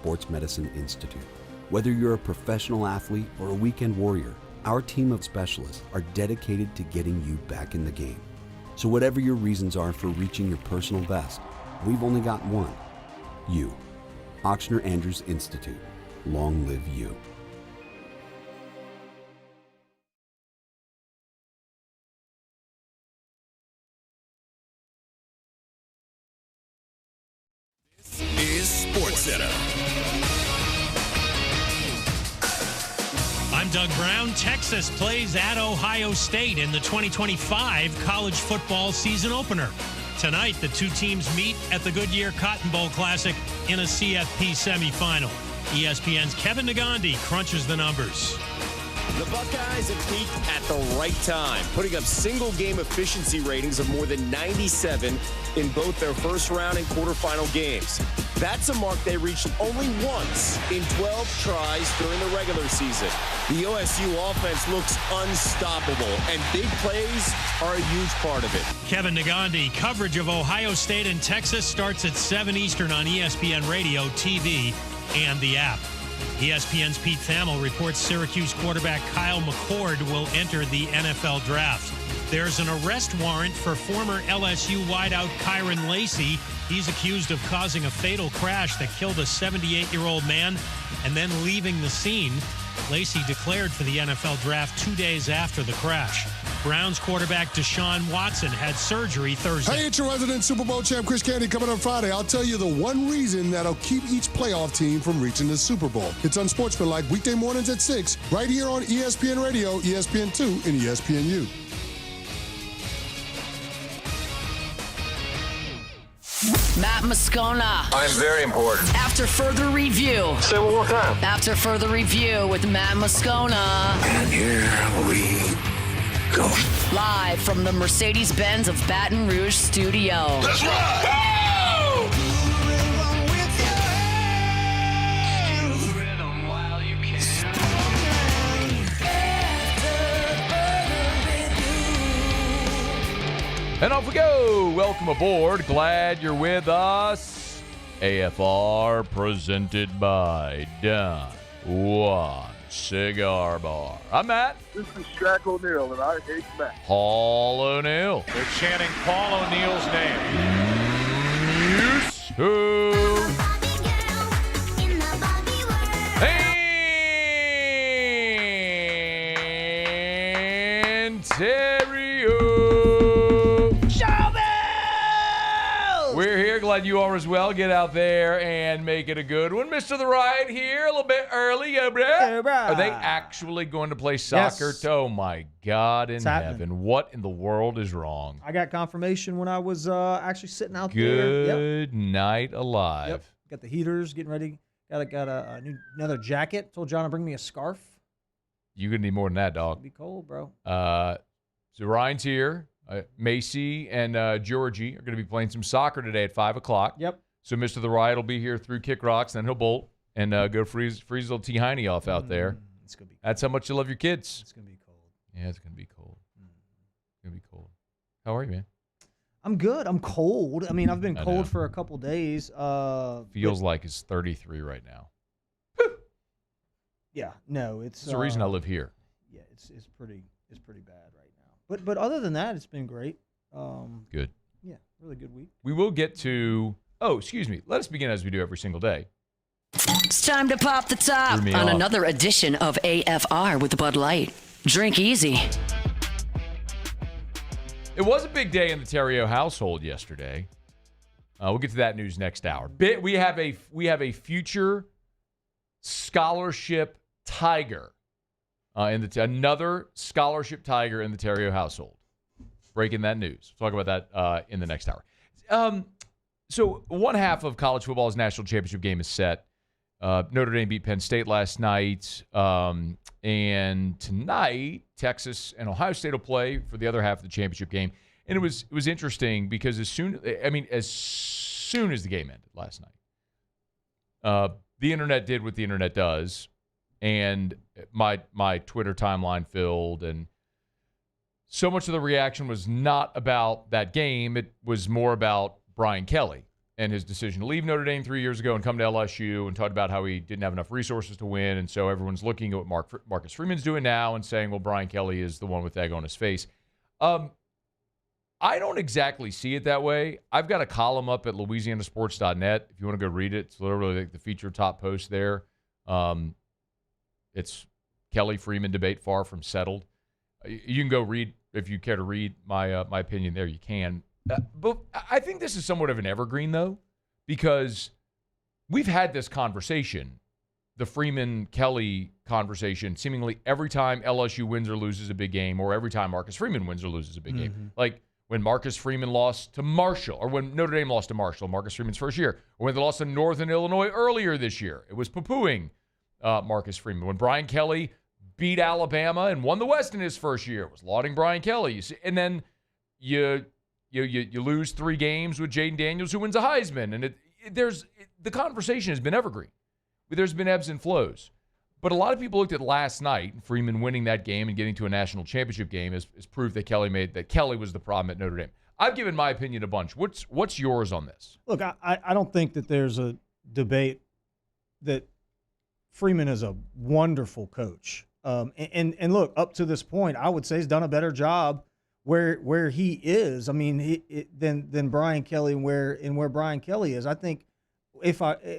Sports Medicine Institute. Whether you're a professional athlete or a weekend warrior, our team of specialists are dedicated to getting you back in the game. So whatever your reasons are for reaching your personal best, we've only got one. You. Ochsner Andrews Institute. Long live you. Is SportsCenter. I'm Doug Brown. Texas plays at Ohio State in the 2025 college football season opener. Tonight, the two teams meet at the Goodyear Cotton Bowl Classic in a CFP semifinal. ESPN's Kevin Negandhi crunches the numbers. The Buckeyes have peaked at the right time, putting up single-game efficiency ratings of more than 97 in both their first-round and quarterfinal games. That's a mark they reached only once in 12 tries during the regular season. The OSU offense looks unstoppable, and big plays are a huge part of it. Kevin Negandhi, coverage of Ohio State and Texas starts at 7 Eastern on ESPN Radio, TV, and the app. ESPN's Pete Thamel reports Syracuse quarterback Kyle McCord will enter the NFL draft. There's an arrest warrant for former LSU wideout Kyren Lacy. He's accused of causing a fatal crash that killed a 78-year-old man and then leaving the scene. Lacy declared for the NFL draft 2 days after the crash. Browns quarterback Deshaun Watson had surgery Thursday. Hey, it's your resident Super Bowl champ, Chris Candy, coming up Friday. I'll tell you the one reason that'll keep each playoff team from reaching the Super Bowl. It's unsportsmanlike weekday mornings at 6, right here on ESPN Radio, ESPN2, and ESPNU. Matt Moscona. I'm very important. After further review. Say one more time. After further review with Matt Moscona. And here we go. Live from the Mercedes-Benz of Baton Rouge studio. Let's ride! And off we go. Welcome aboard. Glad you're with us. AFR presented by Don Juan Cigar Bar. I'm Matt. This is Shaq O'Neal, and I hate Matt. Paul O'Neal. They're chanting Paul O'Neal's name. Yes. Who? And Theriot. We're here. Glad you are as well. Get out there and make it a good one. Mr. The Right here, a little bit early. Yeah, bruh. Are they actually going to play soccer? Yes. Oh, my God in heaven. happening. What in the world is wrong? I got confirmation when I was actually sitting out there. Good night alive. Yep. Got the heaters, getting ready. Got another jacket. Told John to bring me a scarf. You're going to need more than that, dog. It'll be cold, bro. So Ryan's here. Macy and Georgie are going to be playing some soccer today at 5 o'clock. Yep. So Mr. The Right will be here through Kick Rocks, then he'll bolt and go freeze little T. Heine off out there. It's going to be cold. That's how much you love your kids. It's going to be cold. Yeah, it's going to be cold. It's going to be cold. How are you, man? I'm good. I'm cold. I mean, I've been I know. cold for a couple days. Feels like it's 33 right now. Yeah. No, it's That's the reason I live here. Yeah, it's pretty bad right now. But other than that, it's been great. Good. Yeah, really good week. We will get to – oh, excuse me. Let us begin as we do every single day. It's time to pop the top Threw me on off. another edition of AFR with Bud Light. Drink easy. It was a big day in the Theriot household yesterday. We'll get to that news next hour. We have a future scholarship tiger, another scholarship tiger in the Theriot household. Breaking that news. We'll talk about that in the next hour. So one half of college football's national championship game is set. Notre Dame beat Penn State last night. And tonight, Texas and Ohio State will play for the other half of the championship game. And it was interesting because as soon as the game ended last night, the internet did what the internet does, and my Twitter timeline filled, and so much of the reaction was not about that game. It was more about Brian Kelly and his decision to leave Notre Dame 3 years ago and come to LSU, and talked about how he didn't have enough resources to win. And so everyone's looking at what Marcus Freeman's doing now and saying, well, Brian Kelly is the one with egg on his face. I don't exactly see it that way. I've got a column up at louisianasports.net. If you want to go read it, it's literally like the feature top post there. It's Kelly Freeman debate far from settled. You can go read, if you care to read my opinion there, you can. But I think this is somewhat of an evergreen, though, because we've had this conversation, the Freeman-Kelly conversation, seemingly every time LSU wins or loses a big game, or every time Marcus Freeman wins or loses a big game. Like when Marcus Freeman lost to Marshall, or when Notre Dame lost to Marshall, Marcus Freeman's first year, or when they lost to Northern Illinois earlier this year. It was poo-pooing Marcus Freeman. When Brian Kelly beat Alabama and won the West in his first year, it was lauding Brian Kelly. You see, and then you lose 3 games with Jaden Daniels, who wins a Heisman, and the conversation has been evergreen. There's been ebbs and flows. But a lot of people looked at last night, Freeman winning that game and getting to a national championship game as proof that Kelly was the problem at Notre Dame. I've given my opinion a bunch. What's yours on this? Look, I don't think that there's a debate that Freeman is a wonderful coach. And look, up to this point, I would say he's done a better job where he is. I mean, than Brian Kelly and where Brian Kelly is. I think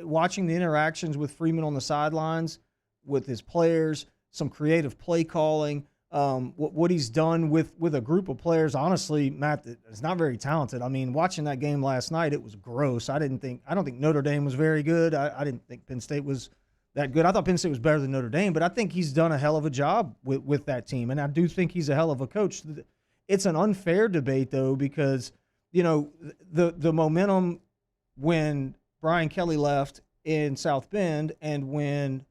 watching the interactions with Freeman on the sidelines with his players, some creative play calling, what he's done with a group of players, honestly, Matt, it's not very talented. I mean, watching that game last night, it was gross. I don't think Notre Dame was very good. I didn't think Penn State was that good. I thought Penn State was better than Notre Dame, but I think he's done a hell of a job with that team, and I do think he's a hell of a coach. It's an unfair debate, though, because, the momentum when Brian Kelly left in South Bend and when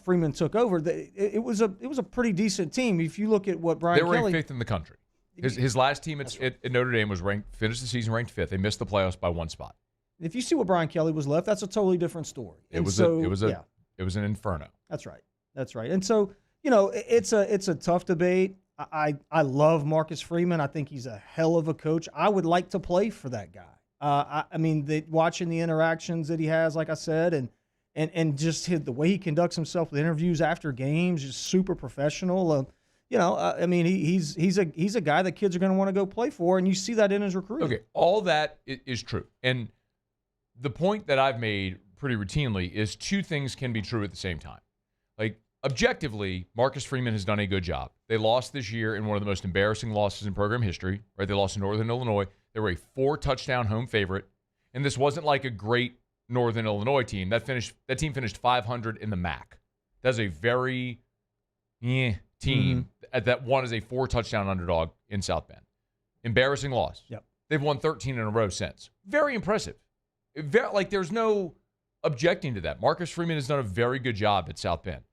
Freeman took over, it was a pretty decent team. If you look at what Brian Kelly... They were ranked 5th in the country. His last team at Notre Dame was finished the season ranked 5th. They missed the playoffs by 1 spot. If you see what Brian Kelly was left, that's a totally different story. It was an inferno. That's right. And so, it's a tough debate. I love Marcus Freeman. I think he's a hell of a coach. I would like to play for that guy. Watching the interactions that he has, like I said, and just the way he conducts himself with interviews after games, just super professional. He's a guy that kids are going to want to go play for, and you see that in his recruiting. Okay, all that is true. And the point that I've made pretty routinely is 2 things can be true at the same time. Like, objectively, Marcus Freeman has done a good job. They lost this year in one of the most embarrassing losses in program history, right? They lost to Northern Illinois. They were a 4-touchdown home favorite, and this wasn't like a great Northern Illinois team. That team finished 500 in the MAC. That's a very team that won as a 4-touchdown underdog in South Bend. Embarrassing loss. Yep. They've won 13 in a row since. Very impressive. There's no objecting to that. Marcus Freeman has done a very good job at South Bend.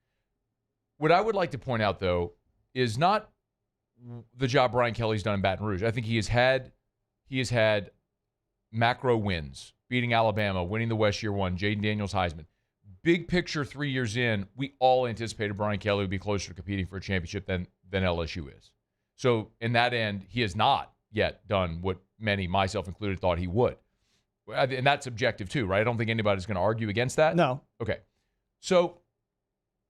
What I would like to point out, though, is not the job Brian Kelly's done in Baton Rouge. I think he has had macro wins, beating Alabama, winning the West year 1, Jaden Daniels Heisman. Big picture, 3 years in, we all anticipated Brian Kelly would be closer to competing for a championship than LSU is. So in that end, he has not yet done what many, myself included, thought he would. And that's objective too, right? I don't think anybody's going to argue against that. No. Okay. So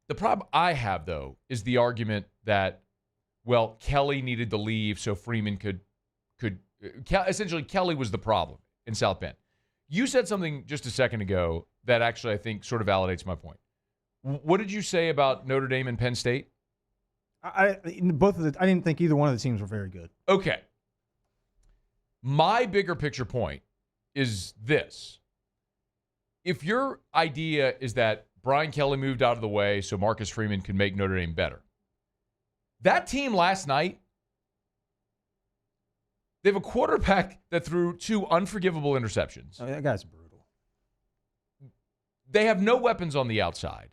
the problem I have, though, is the argument that, well, Kelly needed to leave so Freeman could essentially Kelly was the problem in South Bend. You said something just a second ago that actually I think sort of validates my point. What did you say about Notre Dame and Penn State? I didn't think either one of the teams were very good. Okay. My bigger picture point is this. If your idea is that Brian Kelly moved out of the way so Marcus Freeman could make Notre Dame better, that team last night, they have a quarterback that threw 2 unforgivable interceptions. Oh, that guy's brutal. They have no weapons on the outside.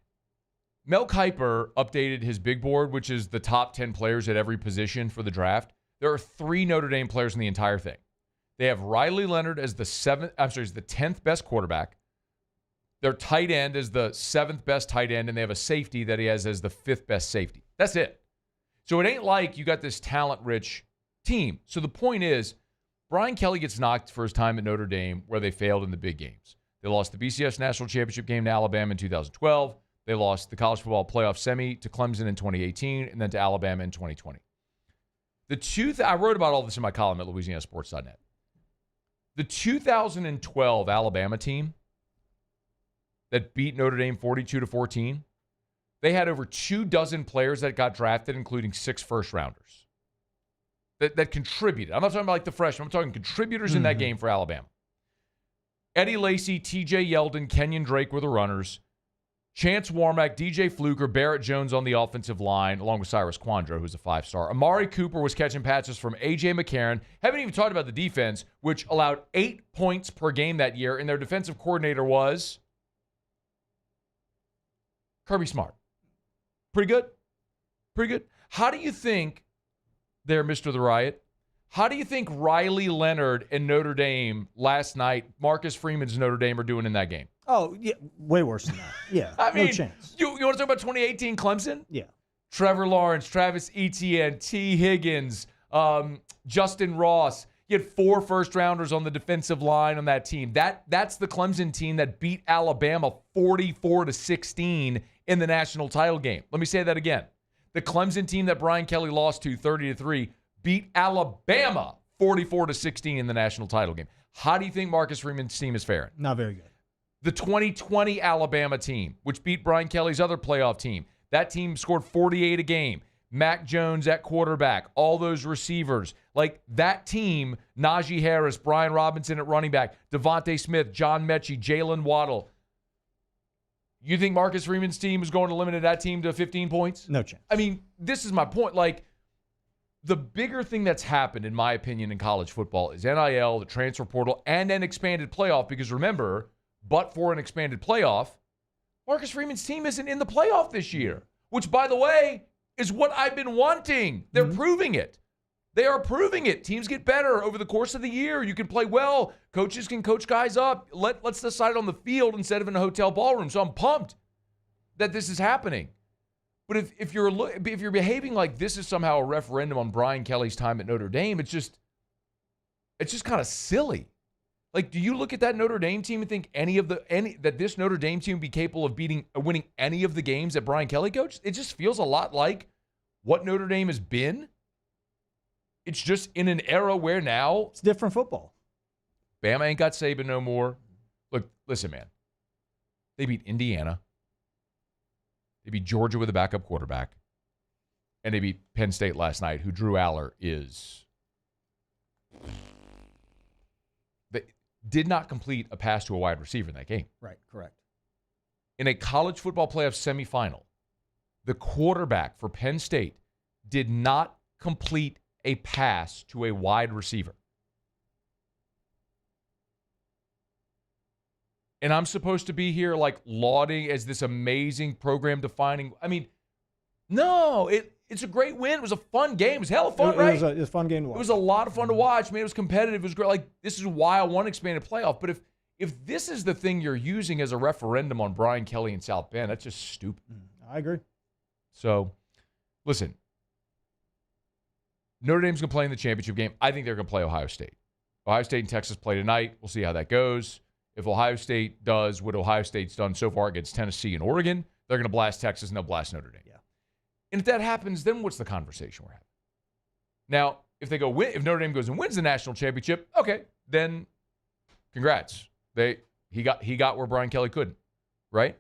Mel Kiper updated his big board, which is the top 10 players at every position for the draft. There are 3 Notre Dame players in the entire thing. They have Riley Leonard as the 10th best quarterback. Their tight end is the 7th best tight end, and they have a safety that he has as the 5th best safety. That's it. So it ain't like you got this talent-rich team. So the point is, Brian Kelly gets knocked for his time at Notre Dame where they failed in the big games. They lost the BCS National Championship game to Alabama in 2012. They lost the college football playoff semi to Clemson in 2018 and then to Alabama in 2020. I wrote about all this in my column at LouisianaSports.net. The 2012 Alabama team that beat Notre Dame 42-14, they had over 24 players that got drafted, including 6 first-rounders that contributed. I'm not talking about like the freshmen. I'm talking contributors in that game for Alabama. Eddie Lacy, T.J. Yeldon, Kenyon Drake were the runners. Chance Warmack, DJ Fluker, Barrett Jones on the offensive line, along with Cyrus Quandro, who's a 5-star. Amari Cooper was catching passes from A.J. McCarron. Haven't even talked about the defense, which allowed 8 points per game that year, and their defensive coordinator was Kirby Smart. Pretty good? Pretty good. How do you think, there, Mr. The Riot, how do you think Riley Leonard and Notre Dame last night, Marcus Freeman's Notre Dame, are doing in that game? Oh, yeah, way worse than that. Yeah, I mean, no chance. You want to talk about 2018 Clemson? Yeah. Trevor Lawrence, Travis Etienne, T. Higgins, Justin Ross. You had 4 first-rounders on the defensive line on that team. That's the Clemson team that beat Alabama 44-16 in the national title game. Let me say that again. The Clemson team that Brian Kelly lost to 30-3 beat Alabama 44-16 in the national title game. How do you think Marcus Freeman's team is faring? Not very good. The 2020 Alabama team, which beat Brian Kelly's other playoff team, that team scored 48 a game. Mac Jones at quarterback, all those receivers. Like that team, Najee Harris, Brian Robinson at running back, Devontae Smith, John Mechie, Jalen Waddle. You think Marcus Freeman's team is going to limit that team to 15 points? No chance. I mean, this is my point. Like, the bigger thing that's happened, in my opinion, in college football is NIL, the transfer portal, and an expanded playoff. Because remember, but for an expanded playoff, Marcus Freeman's team isn't in the playoff this year, which, by the way, is what I've been wanting. They're proving it. They are proving it. Teams get better over the course of the year. You can play well. Coaches can coach guys up. Let's decide on the field instead of in a hotel ballroom. So I'm pumped that this is happening. But if you're behaving like this is somehow a referendum on Brian Kelly's time at Notre Dame, it's just kind of silly. Like, do you look at that Notre Dame team and think that this Notre Dame team would be capable of winning any of the games that Brian Kelly coached? It just feels a lot like what Notre Dame has been. It's just in an era where now it's different football. Bama ain't got Saban no more. Look, listen, man. They beat Indiana. They beat Georgia with a backup quarterback. And they beat Penn State last night, who Drew Aller is. They did not complete a pass to a wide receiver in that game. Right, correct. In a college football playoff semifinal, the quarterback for Penn State did not complete a pass to a wide receiver. And I'm supposed to be here like lauding as this amazing program defining. I mean, no, it's a great win. It was a fun game. It was hella fun, right? It was a fun game to watch. It was a lot of fun to watch. Man, it was competitive. It was great. Like, this is why I want expanded playoff. But if this is the thing you're using as a referendum on Brian Kelly and South Bend, that's just stupid. I agree. So, listen. Notre Dame's going to play in the championship game. I think they're going to play Ohio State. Ohio State and Texas play tonight. We'll see how that goes. If Ohio State does what Ohio State's done so far against Tennessee and Oregon, they're going to blast Texas and they'll blast Notre Dame. Yeah. And if that happens, then what's the conversation we're having? Now, if Notre Dame goes and wins the national championship, okay, then congrats. He got where Brian Kelly couldn't, right?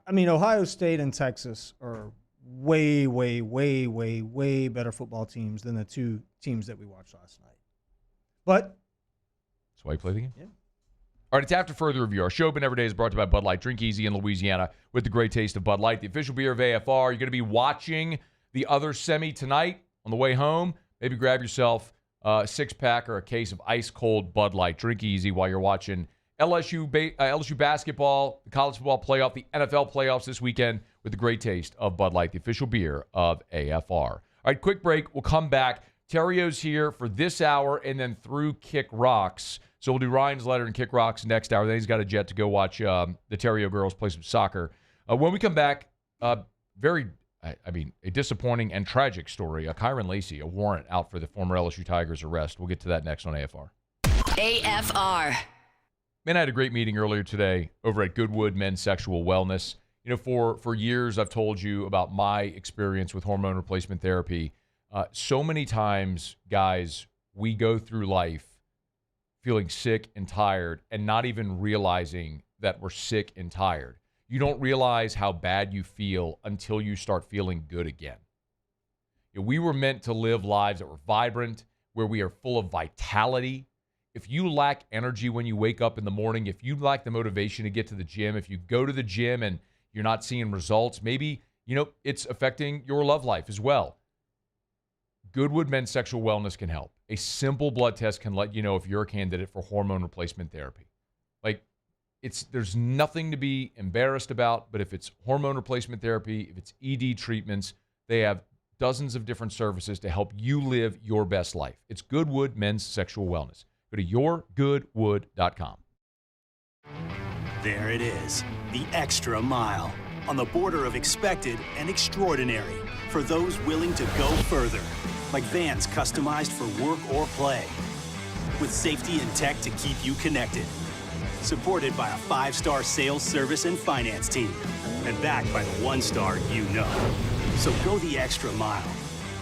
I mean, Ohio State and Texas are way, way, way, way, way better football teams than the 2 teams that we watched last night. But that's why you play the game? Yeah. All right, it's After Further Review. Our show, Every Day, is brought to you by Bud Light. Drink easy in Louisiana with the great taste of Bud Light, the official beer of AFR. You're going to be watching the other semi tonight on the way home. Maybe grab yourself a 6-pack or a case of ice-cold Bud Light. Drink easy while you're watching LSU basketball, the college football playoff, the NFL playoffs this weekend with the great taste of Bud Light, the official beer of AFR. All right, quick break. We'll come back. Terrio's here for this hour and then through Kick Rocks. So we'll do Ryan's Letter and Kick Rocks next hour. Then he's got a jet to go watch the Terrio girls play some soccer. When we come back, very I mean, a disappointing and tragic story. Kyren Lacy, a warrant out for the former LSU Tigers arrest. We'll get to that next on AFR. AFR. Man, I had a great meeting earlier today over at Goodwood Men's Sexual Wellness. You know, for years, I've told you about my experience with hormone replacement therapy. So many times, guys, we go through life feeling sick and tired and not even realizing that we're sick and tired. You don't realize how bad you feel until you start feeling good again. You know, we were meant to live lives that were vibrant, where we are full of vitality. If you lack energy when you wake up in the morning, if you lack the motivation to get to the gym, if you go to the gym and you're not seeing results, maybe, you know, it's affecting your love life as well. Goodwood Men's Sexual Wellness can help. A simple blood test can let you know if you're a candidate for hormone replacement therapy. Like, there's nothing to be embarrassed about, but if it's hormone replacement therapy, if it's ED treatments, they have dozens of different services to help you live your best life. It's Goodwood Men's Sexual Wellness. Go to yourgoodwood.com. There it is, the extra mile, on the border of expected and extraordinary, for those willing to go further, like vans customized for work or play, with safety and tech to keep you connected, supported by a 5-star sales, service, and finance team, and backed by the 1-star you know. So go the extra mile.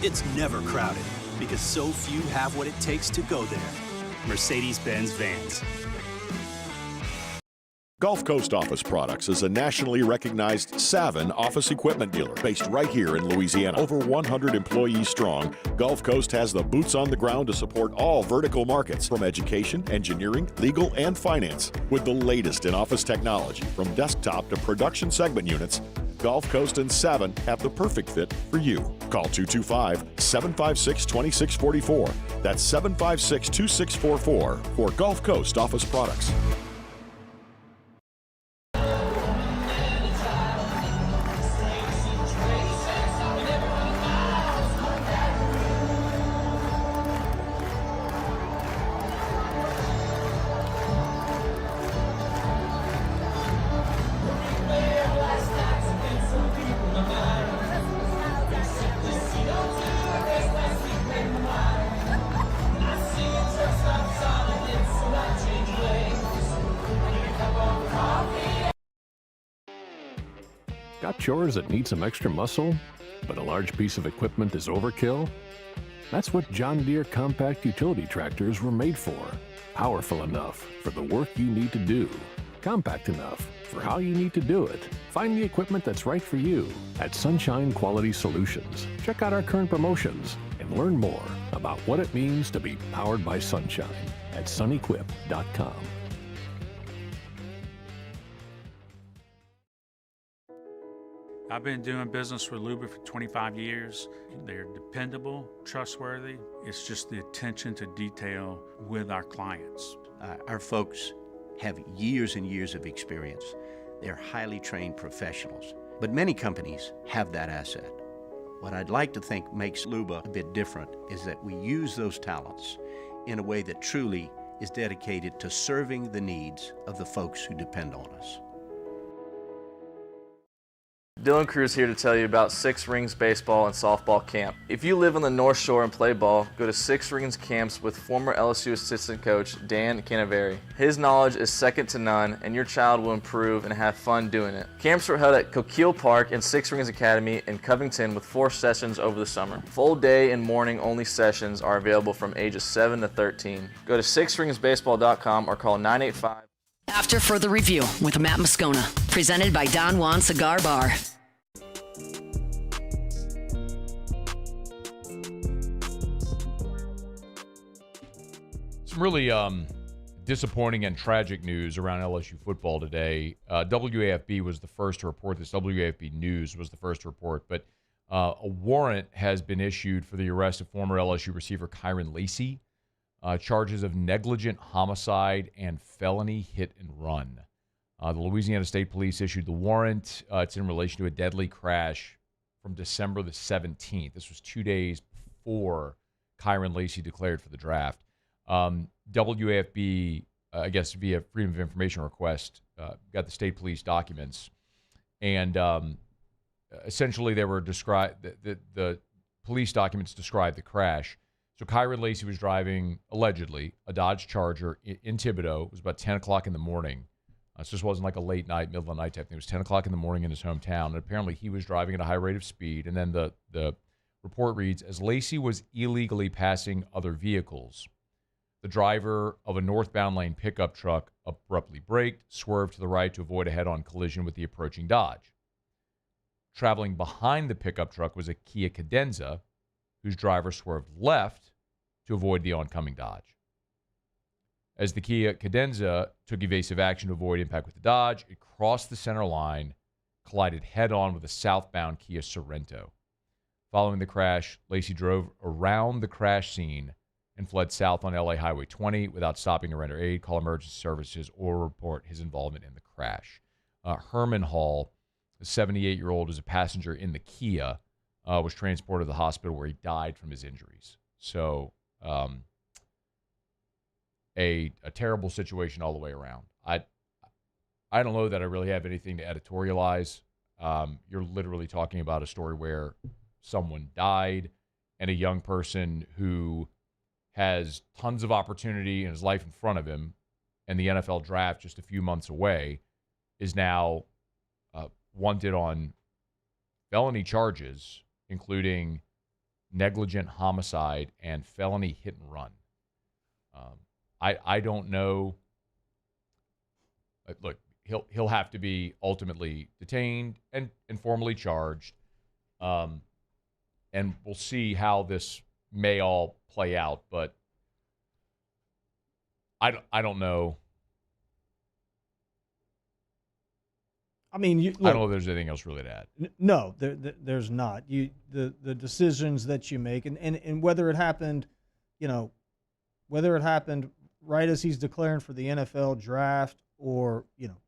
It's never crowded, because so few have what it takes to go there. Mercedes-Benz Vans. Gulf Coast Office Products is a nationally recognized Saban office equipment dealer based right here in Louisiana. Over 100 employees strong, Gulf Coast has the boots on the ground to support all vertical markets, from education, engineering, legal, and finance. With the latest in office technology, from desktop to production segment units, Gulf Coast and Saban have the perfect fit for you. Call 225-756-2644. That's 756-2644 for Gulf Coast Office Products. Got chores that need some extra muscle, but a large piece of equipment is overkill? That's what John Deere compact utility tractors were made for. Powerful enough for the work you need to do. Compact enough for how you need to do it. Find the equipment that's right for you at Sunshine Quality Solutions. Check out our current promotions and learn more about what it means to be powered by sunshine at sunequip.com. I've been doing business with Luba for 25 years. They're dependable, trustworthy. It's just the attention to detail with our clients. Our folks have years and years of experience. They're highly trained professionals, but many companies have that asset. What I'd like to think makes Luba a bit different is that we use those talents in a way that truly is dedicated to serving the needs of the folks who depend on us. Dylan Cruz here to tell you about Six Rings Baseball and Softball Camp. If you live on the North Shore and play ball, go to Six Rings Camps with former LSU assistant coach Dan Canaveri. His knowledge is second to none, and your child will improve and have fun doing it. Camps were held at Coquille Park and Six Rings Academy in Covington with 4 sessions over the summer. Full day and morning only sessions are available from ages 7 to 13. Go to sixringsbaseball.com or call 985. After further review with Matt Moscona, presented by Don Juan Cigar Bar. Some really disappointing and tragic news around LSU football today. WAFB was the first to report this. WAFB News was the first to report, but a warrant has been issued for the arrest of former LSU receiver Kyren Lacy. Charges of negligent homicide and felony hit and run. The Louisiana State Police issued the warrant. It's in relation to a deadly crash from December the 17th. This was 2 days before Kyren Lacy declared for the draft. WAFB, I guess via Freedom of Information request, got the State Police documents. And essentially they were described, the police documents described the crash. So Kyren Lacy was driving, allegedly, a Dodge Charger in Thibodaux. It was about 10 o'clock in the morning. So this wasn't like a late night, middle of the night type thing. It was 10 o'clock in the morning in his hometown. And apparently he was driving at a high rate of speed. And then the report reads, as Lacy was illegally passing other vehicles, the driver of a northbound lane pickup truck abruptly braked, swerved to the right to avoid a head-on collision with the approaching Dodge. Traveling behind the pickup truck was a Kia Cadenza, whose driver swerved left to avoid the oncoming Dodge. As the Kia Cadenza took evasive action to avoid impact with the Dodge, it crossed the center line, collided head-on with a southbound Kia Sorento. Following the crash, Lacy drove around the crash scene and fled south on LA Highway 20 without stopping to render aid, call emergency services, or report his involvement in the crash. Herman Hall, a 78-year-old, who's a passenger in the Kia, was transported to the hospital where he died from his injuries. So a terrible situation all the way around. I don't know that I really have anything to editorialize. You're literally talking about a story where someone died and a young person who has tons of opportunity in his life in front of him, and the NFL draft just a few months away is now wanted on felony charges, including negligent homicide and felony hit and run. I don't know. Look, he'll have to be ultimately detained and formally charged, and we'll see how this may all play out. But I don't know. I mean, look, I don't know if there's anything else really to add. No, there's not. The decisions that you make, and whether it happened, whether it happened right as he's declaring for the NFL draft, or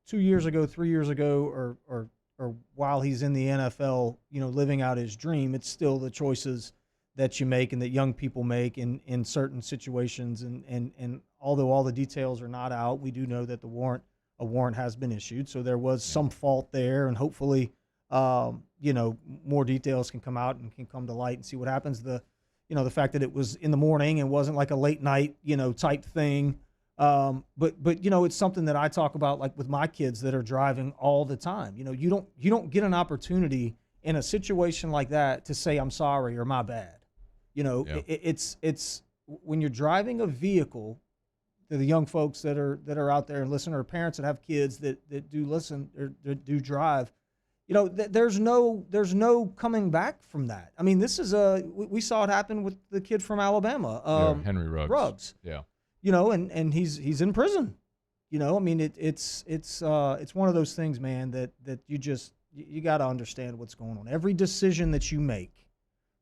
2 years ago, 3 years ago, or while he's in the NFL, living out his dream, it's still the choices that you make and that young people make in certain situations. And although all the details are not out, we do know that a warrant has been issued. So there was some fault there, and hopefully, more details can come out and can come to light and see what happens. The fact that it was in the morning and wasn't like a late night, type thing. But it's something that I talk about, like with my kids that are driving all the time. You don't get an opportunity in a situation like that to say I'm sorry or my bad. It's when you're driving a vehicle. To the young folks that are out there and listen, or parents that have kids that do listen or that do drive, there's no coming back from that. I mean, this is we saw it happen with the kid from Alabama, Henry Ruggs. Yeah. And he's in prison. I mean, it's one of those things, man, that you got to understand what's going on. Every decision that you make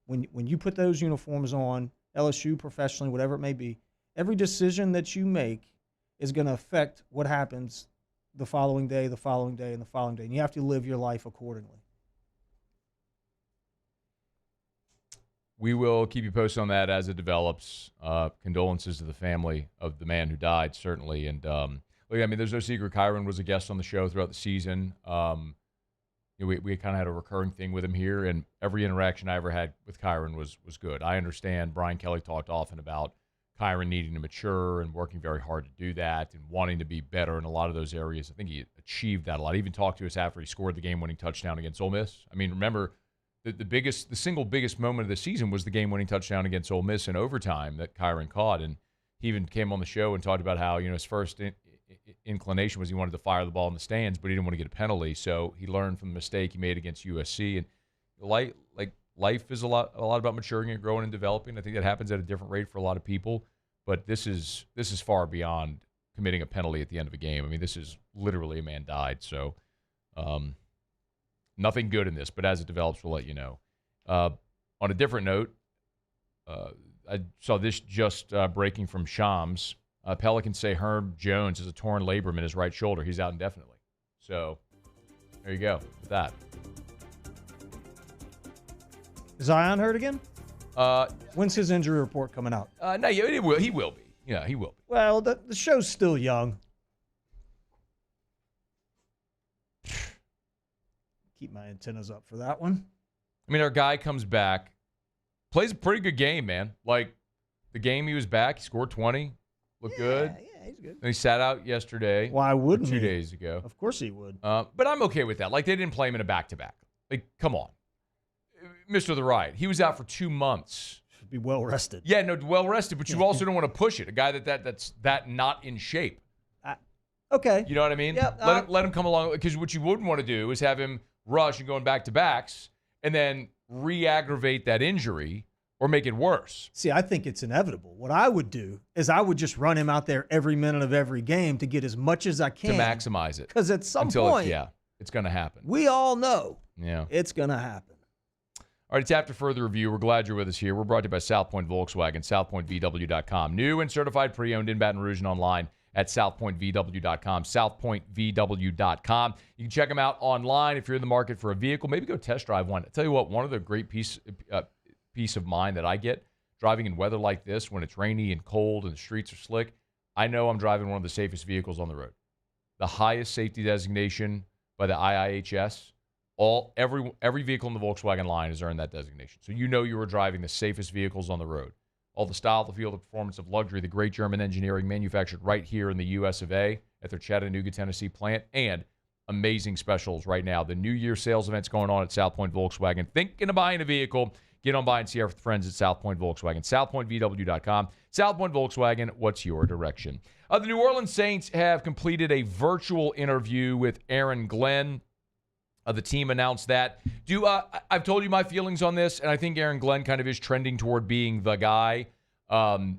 when you put those uniforms on, LSU, professionally, whatever it may be, every decision that you make is going to affect what happens the following day, the following day, and the following day. And you have to live your life accordingly. We will keep you posted on that as it develops. Condolences to the family of the man who died, certainly. And, there's no secret Kyren was a guest on the show throughout the season. We kind of had a recurring thing with him here, and every interaction I ever had with Kyren was good. I understand Brian Kelly talked often about Kyren needing to mature and working very hard to do that and wanting to be better in a lot of those areas. I think he achieved that a lot. He even talked to us after he scored the game-winning touchdown against Ole Miss. I mean, remember, the single biggest moment of the season was the game-winning touchdown against Ole Miss in overtime that Kyren caught. And he even came on the show and talked about how, his first inclination was he wanted to fire the ball in the stands, but he didn't want to get a penalty. So he learned from the mistake he made against USC. And life is a lot about maturing and growing and developing. I think that happens at a different rate for a lot of people, but this is far beyond committing a penalty at the end of a game. I mean, this is literally a man died. So nothing good in this, but as it develops, we'll let you know. On a different note, I saw this just breaking from Shams. Pelicans say Herb Jones has a torn labrum in his right shoulder. He's out indefinitely. So there you go with that. Is Zion hurt again? When's his injury report coming out? No, he will be. Yeah, he will be. Well, the show's still young. keep my antennas up for that one. I mean, our guy comes back, plays a pretty good game, man. Like, the game he was back, he scored 20, looked good. Yeah, he's good. And he sat out yesterday. Why wouldn't 2 he? days ago. Of course he would. But I'm okay with that. Like, they didn't play him in a back-to-back. Like, come on. Mr. The Riot. He was out for 2 months. Should be well-rested. Yeah, no, well-rested, but you also don't want to push it. A guy that's not in shape. Okay. You know what I mean? Yep. Let him come along. Because what you wouldn't want to do is have him rush and going back-to-backs and then re-aggravate that injury or make it worse. See, I think it's inevitable. What I would do is I would just run him out there every minute of every game to get as much as I can. To maximize it. Because at some point, it's going to happen. We all know it's going to happen. All right, it's after further review. We're glad you're with us here. We're brought to you by South Point Volkswagen, southpointvw.com. New and certified pre-owned in Baton Rouge and online at southpointvw.com, southpointvw.com. You can check them out online if you're in the market for a vehicle. Maybe go test drive one. I'll tell you what, one of the great peace of mind that I get driving in weather like this when it's rainy and cold and the streets are slick, I know I'm driving one of the safest vehicles on the road. The highest safety designation by the IIHS. Every vehicle in the Volkswagen line has earned that designation. So you know you are driving the safest vehicles on the road. All the style, the feel, the performance of luxury, the great German engineering manufactured right here in the US of A at their Chattanooga, Tennessee plant, and amazing specials right now. The New Year sales events going on at South Point Volkswagen. Thinking of buying a vehicle, get on by and see our friends at South Point Volkswagen. southpointvw.com. South Point Volkswagen, what's your direction? The New Orleans Saints have completed a virtual interview with Aaron Glenn. The team announced that. I've told you my feelings on this, and I think Aaron Glenn kind of is trending toward being the guy. I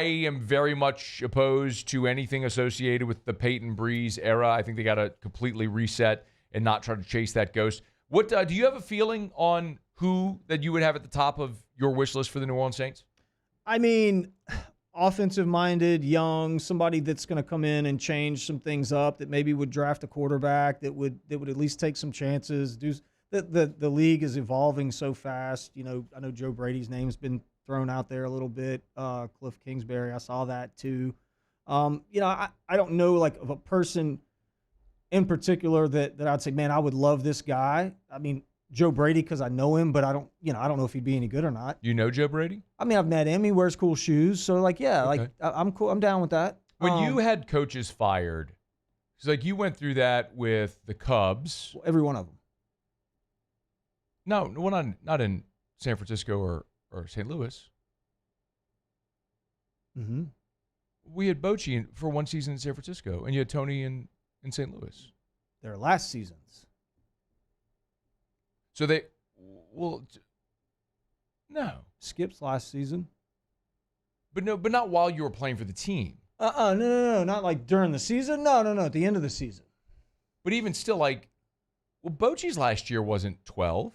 am very much opposed to anything associated with the Peyton Breeze era. I think they got to completely reset and not try to chase that ghost. What do you have a feeling on who that you would have at the top of your wish list for the New Orleans Saints? I mean, offensive-minded, young, somebody that's going to come in and change some things up, that maybe would draft a quarterback that would at least take some chances. The league is evolving so fast. You know, I know Joe Brady's name's been thrown out there a little bit. Cliff Kingsbury, I saw that too. You know, I don't know like of a person in particular that I'd say, man, I would love this guy. I mean, Joe Brady, because I know him, but I don't know if he'd be any good or not. You know Joe Brady? I mean, I've met him. He wears cool shoes. So, like, yeah, okay. Like, I'm cool. I'm down with that. When you had coaches fired, because, like, you went through that with the Cubs. Well, every one of them. No, not in San Francisco or St. Louis. Mm-hmm. We had Bochy for one season in San Francisco, and you had Tony in St. Louis. Their last seasons. So no. Skip's last season. But not while you were playing for the team. No, not like during the season. No, at the end of the season. But even still, like, well, Bochy's last year wasn't 12.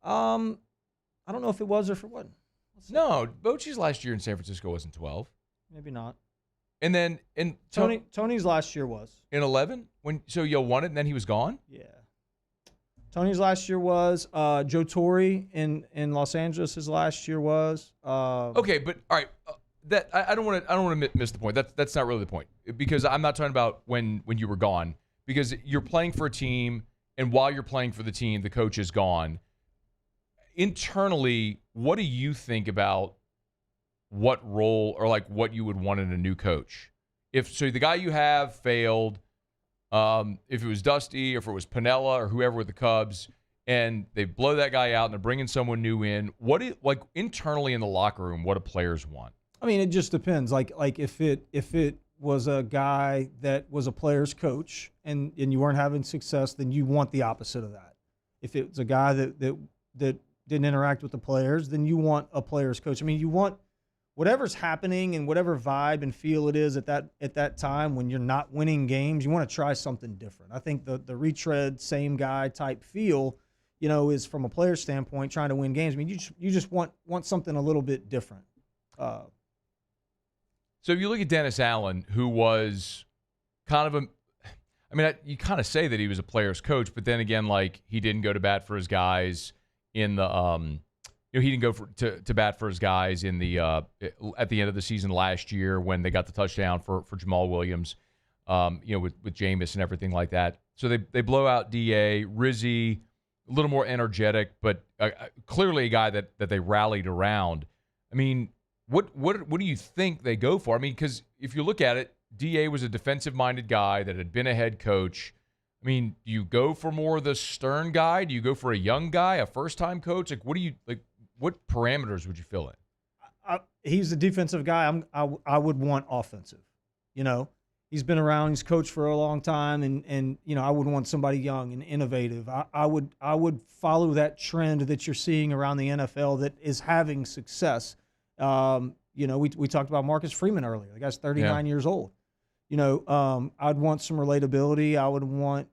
I don't know if it was or if it wasn't. No, Bochy's last year in San Francisco wasn't 12. Maybe not. And then Tony's last year was in 11 so you won it and then he was gone. Yeah. Tony's last year was Joe Torre in Los Angeles. His last year was okay, but all right. That I don't want to miss the point. That's not really the point, because I'm not talking about when you were gone, because you're playing for a team, and while you're playing for the team, the coach is gone. Internally, what do you think about what role or like what you would want in a new coach? If the guy you have failed, if it was Dusty or if it was Piniella or whoever with the Cubs, and they blow that guy out and they're bringing someone new in, like internally in the locker room, what do players want? I mean, it just depends. Like if it was a guy that was a player's coach and you weren't having success, then you want the opposite of that. If it's a guy that didn't interact with the players, then you want a player's coach. I mean, you want whatever's happening and whatever vibe and feel it is at that time when you're not winning games, you want to try something different. I think the retread, same guy type feel, is from a player standpoint trying to win games. I mean, you just want something a little bit different. So if you look at Dennis Allen, who was kind of you kind of say that he was a player's coach, but then again, like, he didn't go to bat for his guys in the he didn't go to bat for his guys in the at the end of the season last year when they got the touchdown for Jamal Williams. with Jameis and everything like that. So they blow out DA, Rizzi, a little more energetic, but clearly a guy that they rallied around. I mean, what do you think they go for? I mean, because if you look at it, DA was a defensive-minded guy that had been a head coach. I mean, do you go for more of the stern guy? Do you go for a young guy, a first-time coach? Like, what parameters would you fill in? He's a defensive guy. I would want offensive. He's been around. He's coached for a long time, and I would want somebody young and innovative. I would follow that trend that you're seeing around the NFL that is having success. We talked about Marcus Freeman earlier. The guy's 39 years old. I'd want some relatability. I would want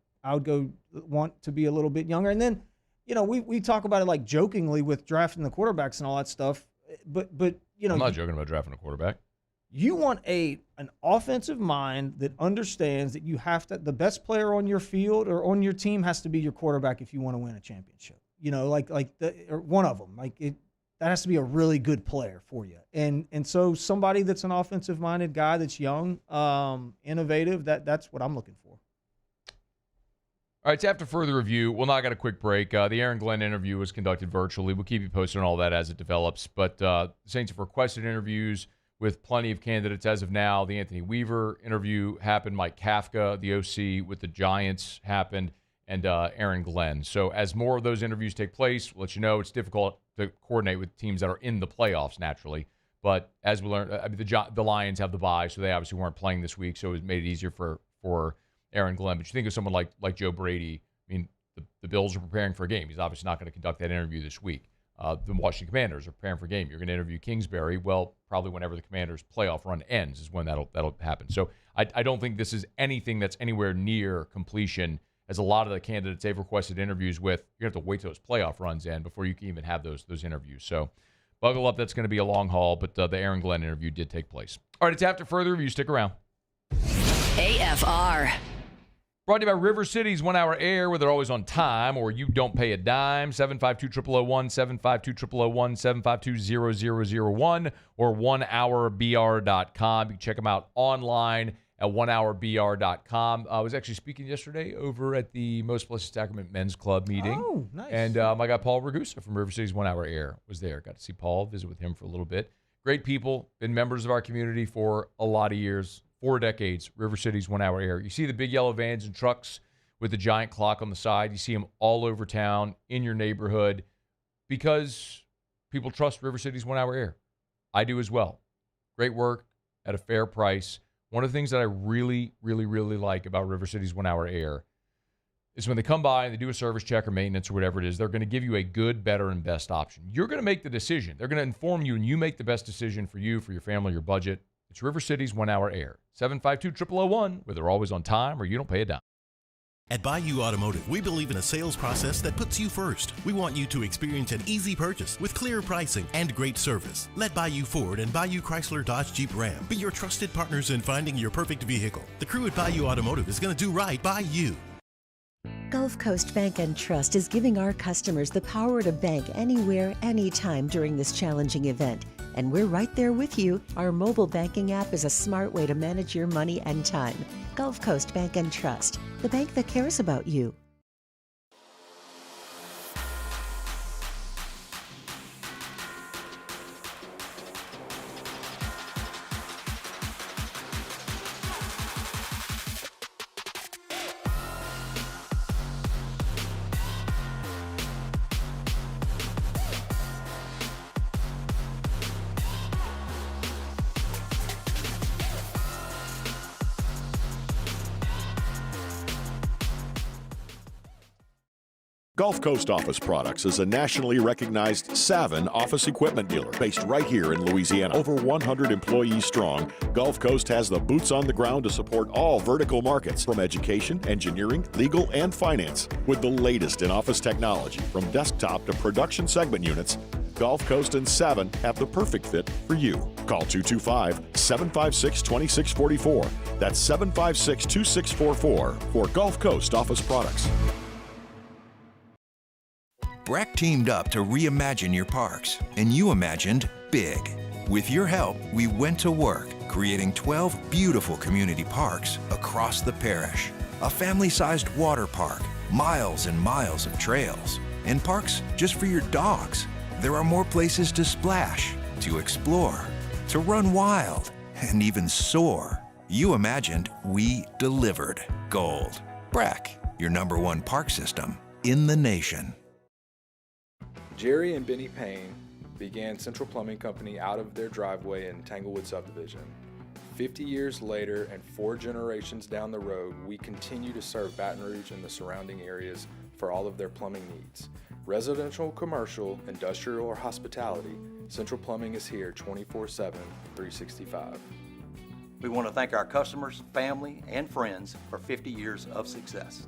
to be a little bit younger. And then, we talk about it like jokingly with drafting the quarterbacks and all that stuff. But I'm not joking about drafting a quarterback. You want an offensive mind that understands that you have to, the best player on your field or on your team has to be your quarterback if you want to win a championship. Or one of them. That has to be a really good player for you. And so somebody that's an offensive-minded guy that's young, innovative, that's what I'm looking for. All right, it's after further review. We'll now get a quick break. The Aaron Glenn interview was conducted virtually. We'll keep you posted on all that as it develops. But the Saints have requested interviews with plenty of candidates as of now. The Anthony Weaver interview happened. Mike Kafka, the OC with the Giants, happened. And Aaron Glenn. So as more of those interviews take place, we'll let you know it's difficult to coordinate with teams that are in the playoffs naturally. But as we learned, the Lions have the bye, so they obviously weren't playing this week, so it made it easier for Aaron Glenn. But you think of someone like Joe Brady. I mean, the Bills are preparing for a game. He's obviously not going to conduct that interview this week. The Washington Commanders are preparing for a game. You're going to interview Kingsbury. Well, probably whenever the Commanders' playoff run ends is when that'll happen. So I don't think this is anything that's anywhere near completion. As a lot of the candidates they've requested interviews with, you're going to have to wait till those playoff runs end before you can even have those interviews. So buckle up. That's going to be a long haul, but the Aaron Glenn interview did take place. All right, it's after further review. Stick around. AFR. Brought to you by River City's 1 hour air, where they're always on time or you don't pay a dime. 752-0001, 752-0001, 752-0001, or 1hourbr.com. You can check them out online at 1hourbr.com. I was actually speaking yesterday over at the Most Blessed Sacrament Men's Club meeting. Oh, nice. And my guy Paul Ragusa from River City's 1 hour air was there. Got to see Paul, visit with him for a little bit. Great people, been members of our community for a lot of years, 4 decades, River City's 1 hour air. You see the big yellow vans and trucks with the giant clock on the side. You see them all over town, in your neighborhood, because people trust River City's 1 hour air. I do as well. Great work at a fair price. One of the things that I really, really, really like about River City's 1 hour air is when they come by and they do a service check or maintenance or whatever it is, they're going to give you a good, better, and best option. You're going to make the decision. They're going to inform you, and you make the best decision for you, for your family, your budget. It's River City's 1 hour air. 752-0001, where they're always on time or you don't pay a dime. At Bayou Automotive, we believe in a sales process that puts you first. We want you to experience an easy purchase with clear pricing and great service. Let Bayou Ford and Bayou Chrysler Dodge Jeep Ram be your trusted partners in finding your perfect vehicle. The crew at Bayou Automotive is going to do right by you. Gulf Coast Bank and Trust is giving our customers the power to bank anywhere, anytime during this challenging event. And we're right there with you. Our mobile banking app is a smart way to manage your money and time. Gulf Coast Bank and Trust, the bank that cares about you. Gulf Coast Office Products is a nationally recognized Saban office equipment dealer based right here in Louisiana. Over 100 employees strong, Gulf Coast has the boots on the ground to support all vertical markets, from education, engineering, legal, and finance. With the latest in office technology, from desktop to production segment units, Gulf Coast and Saban have the perfect fit for you. Call 225-756-2644. That's 756-2644 for Gulf Coast Office Products. BRAC teamed up to reimagine your parks, and you imagined big. With your help, we went to work creating 12 beautiful community parks across the parish. A family-sized water park, miles and miles of trails, and parks just for your dogs. There are more places to splash, to explore, to run wild, and even soar. You imagined, we delivered. Gold. Breck, your #1 park system in the nation. Jerry and Benny Payne began Central Plumbing Company out of their driveway in Tanglewood subdivision. 50 years later and 4 generations down the road, we continue to serve Baton Rouge and the surrounding areas for all of their plumbing needs. Residential, commercial, industrial, or hospitality, Central Plumbing is here 24/7, 365. We want to thank our customers, family, and friends for 50 years of success.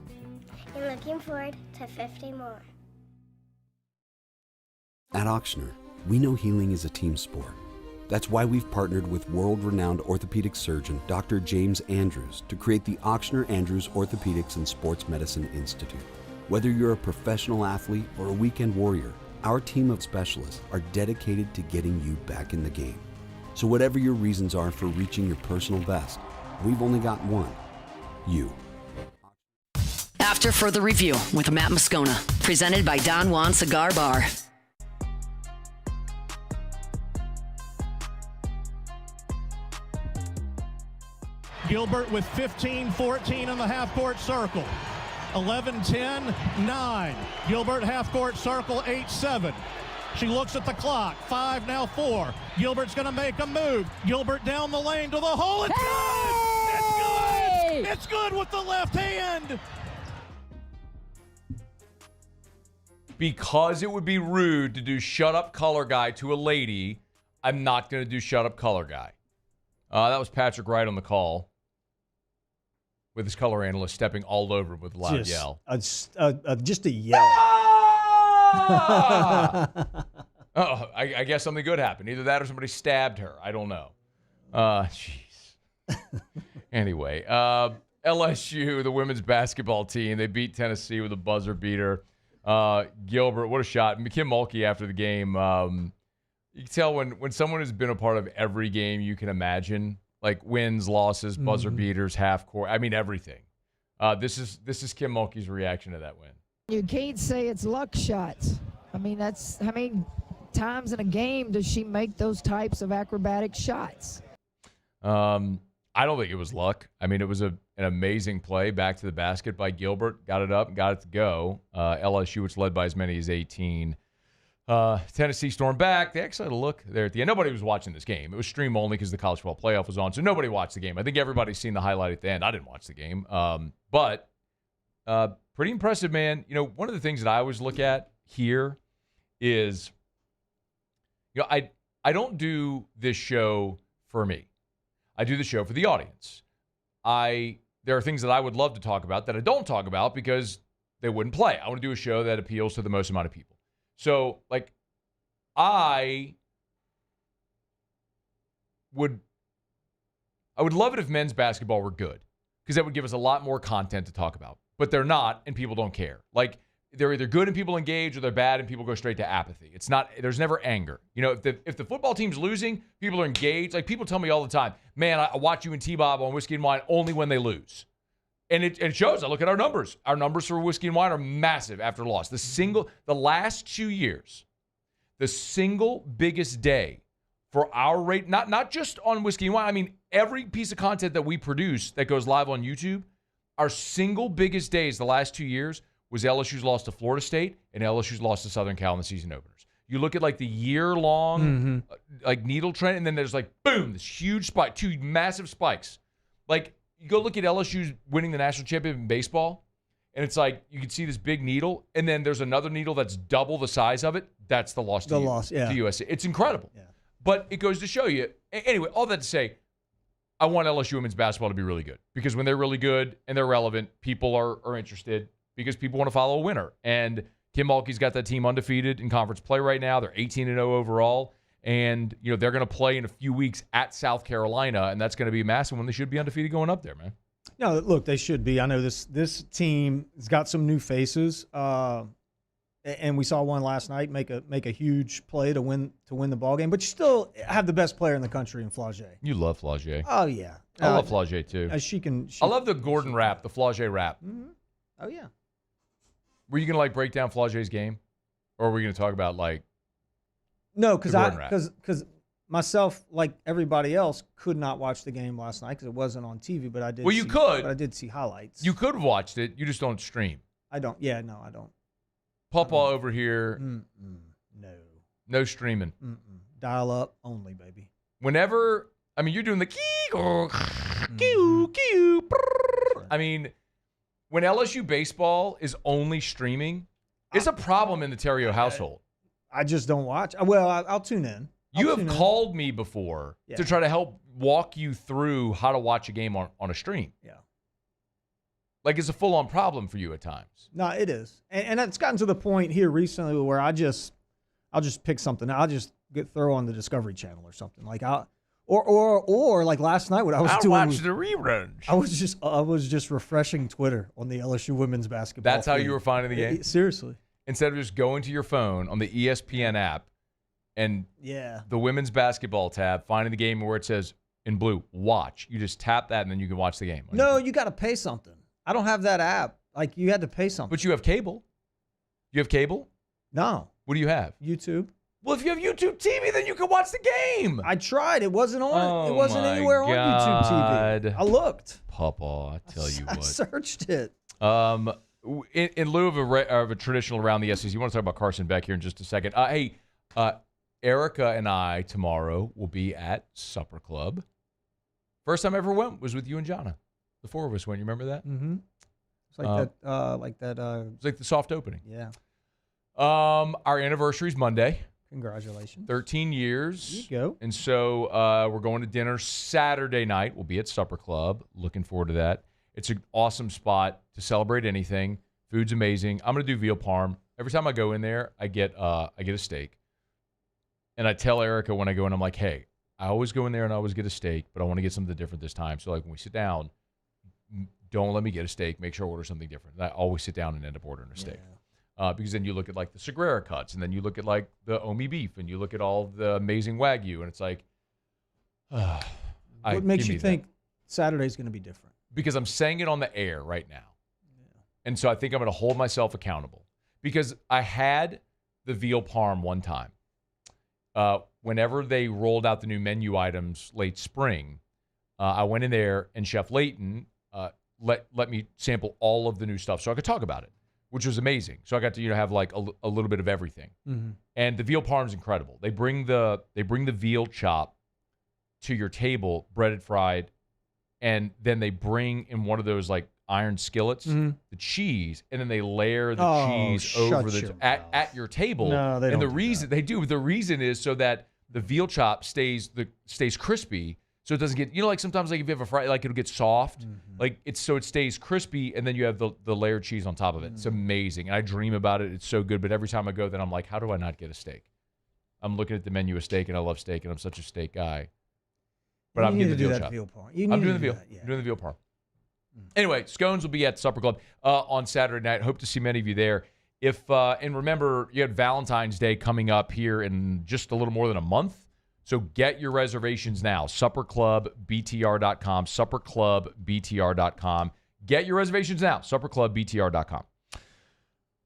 And looking forward to 50 more. At Auctioner, we know healing is a team sport. That's why we've partnered with world-renowned orthopedic surgeon Dr. James Andrews to create the Auctioner Andrews Orthopedics and Sports Medicine Institute. Whether you're a professional athlete or a weekend warrior, our team of specialists are dedicated to getting you back in the game. So whatever your reasons are for reaching your personal best, we've only got one: you. After Further Review with Matt Moscona, presented by Don Juan Cigar Bar. Gilbert with 15-14 in the half-court circle. 11-10, 9. Gilbert half-court circle, 8-7. She looks at the clock. 5, now 4. Gilbert's going to make a move. Gilbert down the lane to the hole. It's good! It's good! It's good with the left hand! Because it would be rude to do shut up color guy to a lady, I'm not going to do shut up color guy. That was Patrick Wright on the call, with his color analyst stepping all over him with a loud yell. Just a yell. I guess something good happened. Either that or somebody stabbed her. I don't know. Jeez. Anyway, LSU, the women's basketball team, they beat Tennessee with a buzzer beater. Gilbert, what a shot. Kim Mulkey after the game, you can tell when someone has been a part of every game you can imagine, like wins, losses, buzzer beaters, half court. I mean, everything. This is Kim Mulkey's reaction to that win. You can't say it's luck shots. I mean, that's how many times in a game does she make those types of acrobatic shots? I don't think it was luck. I mean, it was an amazing play back to the basket by Gilbert. Got it up and got it to go. LSU, which led by as many as 18. Tennessee stormed back. They actually had a look there at the end. Nobody was watching this game. It was stream only because the college football playoff was on, so nobody watched the game. I think everybody's seen the highlight at the end. I didn't watch the game. But pretty impressive, man. You know, one of the things that I always look at here is, you know, I don't do this show for me. I do the show for the audience. There are things that I would love to talk about that I don't talk about because they wouldn't play. I want to do a show that appeals to the most amount of people. So, like, I would love it if men's basketball were good because that would give us a lot more content to talk about. But they're not, and people don't care. Like, they're either good and people engage, or they're bad and people go straight to apathy. It's not. There's never anger. You know, if the football team's losing, people are engaged. Like, people tell me all the time, man, I watch you and T-Bob on Whiskey and Wine only when they lose. And it shows. I look at our numbers. Our numbers for Whiskey and Wine are massive after loss. The last 2 years, the single biggest day for our rate, not just on Whiskey and Wine. I mean, every piece of content that we produce that goes live on YouTube, our single biggest days the last 2 years was LSU's loss to Florida State and LSU's loss to Southern Cal in the season openers. You look at like the year-long like needle trend, and then there's like, boom, this huge spike, 2 massive spikes. Like, you go look at LSU's winning the national championship in baseball, and it's like you can see this big needle, and then there's another needle that's double the size of it. That's the loss to USC. It's incredible. Yeah. But it goes to show you. Anyway, all that to say, I want LSU women's basketball to be really good because when they're really good and they're relevant, people are interested because people want to follow a winner. And Kim Mulkey's got that team undefeated in conference play right now. They're 18-0 overall. And, you know, they're going to play in a few weeks at South Carolina, and that's going to be massive when they should be undefeated going up there, man. No, look, they should be. I know this team has got some new faces. and we saw one last night make a huge play to win the ball game. But you still have the best player in the country in Flau'jae. You love Flau'jae. Oh yeah, I love Flau'jae too. I love the Gordon rap, the Flau'jae rap. Mm-hmm. Oh yeah. Were you gonna break down Flau'jae's game, or were we gonna talk about No, because myself, like everybody else, could not watch the game last night because it wasn't on TV. But I did. Well, you could. But I did see highlights. You could have watched it. You just don't stream. I don't. Yeah, no, I don't. Papa over here. No streaming. Dial up only, baby. Whenever, you're doing the when LSU baseball is only streaming, it's a problem in the Theriot household. I just don't watch. Well, I'll tune in. You have called me before to try to help walk you through how to watch a game on a stream. Yeah. Like it's a full-on problem for you at times. No, it is. And it's gotten to the point here recently where I'll just pick something. I'll just throw on the Discovery Channel or something. Like or like last night what I was doing. I'll watch the reruns. I was just refreshing Twitter on the LSU women's basketball. That's how you were finding the game? Seriously. Instead of just going to your phone on the ESPN app and the women's basketball tab, finding the game where it says in blue, watch. You just tap that and then you can watch the game. No, you got to pay something. I don't have that app. Like, you had to pay something. But you have cable. You have cable? No. What do you have? YouTube. Well, if you have YouTube TV, then you can watch the game. I tried. It wasn't on. It wasn't anywhere on YouTube TV. I looked. Papa, I tell you what. I searched it. In lieu of a traditional around the SEC, you want to talk about Carson Beck here in just a second. Erica and I tomorrow will be at Supper Club. First time I ever went was with you and Jonna. The four of us went. You remember that? Mm-hmm. It's like that. It's like the soft opening. Yeah. Our anniversary is Monday. Congratulations. 13 years. There you go. And so we're going to dinner Saturday night. We'll be at Supper Club. Looking forward to that. It's an awesome spot to celebrate anything. Food's amazing. I'm going to do veal parm. Every time I go in there, I get a steak. And I tell Erica when I go in, I'm like, hey, I always go in there and I always get a steak, but I want to get something different this time. So like when we sit down, don't let me get a steak. Make sure I order something different. I always sit down and end up ordering a steak. Because then you look at like the Sagrera cuts, and then you look at like the Omi beef, and you look at all the amazing Wagyu, and it's like, what makes you think Saturday's going to be different? Because I'm saying it on the air right now. And so I think I'm going to hold myself accountable. Because I had the veal parm one time. Whenever they rolled out the new menu items late spring, I went in there, and Chef Layton let me sample all of the new stuff so I could talk about it, which was amazing. So I got to have like a little bit of everything. Mm-hmm. And the veal parm is incredible. They bring the veal chop to your table, breaded, fried, and then they bring in one of those like iron skillets the cheese, and then they layer the cheese over at your table. No, they don't. And the reason is so that the veal chop stays crispy. So it doesn't get, like sometimes like if you have a fry, like it'll get soft. Like it stays crispy, and then you have the layered cheese on top of it. It's amazing. And I dream about it. It's so good. But every time I go, then I'm like, how do I not get a steak? I'm looking at the menu of steak, and I love steak, and I'm such a steak guy. But I'm getting the veal chop. I'm doing the veal. I'm doing the veal parm. Anyway, scones will be at Supper Club on Saturday night. Hope to see many of you there. And remember, you had Valentine's Day coming up here in just a little more than a month. So get your reservations now. SupperClubBTR.com. SupperClubBTR.com. Get your reservations now. SupperClubBTR.com.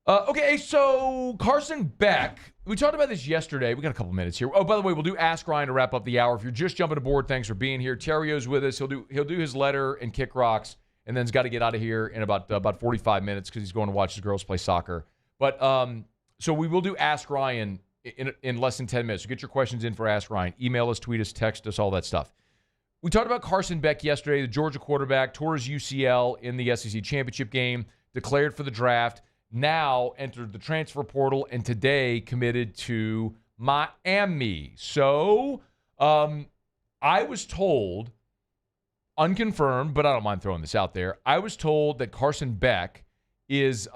Okay, so Carson Beck. We talked about this yesterday. We got a couple minutes here. Oh, by the way, we'll do Ask Ryan to wrap up the hour. If you're just jumping aboard, thanks for being here. Terrio's with us. He'll do his letter and kick rocks, and then's got to get out of here in about 45 minutes because he's going to watch his girls play soccer. But so we will do Ask Ryan in less than 10 minutes. So get your questions in for Ask Ryan. Email us, tweet us, text us, all that stuff. We talked about Carson Beck yesterday, the Georgia quarterback, tore his UCL in the SEC championship game, declared for the draft, now entered the transfer portal, and today committed to Miami. So I was told, unconfirmed, but I don't mind throwing this out there, I was told that Carson Beck has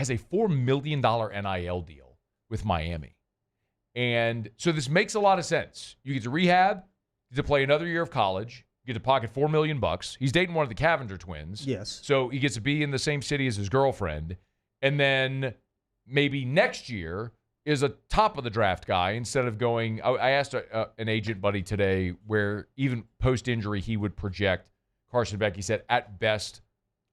a $4 million NIL deal with Miami. And so this makes a lot of sense. You get to rehab, you get to play another year of college, you get to pocket $4 million. He's dating one of the Cavenger twins. Yes. So he gets to be in the same city as his girlfriend. And then maybe next year is a top of the draft guy instead of going. I asked an agent buddy today where even post-injury he would project Carson Beck. He said at best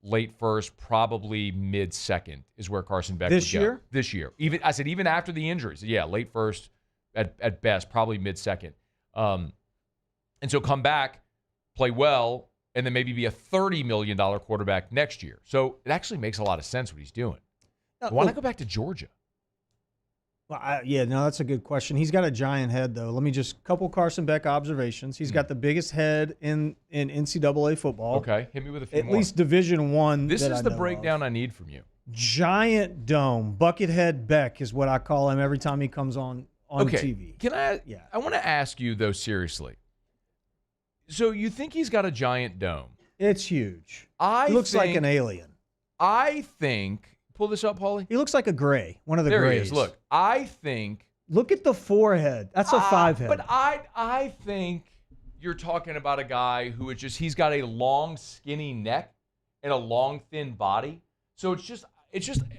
late first, probably mid-second is where Carson Beck would go. This year. I said even after the injuries. Yeah, late first at best, probably mid-second. And so come back, play well, and then maybe be a $30 million quarterback next year. So it actually makes a lot of sense what he's doing. Why not go back to Georgia? Well, that's a good question. He's got a giant head, though. Let me just couple Carson Beck observations. He's got the biggest head in NCAA football. Okay, hit me with a few more. At least Division I. This is the breakdown I need from you. Giant dome, Buckethead Beck is what I call him every time he comes on TV. Can I? Yeah. I want to ask you though, seriously. So you think he's got a giant dome? It's huge. He looks like an alien. I think. Pull this up, Paulie. He looks like a gray, one of the grays. grays. There he is. Look, I think. Look at the forehead. That's a 5 head. But I think you're talking about a guy who is he's got a long, skinny neck and a long, thin body. So it's just.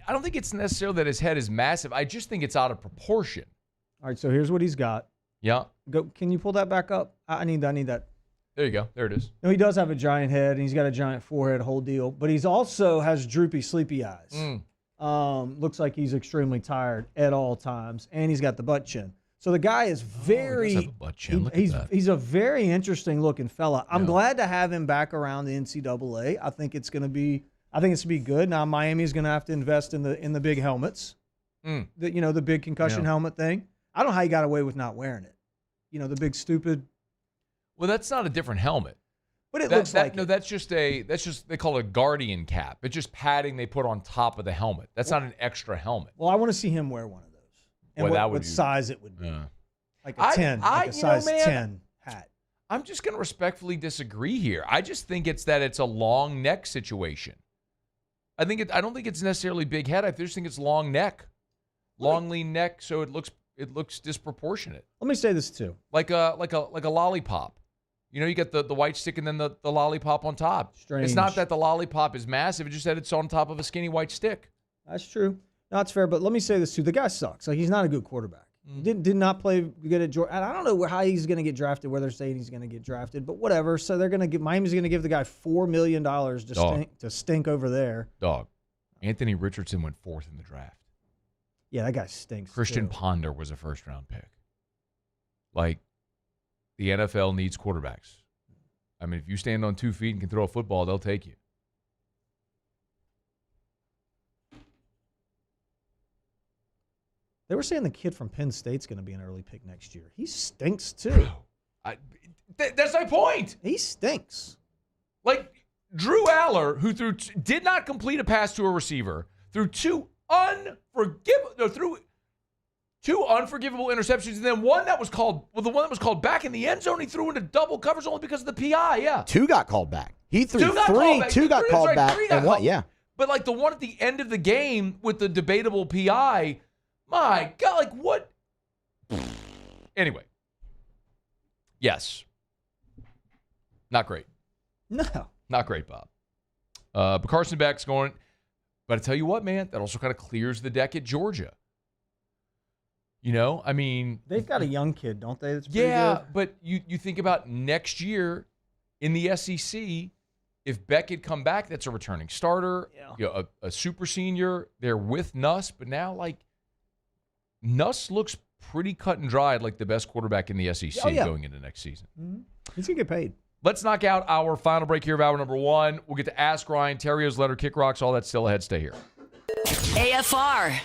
I don't think it's necessarily that his head is massive. I just think it's out of proportion. All right, so here's what he's got. Yeah. Can you pull that back up? I need that. There you go. There it is. No, he does have a giant head, and he's got a giant forehead, whole deal. But he's also has droopy, sleepy eyes. Looks like he's extremely tired at all times, and he's got the butt chin. So the guy is very. He does have a butt chin. Look at that. He's a very interesting looking fella. I'm glad to have him back around the NCAA. I think it's going to be good. Now Miami's going to have to invest in the big helmets. The big concussion helmet thing. I don't know how he got away with not wearing it. The big stupid. Well, that's not a different helmet. But it looks like that's just they call it a guardian cap. It's just padding they put on top of the helmet. That's not an extra helmet. Well, I want to see him wear one of those. And what size it would be. Like a 10, like a size 10 hat. I'm just going to respectfully disagree here. I just think it's a long neck situation. I don't think it's necessarily big head. I just think it's long neck. Long lean neck, so it looks disproportionate. Let me say this too. Like a lollipop. You get the white stick and then the lollipop on top. Strange. It's not that the lollipop is massive. It's just that it's on top of a skinny white stick. That's true. No, that's fair. But let me say this too. The guy sucks. Like, he's not a good quarterback. Did not play good at Georgia. And I don't know how he's going to get drafted, where they're saying he's going to get drafted. But whatever. So Miami's going to give the guy $4 million to stink over there. Dog. Anthony Richardson went 4th in the draft. Yeah, that guy stinks. Christian Ponder was a first-round pick. Like, the NFL needs quarterbacks. I mean, if you stand on 2 feet and can throw a football, they'll take you. They were saying the kid from Penn State's going to be an early pick next year. He stinks, too. That's my point. He stinks. Like, Drew Aller, who did not complete a pass to a receiver, threw two unforgivable interceptions, and then the one that was called back in the end zone, he threw into double coverage only because of the PI. Yeah, 2 got called back. He threw 2 got called back, and what? Yeah, but like the one at the end of the game with the debatable PI, my God, like what? Anyway, yes, not great. No, not great, Bob. But Carson Beck's going. But I tell you what, man, that also kind of clears the deck at Georgia. I mean, they've got a young kid, don't they? That's pretty good. But you think about next year in the SEC, if Beck had come back, that's a returning starter, a super senior. They're with Nuss, but now like Nuss looks pretty cut and dried, like the best quarterback in the SEC going into next season. Mm-hmm. He's gonna get paid. Let's knock out our final break here of hour number 1. We'll get to Ask Ryan, Terrio's Letter, Kick Rocks, all that still ahead. Stay here. AFR.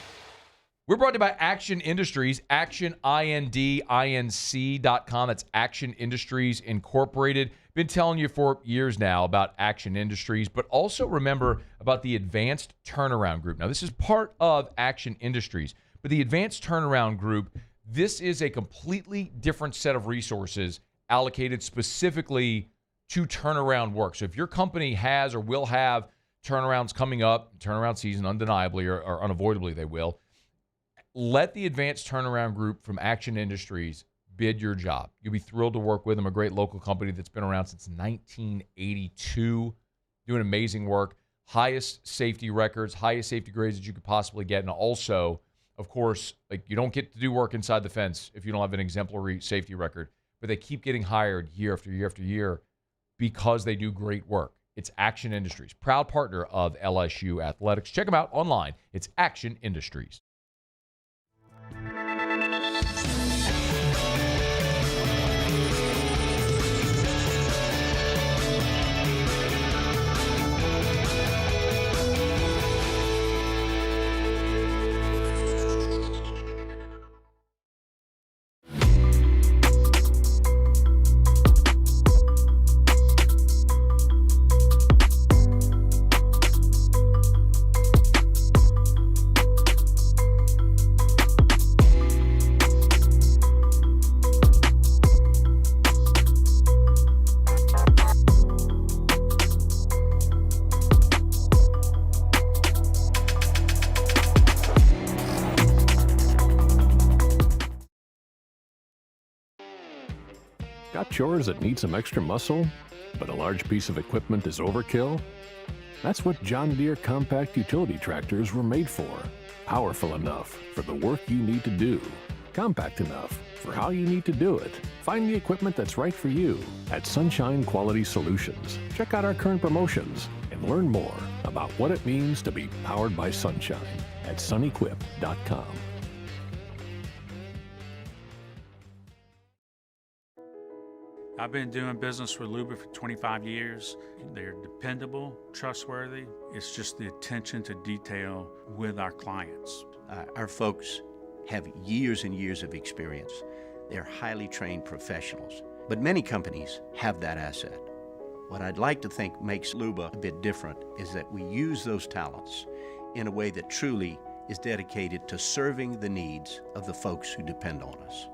We're brought to you by Action Industries, actionindinc.com. That's Action Industries Incorporated. Been telling you for years now about Action Industries, but also remember about the Advanced Turnaround Group. Now, this is part of Action Industries, but the Advanced Turnaround Group, this is a completely different set of resources allocated specifically to turnaround work. So if your company has or will have turnarounds coming up, turnaround season undeniably or unavoidably they will, let the Advanced Turnaround Group from Action Industries bid your job. You'll be thrilled to work with them, a great local company that's been around since 1982, doing amazing work. highest safety records, highest safety grades that you could possibly get. And also, of course, like you don't get to do work inside the fence if you don't have an exemplary safety record. But they keep getting hired year after year after year because they do great work. It's Action Industries, proud partner of LSU Athletics. Check them out online. It's Action Industries. Got chores that need some extra muscle, but a large piece of equipment is overkill? That's what John Deere compact utility tractors were made for. Powerful enough for the work you need to do. Compact enough for how you need to do it. Find the equipment that's right for you at Sunshine Quality Solutions. Check out our current promotions and learn more about what it means to be powered by sunshine at sunequip.com. I've been doing business with Luba for 25 years. They're dependable, trustworthy. It's just the attention to detail with our clients. Our folks have years and years of experience. They're highly trained professionals. But many companies have that asset. What I'd like to think makes Luba a bit different is that we use those talents in a way that truly is dedicated to serving the needs of the folks who depend on us.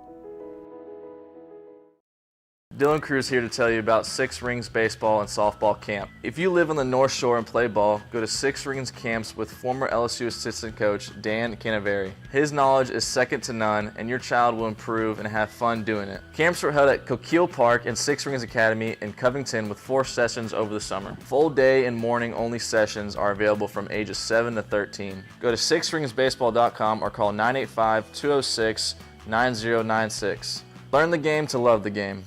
Dylan Cruz here to tell you about Six Rings Baseball and Softball Camp. If you live on the North Shore and play ball, go to Six Rings Camps with former LSU assistant coach Dan Canaveri. His knowledge is second to none, and your child will improve and have fun doing it. Camps were held at Coquille Park and Six Rings Academy in Covington with 4 sessions over the summer. Full day and morning only sessions are available from ages 7 to 13. Go to sixringsbaseball.com or call 985-206-9096. Learn the game to love the game.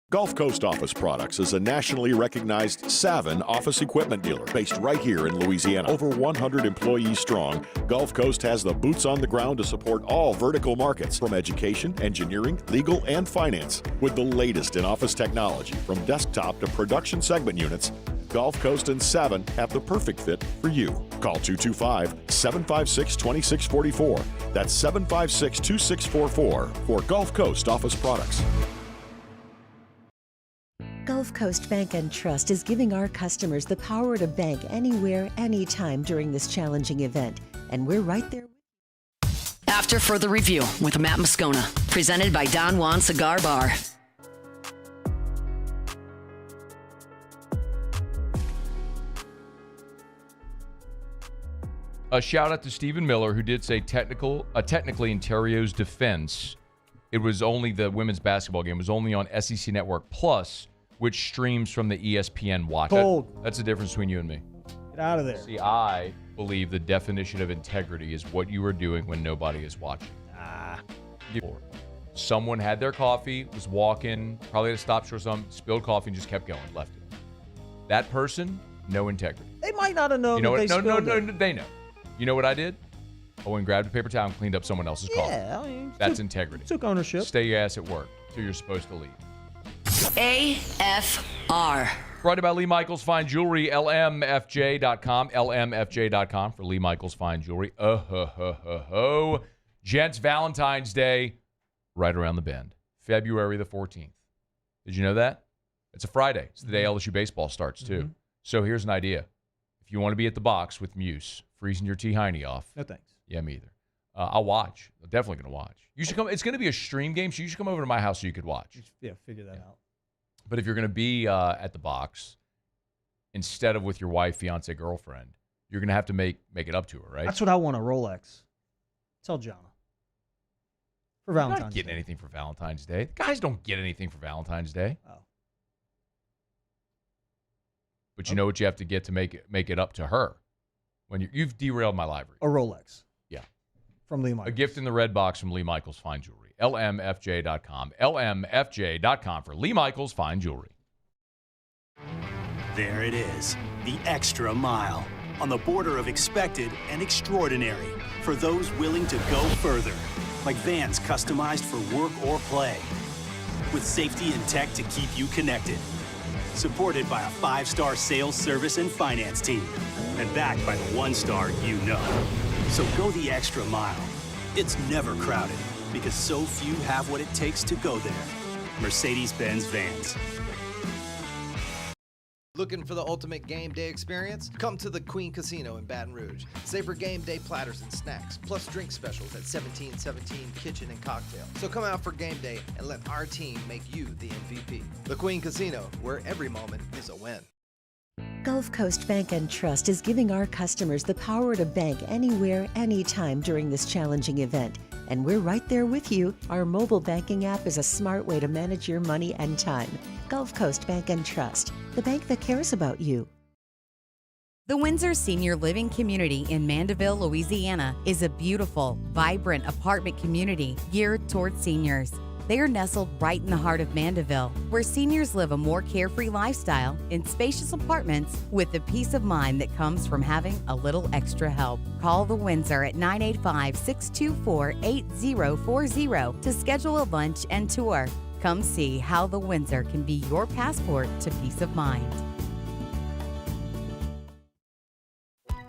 Gulf Coast Office Products is a nationally recognized Saban office equipment dealer based right here in Louisiana. Over 100 employees strong, Gulf Coast has the boots on the ground to support all vertical markets, from education, engineering, legal, and finance. With the latest in office technology, from desktop to production segment units, Gulf Coast and Saban have the perfect fit for you. Call 225-756-2644. That's 756-2644 for Gulf Coast Office Products. Gulf Coast Bank and Trust is giving our customers the power to bank anywhere, anytime during this challenging event. And we're right there. After Further Review with Matt Moscona, presented by Don Juan Cigar Bar. A shout out to Stephen Miller, who did say technically in Terrio's defense, it was only the women's basketball game. It was only on SEC Network Plus, which streams from the ESPN watch. That's the difference between you and me. Get out of there. See, I believe the definition of integrity is what you are doing when nobody is watching. Someone had their coffee, was walking, probably at a stop shop or something, spilled coffee and just kept going, left it. That person, no integrity. They might not have known You know that what? they No, spilled it. they know. You know what I did? I went and grabbed a paper towel and cleaned up someone else's coffee. Yeah, I mean, That's integrity. Took ownership. Stay your ass at work till you're supposed to leave. AFR. Brought to you by Lee Michaels Fine Jewelry, lmfj.com, lmfj.com for Lee Michaels Fine Jewelry. Gents, Valentine's Day, right around the bend, February the 14th. Did you know that? It's a Friday. It's the day LSU baseball starts, too. Mhm. So here's an idea. If you want to be at the box with Muse, freezing your T. Heine off. No thanks. Yeah, me either. I'll watch. I'm definitely going to watch. You should come. It's going to be a stream game, so you should come over to my house so you could watch. Yeah, figure that out. But if you're going to be at the box, instead of with your wife, fiance, girlfriend, you're going to have to make it up to her, right? That's what I want, a Rolex. Tell Jana. For Valentine's You're not getting anything for Valentine's Day. Guys don't get anything for Valentine's Day. Oh. But you know what you have to get to make it up to her? When you've derailed my library. A Rolex. Yeah. From Lee Michaels. A gift in the red box from Lee Michaels Fine Jewelry. LMFJ.com. LMFJ.com for Lee Michaels Fine Jewelry. There it is, the extra mile, on the border of expected and extraordinary, for those willing to go further, like vans customized for work or play, with safety and tech to keep you connected, supported by a 5-star sales, service, and finance team, and backed by the 1-star you know. So go the extra mile. It's never crowded, because so few have what it takes to go there. Mercedes-Benz Vans. Looking for the ultimate game day experience? Come to the Queen Casino in Baton Rouge. Savor game day platters and snacks, plus drink specials at 1717 Kitchen and Cocktail. So come out for game day and let our team make you the MVP. The Queen Casino, where every moment is a win. Gulf Coast Bank and Trust is giving our customers the power to bank anywhere, anytime during this challenging event. And we're right there with you. Our mobile banking app is a smart way to manage your money and time. Gulf Coast Bank and Trust, the bank that cares about you. The Windsor Senior Living Community in Mandeville, Louisiana is a beautiful, vibrant apartment community geared toward seniors. They are nestled right in the heart of Mandeville, where seniors live a more carefree lifestyle in spacious apartments with the peace of mind that comes from having a little extra help. Call the Windsor at 985-624-8040 to schedule a lunch and tour. Come see how the Windsor can be your passport to peace of mind.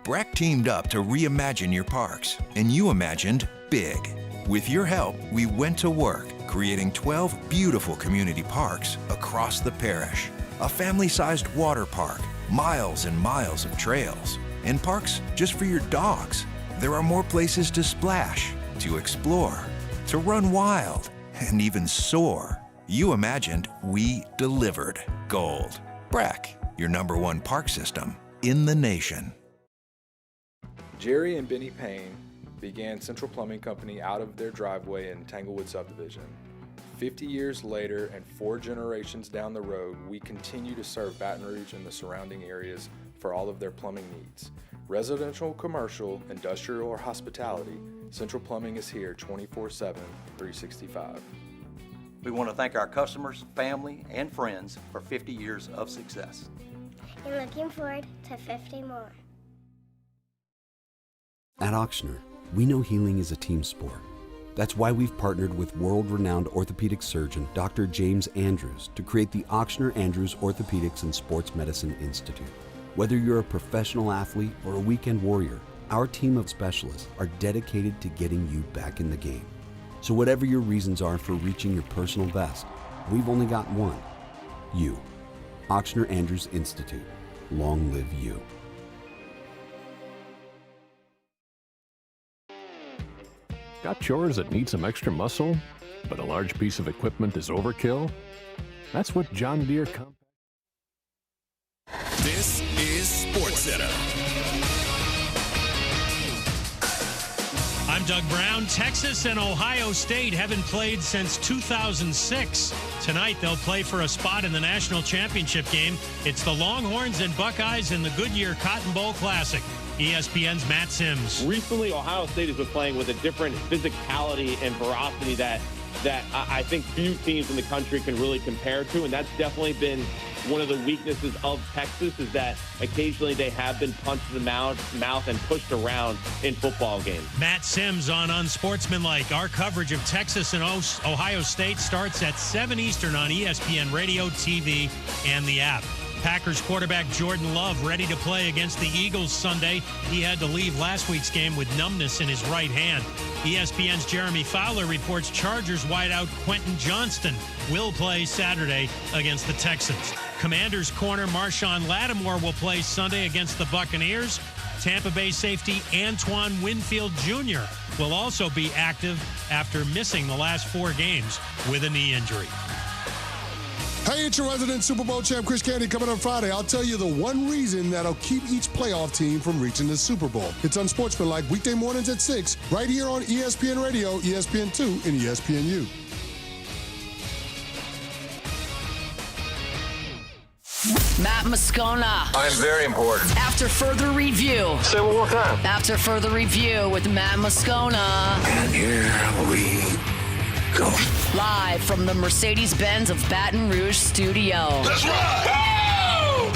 Breck teamed up to reimagine your parks, and you imagined big. With your help, we went to work, creating 12 beautiful community parks across the parish. A family-sized water park, miles and miles of trails, and parks just for your dogs. There are more places to splash, to explore, to run wild, and even soar. You imagined, we delivered. Gold. Breck, your #1 park system in the nation. Jerry and Benny Payne began Central Plumbing Company out of their driveway in Tanglewood Subdivision. 50 years later and 4 generations down the road, we continue to serve Baton Rouge and the surrounding areas for all of their plumbing needs. Residential, commercial, industrial, or hospitality, Central Plumbing is here 24/7, 365. We want to thank our customers, family, and friends for 50 years of success. And looking forward to 50 more. At Auctioner, we know healing is a team sport. That's why we've partnered with world-renowned orthopedic surgeon Dr. James Andrews to create the Auctioner Andrews Orthopedics and Sports Medicine Institute. Whether you're a professional athlete or a weekend warrior, our team of specialists are dedicated to getting you back in the game. So whatever your reasons are for reaching your personal best, we've only got one: you. Auctioner Andrews Institute. Long live you. Got chores that need some extra muscle, but a large piece of equipment is overkill? That's what John Deere This is SportsCenter. I'm Doug Brown. Texas and Ohio State haven't played since 2006. Tonight, they'll play for a spot in the national championship game. It's the Longhorns and Buckeyes in the Goodyear Cotton Bowl Classic. ESPN's Matt Sims. Recently, Ohio State has been playing with a different physicality and ferocity that I think few teams in the country can really compare to, and that's definitely been one of the weaknesses of Texas, is that occasionally they have been punched in the mouth and pushed around in football games. Matt Sims on Unsportsmanlike. Our coverage of Texas and Ohio State starts at 7 Eastern on ESPN Radio, TV, and the app. Packers quarterback Jordan Love ready to play against the Eagles Sunday. He had to leave last week's game with numbness in his right hand. ESPN's Jeremy Fowler reports Chargers wideout Quentin Johnston will play Saturday against the Texans. Commanders corner Marshawn Lattimore will play Sunday against the Buccaneers. Tampa Bay safety Antoine Winfield Jr. will also be active after missing the last 4 games with a knee injury. Hey, it's your resident Super Bowl champ, Chris Candy, coming on Friday. I'll tell you the one reason that'll keep each playoff team from reaching the Super Bowl. It's Unsportsmanlike, weekday mornings at 6, right here on ESPN Radio, ESPN2, and ESPNU. Matt Moscona. I'm very important. After further review. Say it one more time. After further review with Matt Moscona. And here we go. Live from the Mercedes-Benz of Baton Rouge studio. Let's ride! Woo!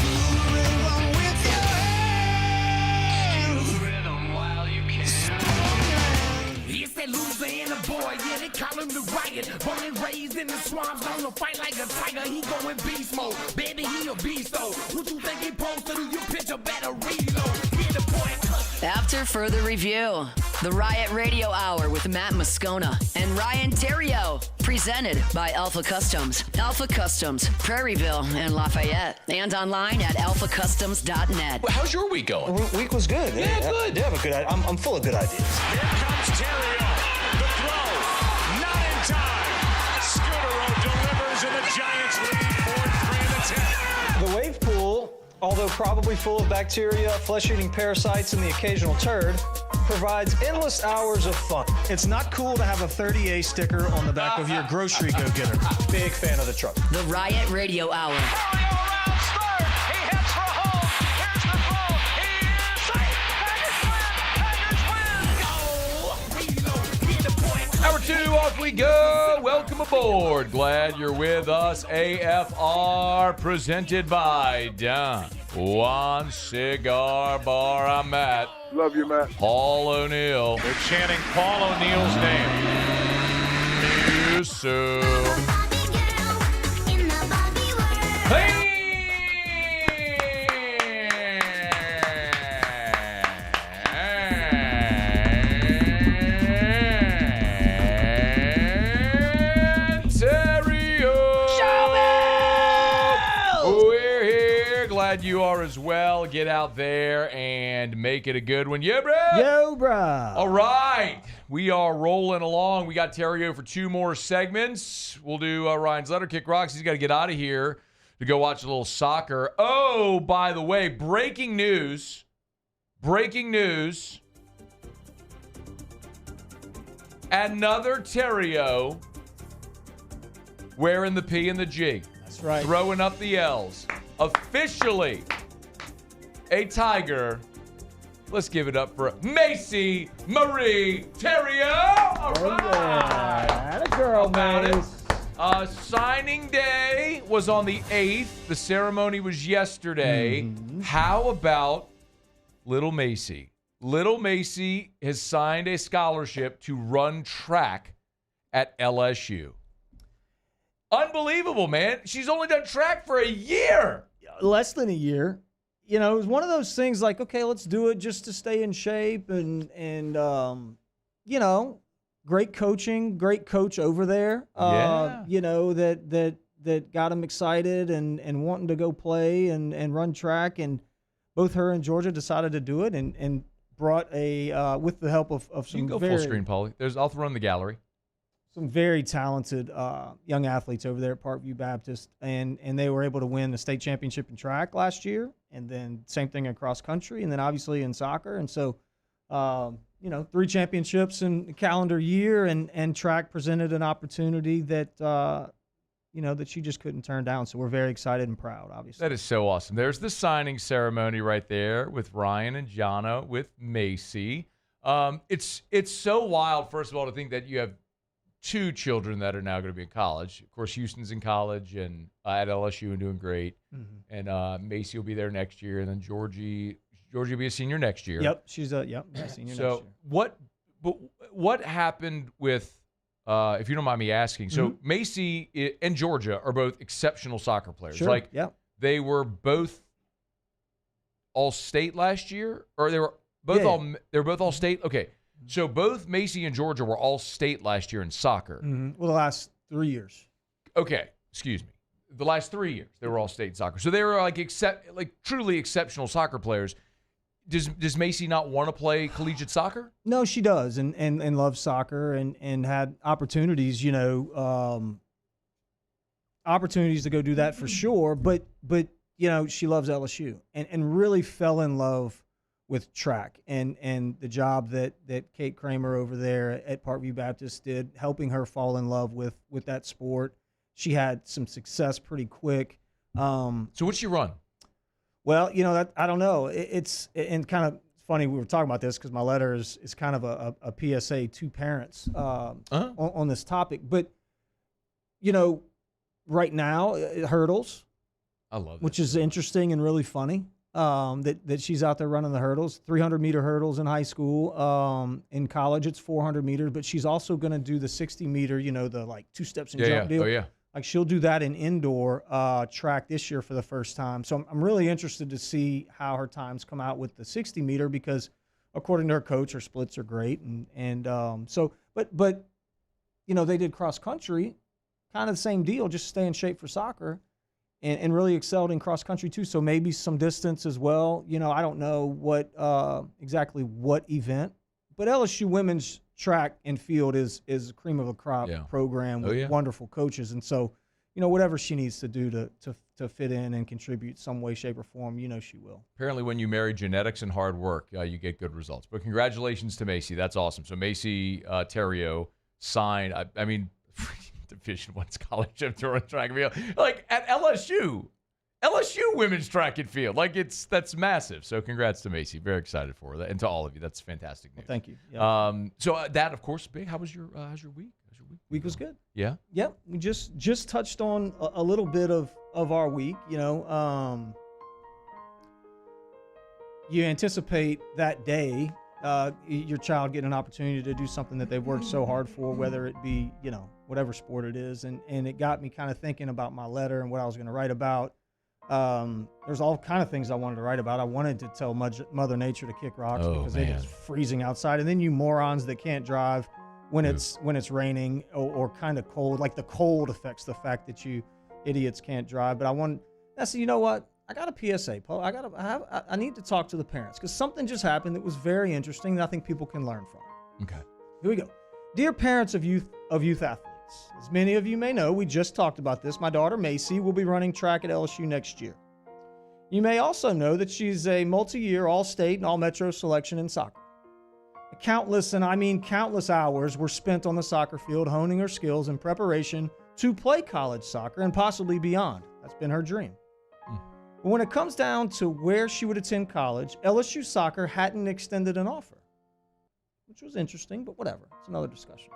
Louisiana boy, yeah, they call him the Riot. Born and raised in the swamps, gonna fight like a tiger. He going beast mode, baby, he a beast though. What you think he supposed to do? You picture better reload. Get the point. After further review, the Riot Radio Hour with Matt Moscona and Ryan Theriot, presented by Alpha Customs. Alpha Customs, Prairieville and Lafayette, and online at alphacustoms.net. Well, how's your week going? Week was good. Yeah, good. Yeah, but good. I'm full of good ideas. Here comes Theriot. The throw, not in time. Scudero delivers, and the Giants lead 4-3 in the 10th. The wave pool, although probably full of bacteria, flesh-eating parasites, and the occasional turd, provides endless hours of fun. It's not cool to have a 30A sticker on the back of your grocery go-getter. Big fan of the truck. The Riot Radio Hour. Hour 2, off we go. Welcome aboard. Glad you're with us. AFR presented by Don Juan Cigar Bar. I'm Matt. Love you, Matt. Paul O'Neill. They're chanting Paul O'Neill's name. You so. Hey! We're here. Glad you are as well. Get out there and make it a good one. Yeah, bro. Yo, bro. All right. We are rolling along. We got Theriot for 2 more segments. We'll do Ryan's Letter Kick Rocks. He's got to get out of here to go watch a little soccer. Oh, by the way, breaking news. Breaking news. Another Theriot wearing the P and the G. That's right. Throwing up the L's. Officially a Tiger. Let's give it up for Macy Marie Theriot. All right. That a girl, man. Signing day was on the 8th. The ceremony was yesterday. Mm-hmm. How about little Macy? Little Macy has signed a scholarship to run track at LSU. Unbelievable, man. She's only done track for a year. Less than a year. You know, it was one of those things like, okay, let's do it just to stay in shape and you know, great coaching, great coach over there. Yeah. You know, that got him excited and wanting to go play and run track. And both her and Georgia decided to do it and brought a with the help of some You can go full screen, Paulie. I'll run the gallery. Some very talented young athletes over there at Parkview Baptist, and they were able to win the state championship in track last year, and then same thing in cross country, and then obviously in soccer. And so, you know, 3 championships in the calendar year, and track presented an opportunity that, you know, that she just couldn't turn down. So we're very excited and proud, obviously. That is so awesome. There's the signing ceremony right there with Ryan and Jana with Macy. It's so wild, first of all, to think that you have 2 children that are now going to be in college. Of course, Houston's in college and at LSU and doing great. Mm-hmm. And Macy will be there next year, and then Georgie will be a senior next year. Yep, she's a senior next year. So what happened with, if you don't mind me asking, so Mm-hmm. Macy and Georgia are both exceptional soccer players. Sure. Like, yep. They were both all-state last year, or they were both they were both all-state. Okay. So both Macy and Georgia were all state last year in soccer. Mm-hmm. Well, the last 3 years. Okay, excuse me. The last 3 years they were all state in soccer. So they were like truly exceptional soccer players. Does Macy not want to play collegiate soccer? No, she does, and loves soccer and had opportunities, you know, opportunities to go do that for sure. But you know, she loves LSU and really fell in love with track and the job that Kate Kramer over there at Parkview Baptist did, helping her fall in love with that sport. She had some success pretty quick. So what'd she run? Well, that I don't know. It's kind of funny. We were talking about this because my letter is kind of a PSA to parents on this topic. But right now, hurdles. I love it. Which is interesting and really funny. That she's out there running the hurdles, 300-meter hurdles in high school. In college, it's 400 meters, but she's also going to do the 60-meter, the like 2 steps and jump deal. Oh, yeah. Like she'll do that in indoor track this year for the first time. So I'm really interested to see how her times come out with the 60-meter because according to her coach, her splits are great. But they did cross country, kind of the same deal, just stay in shape for soccer. And really excelled in cross country too. So maybe some distance as well. I don't know exactly what event, but LSU women's track and field is a cream of a crop program with wonderful coaches. And so, whatever she needs to do to fit in and contribute some way, shape, or form, she will. Apparently, when you marry genetics and hard work, you get good results. But congratulations to Macy. That's awesome. So Macy Theriot signed. I mean. Division I scholarship to track and field, like at LSU women's track and field, that's massive. So congrats to Macy, very excited for that, and to all of you. That's fantastic news. Well, thank you. Yeah. So that of course big. How was your week? Week was good. Yeah. Yep. We just touched on a little bit of our week. You anticipate that day. Your child get an opportunity to do something that they've worked so hard for, whether it be, whatever sport it is. And it got me kind of thinking about my letter and what I was going to write about. There's all kind of things I wanted to write about. I wanted to tell Mother Nature to kick rocks because it is freezing outside. And then you morons that can't drive when it's raining or kind of cold, like the cold affects the fact that you idiots can't drive. But I said, you know what? I got a PSA, Paul. I need to talk to the parents because something just happened that was very interesting that I think people can learn from. Okay. Here we go. Dear parents of youth athletes, as many of you may know, we just talked about this. My daughter Macy will be running track at LSU next year. You may also know that she's a multi-year All-State and All-Metro selection in soccer. Countless, and I mean countless hours were spent on the soccer field honing her skills in preparation to play college soccer and possibly beyond. That's been her dream. But when it comes down to where she would attend college, LSU soccer hadn't extended an offer, which was interesting, but whatever. It's another discussion.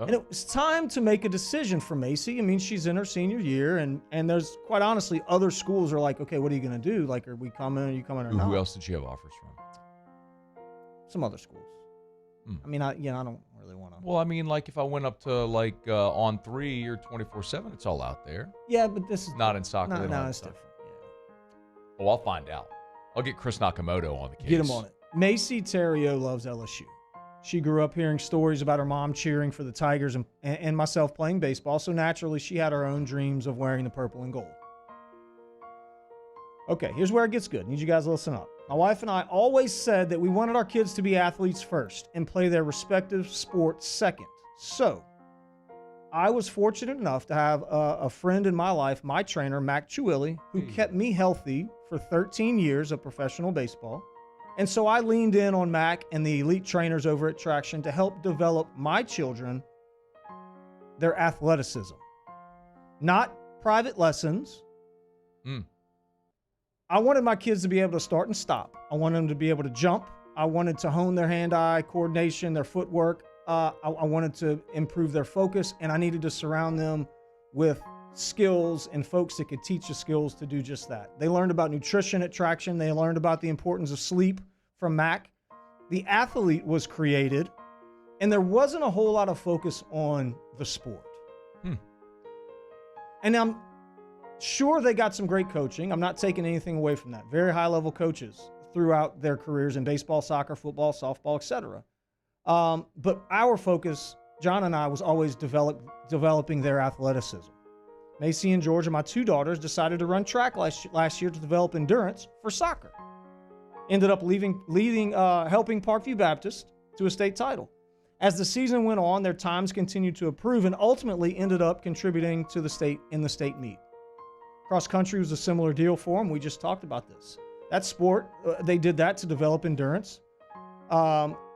And it was time to make a decision for Macy. I mean, she's in her senior year, and there's, quite honestly, other schools are like, okay, what are you going to do? Like, are we coming? Are you coming or not? Who else did she have offers from? Some other schools. I mean, I don't really want to. Well, I mean, like if I went up to On 3 or 24/7, it's all out there. Yeah, but this is not in soccer. No, it's different. Yeah. Oh, I'll find out. I'll get Chris Nakamoto on the case. Get him on it. Macy Theriot loves LSU. She grew up hearing stories about her mom cheering for the Tigers and myself playing baseball, so naturally she had her own dreams of wearing the purple and gold. Okay, here's where it gets good. I need you guys to listen up. My wife and I always said that we wanted our kids to be athletes first and play their respective sports second. So, I was fortunate enough to have a friend in my life, my trainer, Mac Chiwilli, who kept me healthy for 13 years of professional baseball. And so I leaned in on Mac and the elite trainers over at Traction to help develop my children, their athleticism. Not private lessons. I wanted my kids to be able to start and stop. I wanted them to be able to jump. I wanted to hone their hand-eye coordination, their footwork. I wanted to improve their focus, and I needed to surround them with skills and folks that could teach the skills to do just that. They learned about nutrition at Traction. They learned about the importance of sleep from Mac. The athlete was created, and there wasn't a whole lot of focus on the sport. And I'm sure they got some great coaching. I'm not taking anything away from that. Very high-level coaches throughout their careers in baseball, soccer, football, softball, etc. But our focus, John and I, was always developing their athleticism. Macy and Georgia, my two daughters, decided to run track last year to develop endurance for soccer. Ended up helping Parkview Baptist to a state title. As the season went on, their times continued to improve and ultimately ended up contributing to the state meet. Cross country was a similar deal for them. We just talked about this. That sport, they did that to develop endurance.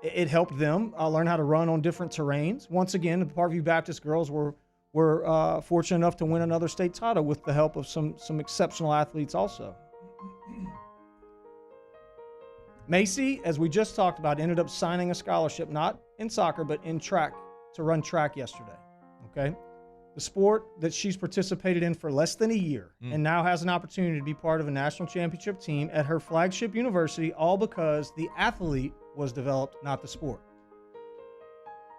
It helped them learn how to run on different terrains. Once again, the Parkview Baptist girls were fortunate enough to win another state title with the help of some exceptional athletes also. Macy, as we just talked about, ended up signing a scholarship, not in soccer, but in track, to run track yesterday. Okay? The sport that she's participated in for less than a year and now has an opportunity to be part of a national championship team at her flagship university, all because the athlete was developed, not the sport.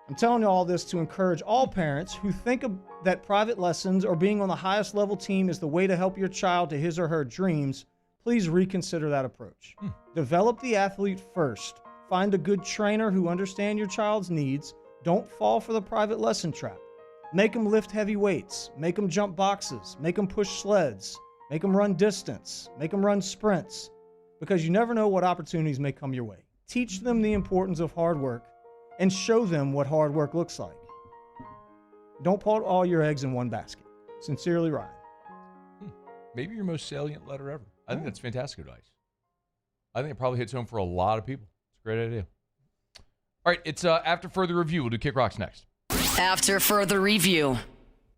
I'm telling you all this to encourage all parents who think that private lessons or being on the highest level team is the way to help your child to his or her dreams. Please reconsider that approach. Develop the athlete first. Find a good trainer who understands your child's needs. Don't fall for the private lesson trap. Make them lift heavy weights. Make them jump boxes. Make them push sleds. Make them run distance. Make them run sprints. Because you never know what opportunities may come your way. Teach them the importance of hard work and show them what hard work looks like. Don't put all your eggs in one basket. Sincerely, Ryan. Maybe your most salient letter ever. I think that's fantastic advice. I think it probably hits home for a lot of people. It's a great idea. All right, it's after further review. We'll do Kick Rocks next. After further review.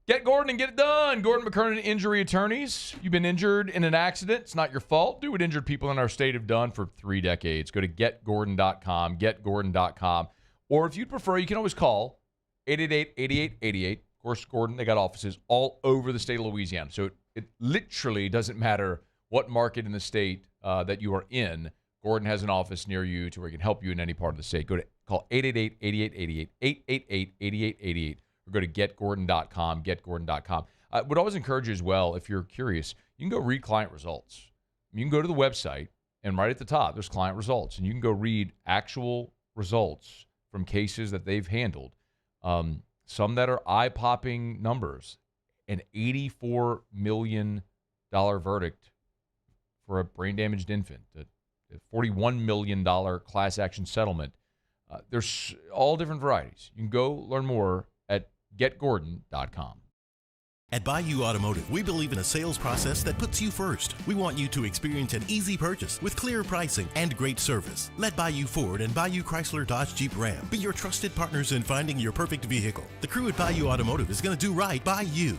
Get Gordon and get it done. Gordon McKernan Injury Attorneys. You've been injured in an accident. It's not your fault. Do what injured people in our state have done for 3 decades. Go to getgordon.com, getgordon.com. Or if you'd prefer, you can always call 888-8888. Of course, Gordon, they got offices all over the state of Louisiana. So it literally doesn't matter what market in the state that you are in. Gordon has an office near you to where he can help you in any part of the state. Call 888-8888, 888-8888, or go to getgordon.com, getgordon.com. I would always encourage you as well, if you're curious, you can go read client results. You can go to the website, and right at the top, there's client results, and you can go read actual results from cases that they've handled. Some that are eye-popping numbers. An $84 million verdict for a brain-damaged infant, a $41 million class action settlement. There's all different varieties. You can go learn more at getgordon.com. At Bayou Automotive, we believe in a sales process that puts you first. We want you to experience an easy purchase with clear pricing and great service. Let Bayou Ford and Bayou Chrysler Dodge Jeep Ram be your trusted partners in finding your perfect vehicle. The crew at Bayou Automotive is going to do right by you.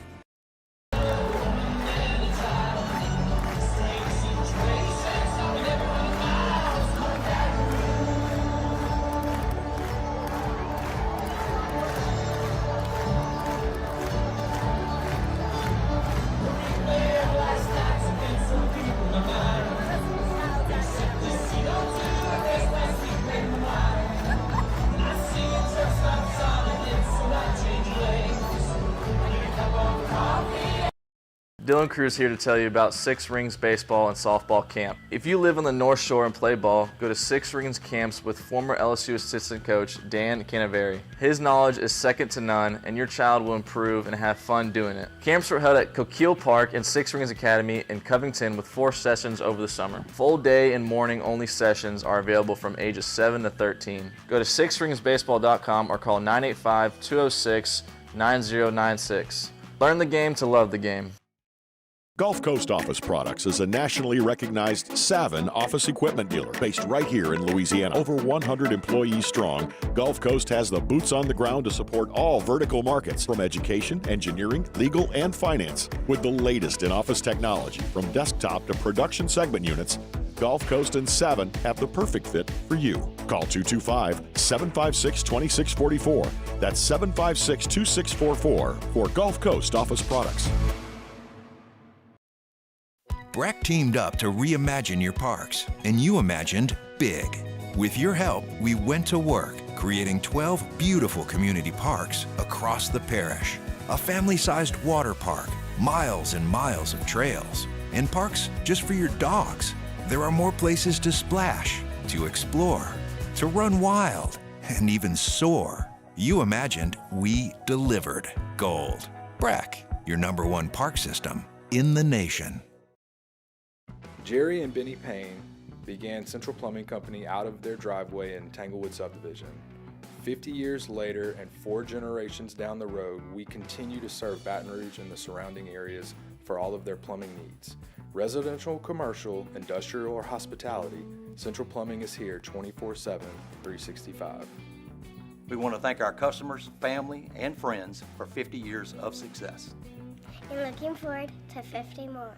Dylan Cruz here to tell you about Six Rings Baseball and Softball Camp. If you live on the North Shore and play ball, go to Six Rings Camps with former LSU assistant coach Dan Canaveri. His knowledge is second to none, and your child will improve and have fun doing it. Camps were held at Coquille Park and Six Rings Academy in Covington with 4 sessions over the summer. Full day and morning only sessions are available from ages 7 to 13. Go to sixringsbaseball.com or call 985-206-9096. Learn the game to love the game. Gulf Coast Office Products is a nationally recognized Saban office equipment dealer based right here in Louisiana. Over 100 employees strong, Gulf Coast has the boots on the ground to support all vertical markets from education, engineering, legal, and finance. With the latest in office technology from desktop to production segment units, Gulf Coast and Saban have the perfect fit for you. Call 225-756-2644. That's 756-2644 for Gulf Coast Office Products. Breck teamed up to reimagine your parks, and you imagined big. With your help, we went to work, creating 12 beautiful community parks across the parish. A family-sized water park, miles and miles of trails, and parks just for your dogs. There are more places to splash, to explore, to run wild, and even soar. You imagined, we delivered. Gold. Breck, your #1 park system in the nation. Jerry and Benny Payne began Central Plumbing Company out of their driveway in Tanglewood Subdivision. 50 years later and 4 generations down the road, we continue to serve Baton Rouge and the surrounding areas for all of their plumbing needs. Residential, commercial, industrial, or hospitality, Central Plumbing is here 24/7, 365. We want to thank our customers, family, and friends for 50 years of success. And looking forward to 50 more.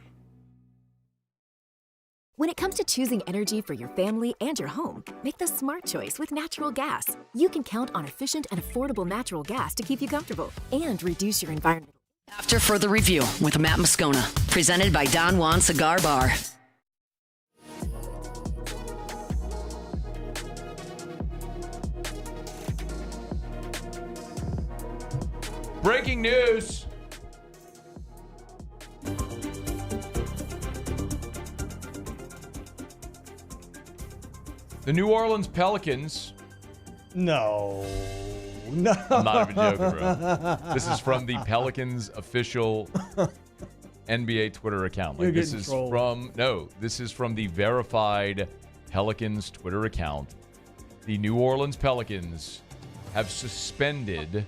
When it comes to choosing energy for your family and your home, make the smart choice with natural gas. You can count on efficient and affordable natural gas to keep you comfortable and reduce your environmental. After further review with Matt Moscona, presented by Don Juan Cigar Bar. Breaking news. The New Orleans Pelicans. No. I'm not even joking, bro. This is from the Pelicans official NBA Twitter account. Like, this is this is from the verified Pelicans Twitter account. The New Orleans Pelicans have suspended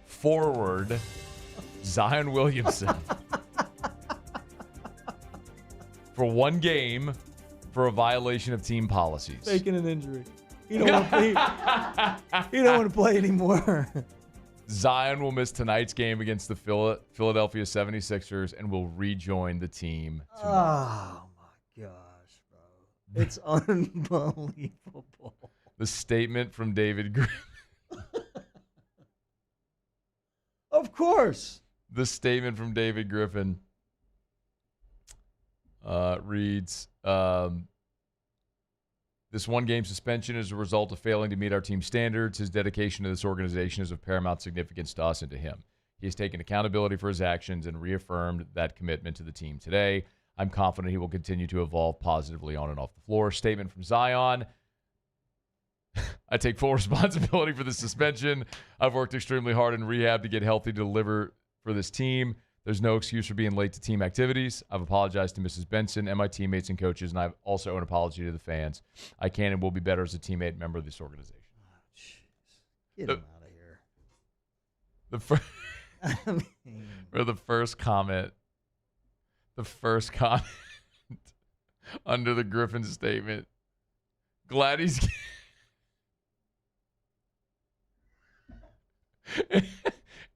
forward Zion Williamson for 1 game for a violation of team policies. Faking an injury. He don't want to play anymore. Zion will miss tonight's game against the Philadelphia 76ers and will rejoin the team tomorrow. Oh, my gosh, bro. It's unbelievable. The statement from David Griffin. Of course. The statement from David Griffin reads, this 1-game suspension is a result of failing to meet our team standards. His dedication to this organization is of paramount significance to us and to him. He has taken accountability for his actions and reaffirmed that commitment to the team today. I'm confident he will continue to evolve positively on and off the floor. Statement from Zion. I take full responsibility for the suspension. I've worked extremely hard in rehab to get healthy to deliver for this team. There's no excuse for being late to team activities. I've apologized to Mrs. Benson and my teammates and coaches, and I also owe an apology to the fans. I can and will be better as a teammate and member of this organization. Get him out of here. The first comment under the Griffin statement. Glad he's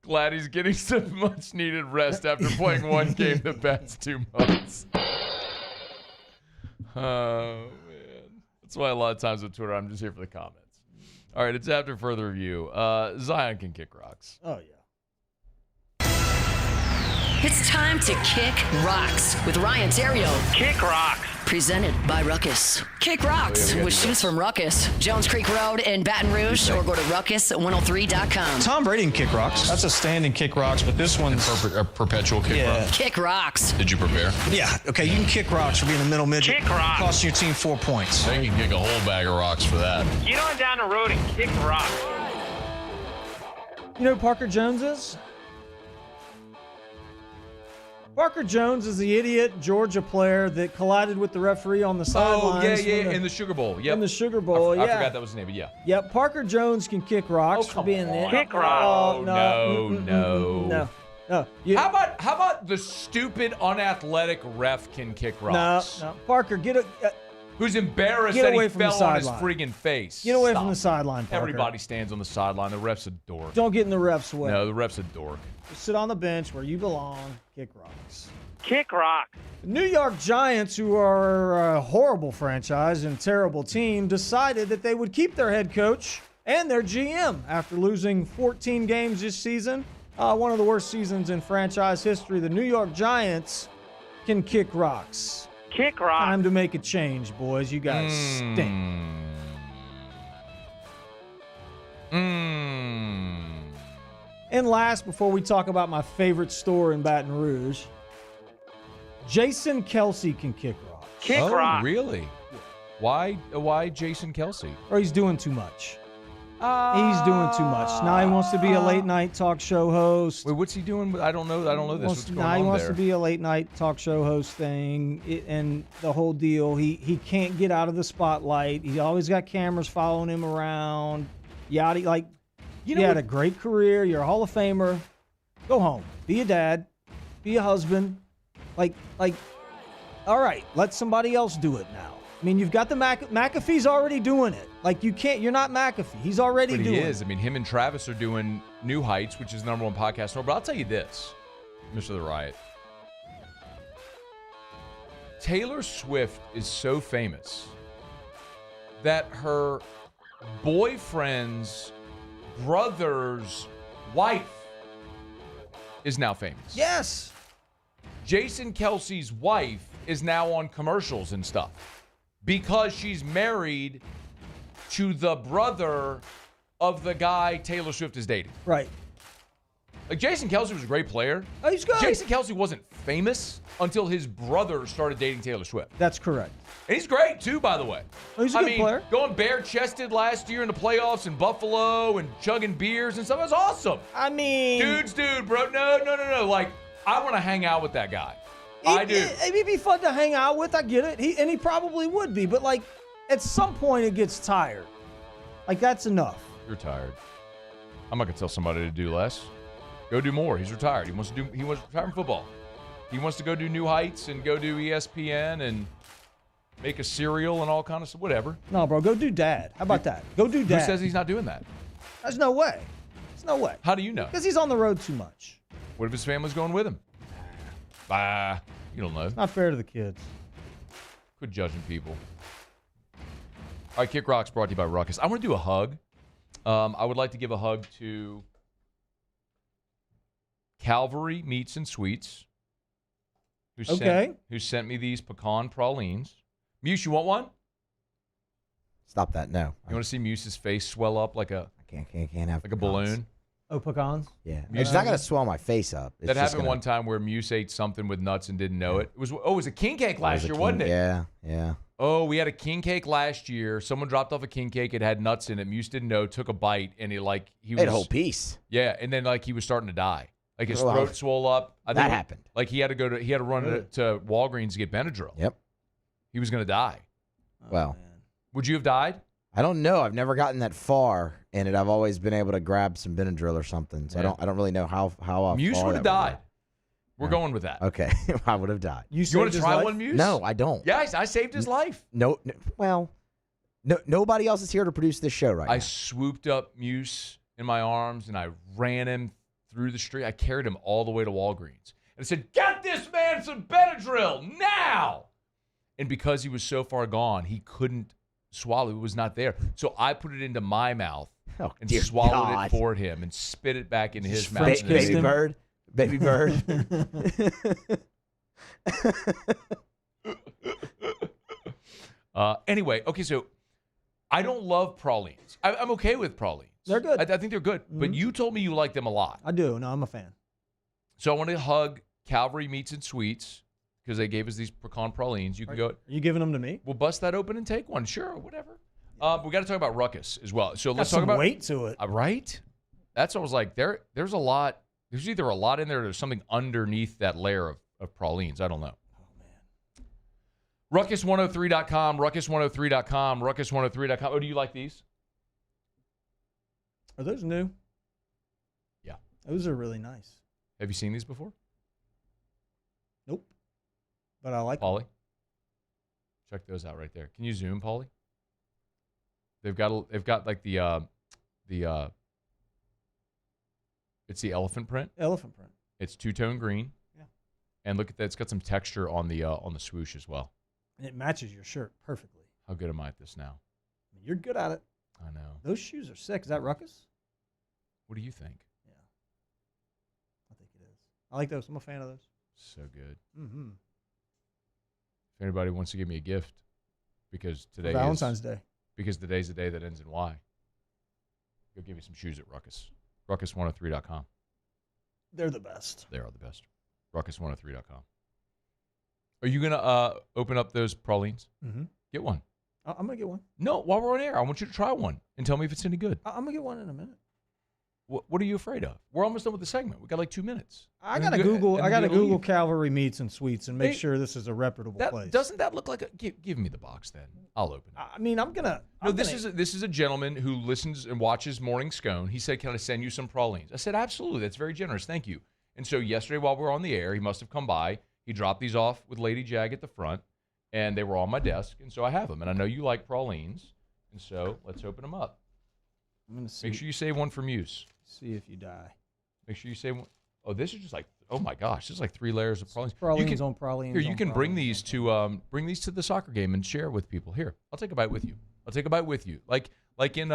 glad he's getting some much needed rest after playing 1 game the past 2 months. Oh, man. That's why a lot of times with Twitter, I'm just here for the comments. All right, it's after further review. Zion can kick rocks. Oh, yeah. It's time to kick rocks with Ryan Theriot. Kick rocks. Presented by Ruckus. Kick rocks with shoes from Ruckus. Jones Creek Road in Baton Rouge, or go to ruckus103.com. Tom Brady can kick rocks. That's a standing kick rocks, but this one's a perpetual kick rock. Kick rocks. Did you prepare? Yeah. Okay, you can kick rocks for being a middle midget. Kick rocks. Costing your team 4 points. They can kick a whole bag of rocks for that. Get on down the road and kick rocks. You know who Parker Jones is? Parker Jones is the idiot Georgia player that collided with the referee on the sidelines. Oh, yeah, in the Sugar Bowl. Yep. In the Sugar Bowl, I forgot that was his name, but yeah. Yep, Parker Jones can kick rocks for being there. Kick rocks. Oh, No. How about the stupid, unathletic ref can kick rocks? No. Parker, Who's embarrassed Get that away he from the fell on his sideline. friggin' face. Get away from the sideline, Parker. Everybody stands on the sideline. The ref's a dork. Don't get in the ref's way. No, the ref's a dork. Just sit on the bench where you belong. Kick rocks. Kick rocks. The New York Giants, who are a horrible franchise and terrible team, decided that they would keep their head coach and their GM after losing 14 games this season. One of the worst seasons in franchise history. The New York Giants can kick rocks. Kick rocks. Time to make a change, boys. You guys stink. And last, before we talk about my favorite store in Baton Rouge, Jason Kelsey can kick rocks. Kick rocks. Really? Why Jason Kelsey? Or he's doing too much. He's doing too much. Now he wants to be a late night talk show host. Wait, what's he doing? I don't know this. What's going now he on wants there? to be a late night talk show host thing, and the whole deal. He can't get out of the spotlight. He always got cameras following him around. Yada, you had a great career. You're a Hall of Famer. Go home. Be a dad. Be a husband. All right, let somebody else do it now. I mean, you've got the McAfee's already doing it. You're not McAfee. He's already doing it. He is. I mean, him and Travis are doing New Heights, which is the #1 podcast. But I'll tell you this, Mr. The Riot. Taylor Swift is so famous that her boyfriend's brother's wife is now famous. Yes. Jason Kelsey's wife is now on commercials and stuff because she's married to the brother of the guy Taylor Swift is dating. Right. Like, Jason Kelsey was a great player. Oh, he's good. Jason Kelsey wasn't famous until his brother started dating Taylor Swift. That's correct. And he's great, too, by the way. Oh, he's a good player. Going bare-chested last year in the playoffs in Buffalo and chugging beers and stuff. It was awesome. I mean... Dude, bro. No. Like, I want to hang out with that guy. I do. It'd be fun to hang out with. I get it. He probably would be. But, like, at some point it gets tired. Like, that's enough. You're tired. I'm not going to tell somebody to do less. Go do more. He's retired. He wants to retire from football. He wants to go do New Heights and go do ESPN and make a cereal and all kind of stuff. Whatever. No, bro. Go do dad. How about that? Go do dad. Who says he's not doing that? There's no way. There's no way. How do you know? Because he's on the road too much. What if his family's going with him? Bah. You don't know. It's not fair to the kids. Quit judging people. All right, Kick Rock's brought to you by Ruckus. I want to do a hug. I would like to give a hug to Calvary Meats and Sweets, who sent me these pecan pralines. Muse, you want one? Stop that. No. You want to see Muse's face swell up like a can't have like a balloon? Oh, pecans? Yeah. It's not going to swell my face up. It's that just happened one time where Muse ate something with nuts and didn't know it. It was a king cake last year, wasn't it? Yeah. Oh, we had a king cake last year. Someone dropped off a king cake. It had nuts in it. Muse didn't know, took a bite, and he ate a whole piece. Yeah, and then he was starting to die. Like his throat swole up. That happened. Like he had to run to Walgreens to get Benadryl. Yep. He was going to die. Well, would you have died? I don't know. I've never gotten that far in it. I've always been able to grab some Benadryl or something. So I don't really know how Muse would have died. We're going with that. Okay. I would have died. You want to try one, Muse? No, I don't. Yes, I saved his life. No, nobody else is here to produce this show right now. I swooped up Muse in my arms and I ran him through the street. I carried him all the way to Walgreens. And I said, "Get this man some Benadryl now!" And because he was so far gone, he couldn't swallow. It was not there. So I put it into my mouth and swallowed it for him and spit it back into his mouth. Baby bird. Anyway, okay, so I don't love pralines. I'm okay with pralines. They're good. I think they're good. Mm-hmm. But you told me you like them a lot. I do. No, I'm a fan. So I want to hug Calvary Meats and Sweets because they gave us these pecan pralines. You can go. Are you giving them to me? We'll bust that open and take one. Sure, whatever. We got to talk about Ruckus as well. So let's Got talk some about weight to it. Right? That's what I was like. There's a lot. There's either a lot in there or there's something underneath that layer of pralines. I don't know. Ruckus103.com, Ruckus103.com, Ruckus103.com. Oh, do you like these? Are those new? Yeah. Those are really nice. Have you seen these before? Nope. But I like them. Paulie? Check those out right there. Can you zoom, Paulie? They've got like the it's the elephant print. Elephant print. It's two-tone green. Yeah. And look at that. It's got some texture on the swoosh as well. And it matches your shirt perfectly. How good am I at this now? You're good at it. I know. Those shoes are sick. Is that Ruckus? What do you think? Yeah. I think it is. I like those. I'm a fan of those. So good. Mm-hmm. If anybody wants to give me a gift, because today Valentine's Day. Because today's the day that ends in Y. Go give me some shoes at Ruckus. Ruckus103.com. They're the best. They are the best. Ruckus103.com. Are you going to open up those pralines? Mm-hmm. Get one. I'm going to get one. No, while we're on air, I want you to try one and tell me if it's any good. I'm going to get one in a minute. What are you afraid of? We're almost done with the segment. We got like 2 minutes. I got to Google Calvary Meats and Sweets and make sure this is a reputable place. Doesn't that look like a give me the box then? I'll open it. I mean, I'm going to this is a gentleman who listens and watches Morning Scone. He said, "Can I send you some pralines?" I said, "Absolutely. That's very generous. Thank you." And so yesterday while we were on the air, he must have come by. He dropped these off with Lady Jag at the front, and they were on my desk, and so I have them. And I know you like pralines, and so let's open them up. I'm going to see. Make sure you save one for Muse. See if you die. Make sure you save one. Oh, this is just like, Oh my gosh, there's like 3 layers of pralines. Pralines on pralines. Here, you on can bring pralines. these to the soccer game and share with people. Here, I'll take a bite with you. Like in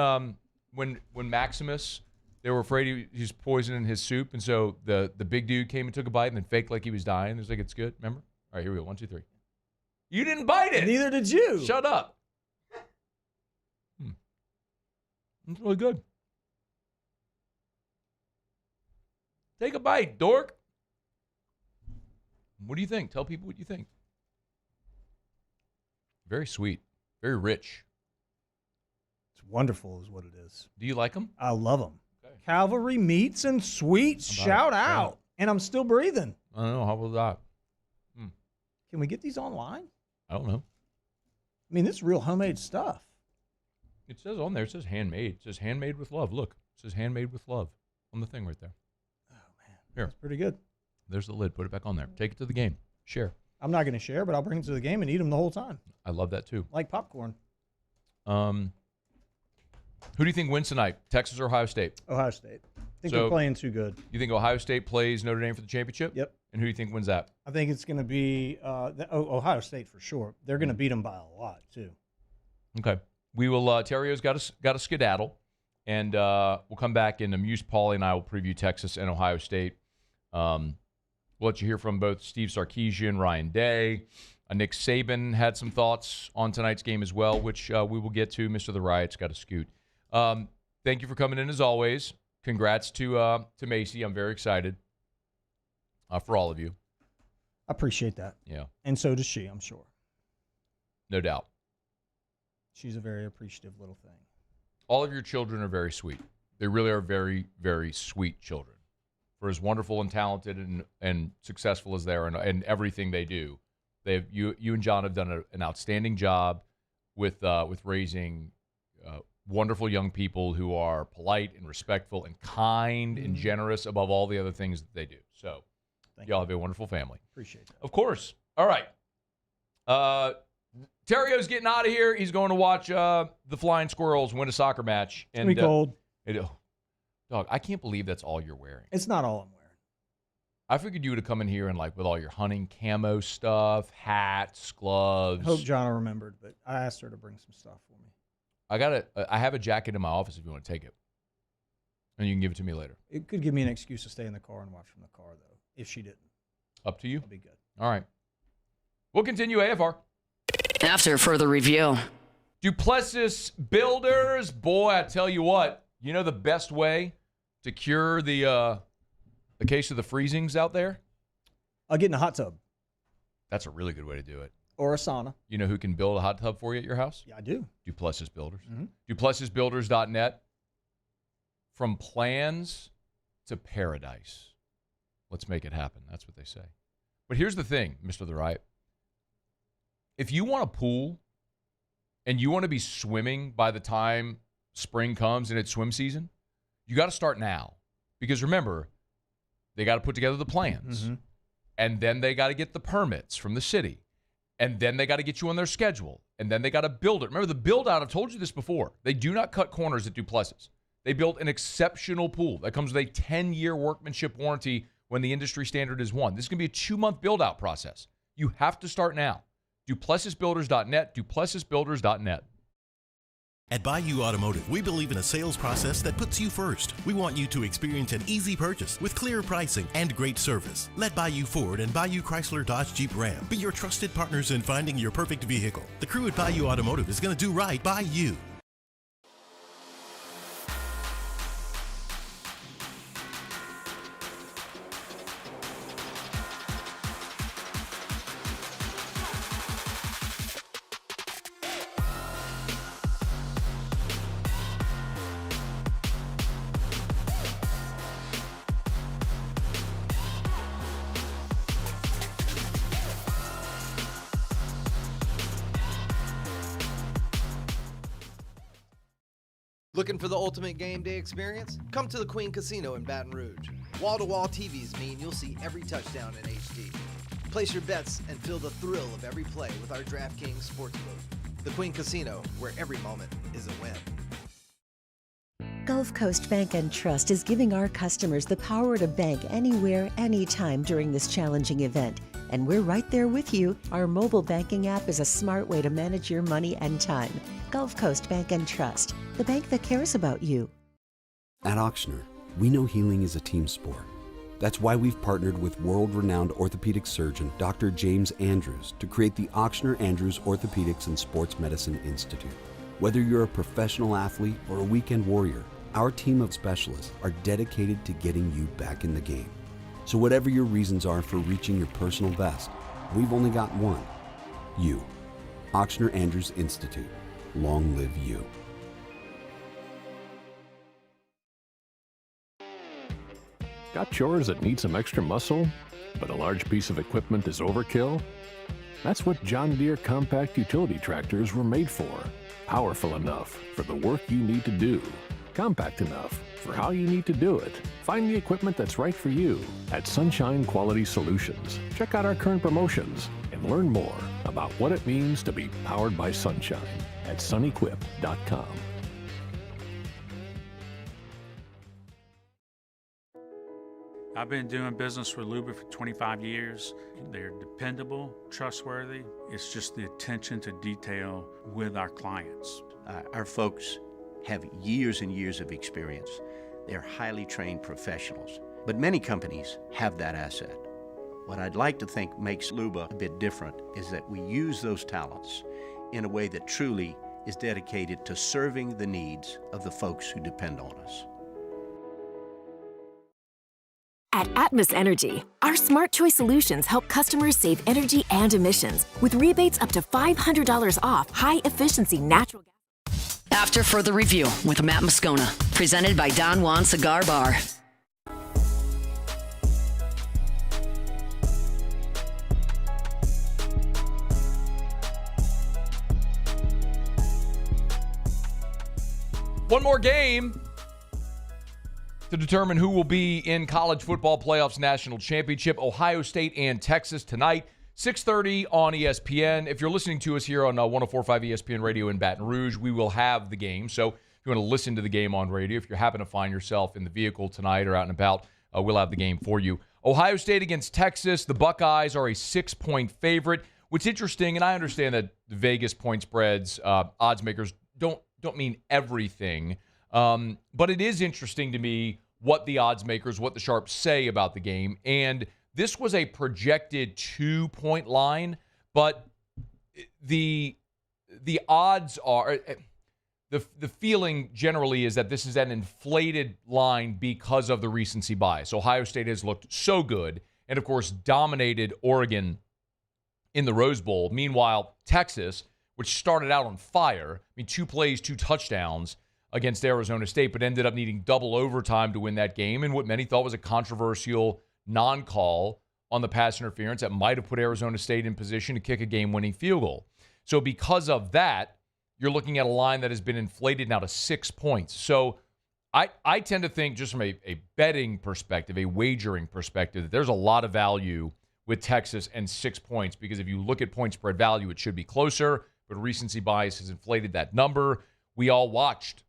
when Maximus, they were afraid he was poisoning his soup, and so the big dude came and took a bite and then faked like he was dying. It was like, it's good. Remember? All right, here we go. 1, 2, 3. You didn't bite it. Neither did you. Shut up. It's really good. Take a bite, dork. What do you think? Tell people what you think. Very sweet. Very rich. It's wonderful is what it is. Do you like them? I love them. Okay. Cavalry meats and sweets. Shout out. And I'm still breathing. I don't know. How about that? Can we get these online? I don't know. I mean, this is real homemade stuff. It says on there, it says handmade. It says handmade with love. Look, it says handmade with love on the thing right there. Oh, man. Here. That's pretty good. There's the lid. Put it back on there. Take it to the game. Share. I'm not going to share, but I'll bring it to the game and eat them the whole time. I love that too. Like popcorn. Who do you think wins tonight? Texas or Ohio State? Ohio State. I think they're playing too good. You think Ohio State plays Notre Dame for the championship? Yep. And who do you think wins that? I think it's going to be Ohio State for sure. They're going to beat them by a lot too. Okay. We will. Terrio's got a skedaddle, and we'll come back and amuse Paulie and I will preview Texas and Ohio State. We'll let you hear from both Steve Sarkisian, Ryan Day. Nick Saban had some thoughts on tonight's game as well, which we will get to. Mr. The Riot's got to scoot. Thank you for coming in as always. Congrats to Macy. I'm very excited for all of you. I appreciate that. Yeah. And so does she, I'm sure. No doubt. She's a very appreciative little thing. All of your children are very sweet. They really are very, very sweet children. For as wonderful and talented and successful as they are and everything they do, you and John have done an outstanding job with raising wonderful young people who are polite and respectful and kind and generous above all the other things that they do. So y'all have a wonderful family. Appreciate that. Of course. All right. Terrio's getting out of here. He's going to watch the Flying Squirrels win a soccer match. It's going to be cold. Dog, I can't believe that's all you're wearing. It's not all I'm wearing. I figured you would have come in here and with all your hunting camo stuff, hats, gloves. I hope Jonna remembered, but I asked her to bring some stuff for me. I have a jacket in my office if you want to take it. And you can give it to me later. It could give me an excuse to stay in the car and watch from the car, though, if she didn't. Up to you. That'd be good. All right. We'll continue AFR. After further review. Duplessis Builders. Boy, I tell you what. You know the best way to cure the case of the freezings out there? I'll get in a hot tub. That's a really good way to do it. Or a sauna. You know who can build a hot tub for you at your house? Yeah, I do. Duplessis Builders. Mm-hmm. DuplessisBuilders.net. From plans to paradise. Let's make it happen. That's what they say. But here's the thing, Mr. The Riot. If you want a pool and you want to be swimming by the time spring comes and it's swim season, you got to start now. Because remember, they got to put together the plans. Mm-hmm. And then they got to get the permits from the city. And then they got to get you on their schedule. And then they got to build it. Remember, the build-out, I've told you this before. They do not cut corners at Duplessis. They built an exceptional pool that comes with a 10-year workmanship warranty when the industry standard is 1. This is going to be a 2-month build-out process. You have to start now. DuplessisBuilders.net, DuplessisBuilders.net. At Bayou Automotive, we believe in a sales process that puts you first. We want you to experience an easy purchase with clear pricing and great service. Let Bayou Ford and Bayou Chrysler Dodge Jeep Ram be your trusted partners in finding your perfect vehicle. The crew at Bayou Automotive is going to do right by you. Looking for the ultimate game day experience? Come to the Queen Casino in Baton Rouge. Wall-to-wall TVs mean you'll see every touchdown in HD. Place your bets and feel the thrill of every play with our DraftKings Sportsbook. The Queen Casino, where every moment is a win. Gulf Coast Bank and Trust is giving our customers the power to bank anywhere, anytime during this challenging event. And we're right there with you. Our mobile banking app is a smart way to manage your money and time. Gulf Coast Bank and Trust, the bank that cares about you. At Ochsner, we know healing is a team sport. That's why we've partnered with world-renowned orthopedic surgeon Dr. James Andrews to create the Ochsner Andrews Orthopedics and Sports Medicine Institute. Whether you're a professional athlete or a weekend warrior, our team of specialists are dedicated to getting you back in the game. So whatever your reasons are for reaching your personal best, we've only got one: you. Ochsner Andrews Institute. Long live you. Got chores that need some extra muscle, but a large piece of equipment is overkill? That's what John Deere compact utility tractors were made for. Powerful enough for the work you need to do. Compact enough for how you need to do it. Find the equipment that's right for you at Sunshine Quality Solutions. Check out our current promotions and learn more about what it means to be powered by sunshine at sunequip.com. I've been doing business with Luba for 25 years. They're dependable, trustworthy. It's just the attention to detail with our clients. Our folks have years and years of experience. They're highly trained professionals, but many companies have that asset. What I'd like to think makes Luba a bit different is that we use those talents in a way that truly is dedicated to serving the needs of the folks who depend on us. At Atmos Energy, our Smart Choice solutions help customers save energy and emissions with rebates up to $500 off high-efficiency natural gas. After further review with Matt Moscona, presented by Don Juan Cigar Bar. One more game to determine who will be in college football playoffs national championship. Ohio State and Texas tonight, 6:30 on ESPN. If you're listening to us here on 104.5 ESPN Radio in Baton Rouge, we will have the game. So if you want to listen to the game on radio, if you happen to find yourself in the vehicle tonight or out and about, we'll have the game for you. Ohio State against Texas. The Buckeyes are a 6-point favorite. What's interesting, and I understand that the Vegas point spreads, odds makers don't mean everything. But it is interesting to me what the odds makers, what the sharps say about the game. And this was a projected 2-point line, but the odds are, the feeling generally is that this is an inflated line because of the recency bias. Ohio State has looked so good and, of course, dominated Oregon in the Rose Bowl. Meanwhile, Texas, which started out on fire, 2 plays, 2 touchdowns against Arizona State, but ended up needing double overtime to win that game in what many thought was a controversial non-call on the pass interference that might have put Arizona State in position to kick a game-winning field goal. So because of that, you're looking at a line that has been inflated now to 6 points. So I tend to think, just from a betting perspective, a wagering perspective, that there's a lot of value with Texas and 6 points, because if you look at point spread value, it should be closer, but recency bias has inflated that number. We all watched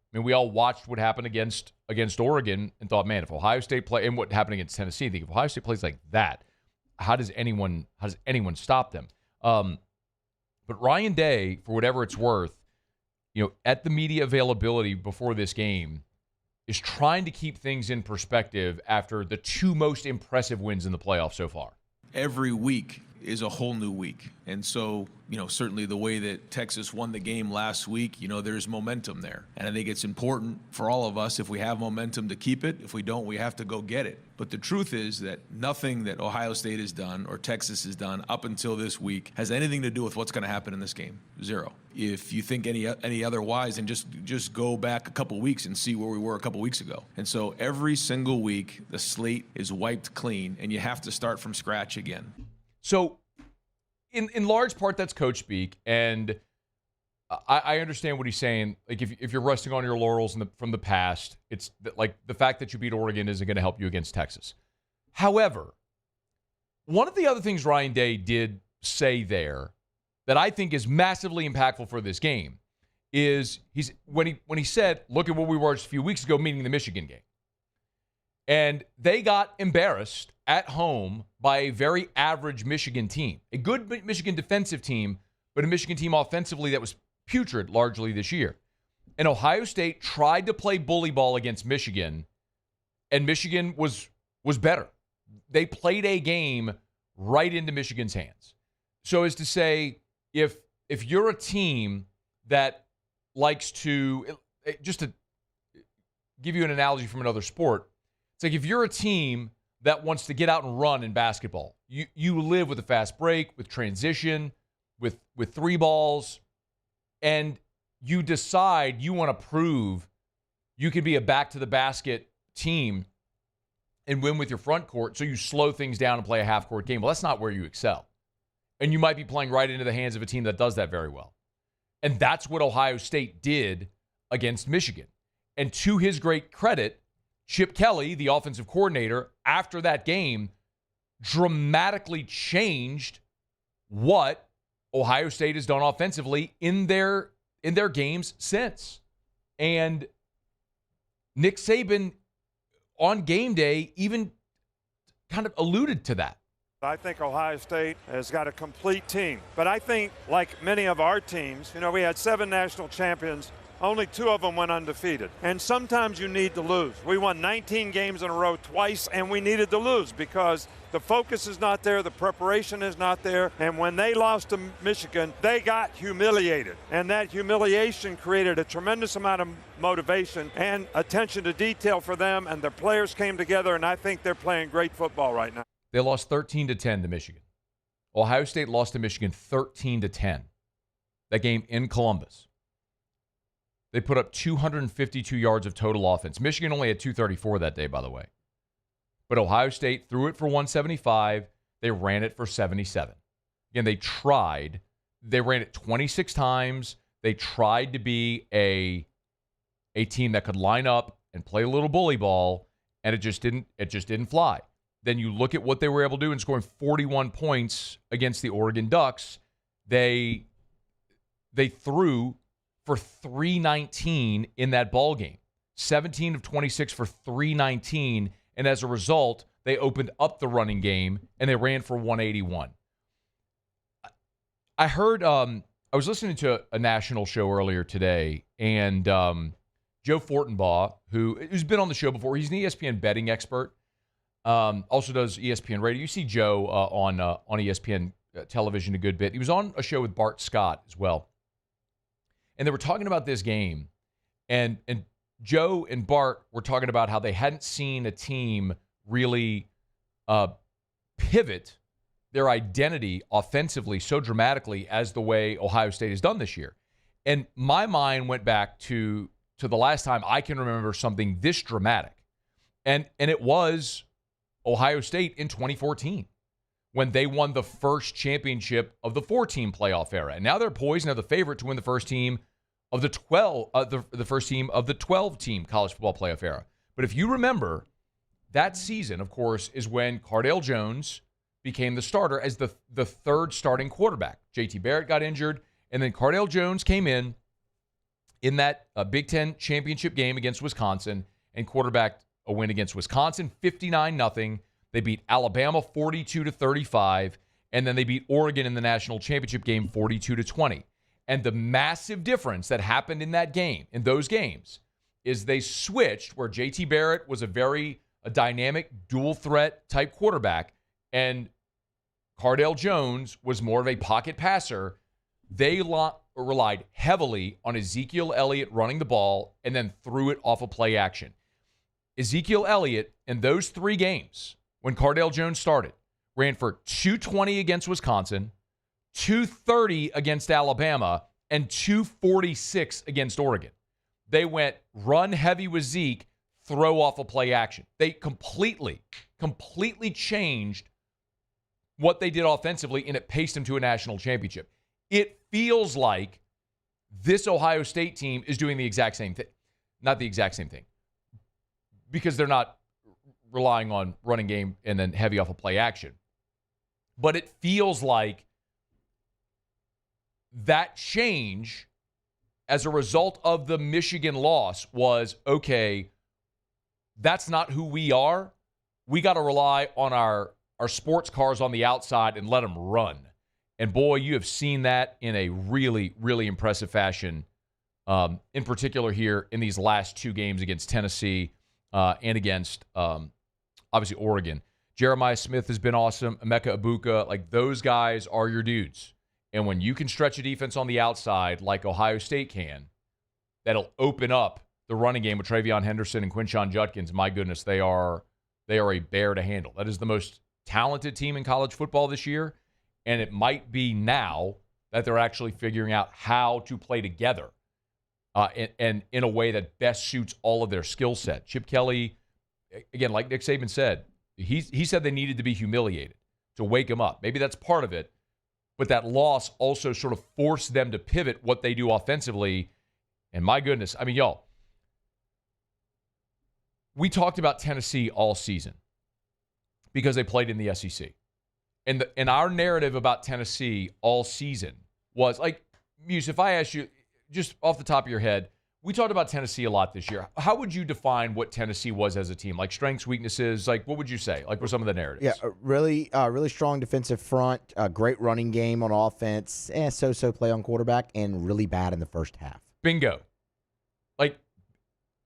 what happened against Oregon and thought, man, if Ohio State play, and what happened against Tennessee, I think if Ohio State plays like that, how does anyone stop them? But Ryan Day, for whatever it's worth, at the media availability before this game, is trying to keep things in perspective after the 2 most impressive wins in the playoffs so far. Every week is a whole new week. And so, certainly the way that Texas won the game last week, there's momentum there. And I think it's important for all of us, if we have momentum, to keep it. If we don't, we have to go get it. But the truth is that nothing that Ohio State has done or Texas has done up until this week has anything to do with what's going to happen in this game. Zero. If you think any otherwise, then just go back a couple weeks and see where we were a couple weeks ago. And so every single week, the slate is wiped clean, and you have to start from scratch again. So in large part, that's coach speak, and I understand what he's saying. Like, if you're resting on your laurels from the past, it's like the fact that you beat Oregon isn't going to help you against Texas. However, one of the other things Ryan Day did say there that I think is massively impactful for this game is when he said, look at what we were just a few weeks ago, meaning the Michigan game. And they got embarrassed at home by a very average Michigan team, a good Michigan defensive team, but a Michigan team offensively that was putrid largely this year. And Ohio State tried to play bully ball against Michigan, and Michigan was better. They played a game right into Michigan's hands. So as to say, if you're a team that likes to, just to give you an analogy from another sport, it's like if you're a team that wants to get out and run in basketball, you live with a fast break, with transition, with three balls, and you decide you want to prove you can be a back-to-the-basket team and win with your front court, so you slow things down and play a half-court game. Well, that's not where you excel. And you might be playing right into the hands of a team that does that very well. And that's what Ohio State did against Michigan. And to his great credit, Chip Kelly, the offensive coordinator, after that game, dramatically changed what Ohio State has done offensively in their games since. And Nick Saban on game day even kind of alluded to that. I think Ohio State has got a complete team. But I think, like many of our teams, we had 7 national champions. Only 2 of them went undefeated. And sometimes you need to lose. We won 19 games in a row twice, and we needed to lose because the focus is not there, the preparation is not there. And when they lost to Michigan, they got humiliated. And that humiliation created a tremendous amount of motivation and attention to detail for them, and their players came together, and I think they're playing great football right now. They lost 13-10 to Michigan. Ohio State lost to Michigan 13-10. That game in Columbus. They put up 252 yards of total offense. Michigan only had 234 that day, by the way. But Ohio State threw it for 175. They ran it for 77. Again, they tried. They ran it 26 times. They tried to be a team that could line up and play a little bully ball, and it just didn't fly. Then you look at what they were able to do in scoring 41 points against the Oregon Ducks. They threw for 319 in that ball game. 17 of 26 for 319, and as a result, they opened up the running game and they ran for 181. I heard I was listening to a national show earlier today, and Joe Fortenbaugh, who's been on the show before, he's an ESPN betting expert. Also does ESPN radio. You see Joe on ESPN television a good bit. He was on a show with Bart Scott as well. And they were talking about this game, and Joe and Bart were talking about how they hadn't seen a team really pivot their identity offensively so dramatically as the way Ohio State has done this year. And my mind went back to the last time I can remember something this dramatic. And it was Ohio State in 2014 when they won the first championship of the 4-team playoff era. And now they're poised and are the favorite to win the first team of the 12-team college football playoff era. But if you remember, that season, of course, is when Cardale Jones became the starter as the third starting quarterback. JT Barrett got injured, and then Cardale Jones came in that Big Ten championship game against Wisconsin and quarterbacked a win against Wisconsin, 59-0. They beat Alabama 42-35, and then they beat Oregon in the national championship game 42-20. And the massive difference that happened in that game, in those games, is they switched where JT Barrett was a dynamic dual threat type quarterback, and Cardale Jones was more of a pocket passer. They relied heavily on Ezekiel Elliott running the ball and then threw it off of play action. Ezekiel Elliott in those 3 games, when Cardale Jones started, ran for 220 against Wisconsin, 230 against Alabama, and 246 against Oregon. They went run heavy with Zeke, throw off of play action. They completely changed what they did offensively, and it paced them to a national championship. It feels like this Ohio State team is doing the exact same thing. Not the exact same thing, because they're not relying on running game and then heavy off of play action. But it feels like that change as a result of the Michigan loss was, okay, that's not who we are. We got to rely on our sports cars on the outside and let them run. And, boy, you have seen that in a really, really impressive fashion, in particular here in these last two games against Tennessee and against, obviously, Oregon. Jeremiah Smith has been awesome. Emeka Ibuka, like those guys are your dudes. And when you can stretch a defense on the outside like Ohio State can, that'll open up the running game with Travion Henderson and Quinshon Judkins. My goodness, they are a bear to handle. That is the most talented team in college football this year, and it might be now that they're actually figuring out how to play together and in a way that best suits all of their skill set. Chip Kelly, again, like Nick Saban said, he said they needed to be humiliated to wake him up. Maybe that's part of it, but that loss also sort of forced them to pivot what they do offensively. And my goodness, I mean, y'all, we talked about Tennessee all season because they played in the SEC. And our narrative about Tennessee all season was, like, Muse, if I asked you just off the top of your head, we talked about Tennessee a lot this year. How would you define what Tennessee was as a team? Like strengths, weaknesses, like what would you say? Like were some of the narratives? Yeah, really strong defensive front, great running game on offense, so-so play on quarterback, and really bad in the first half. Bingo. Like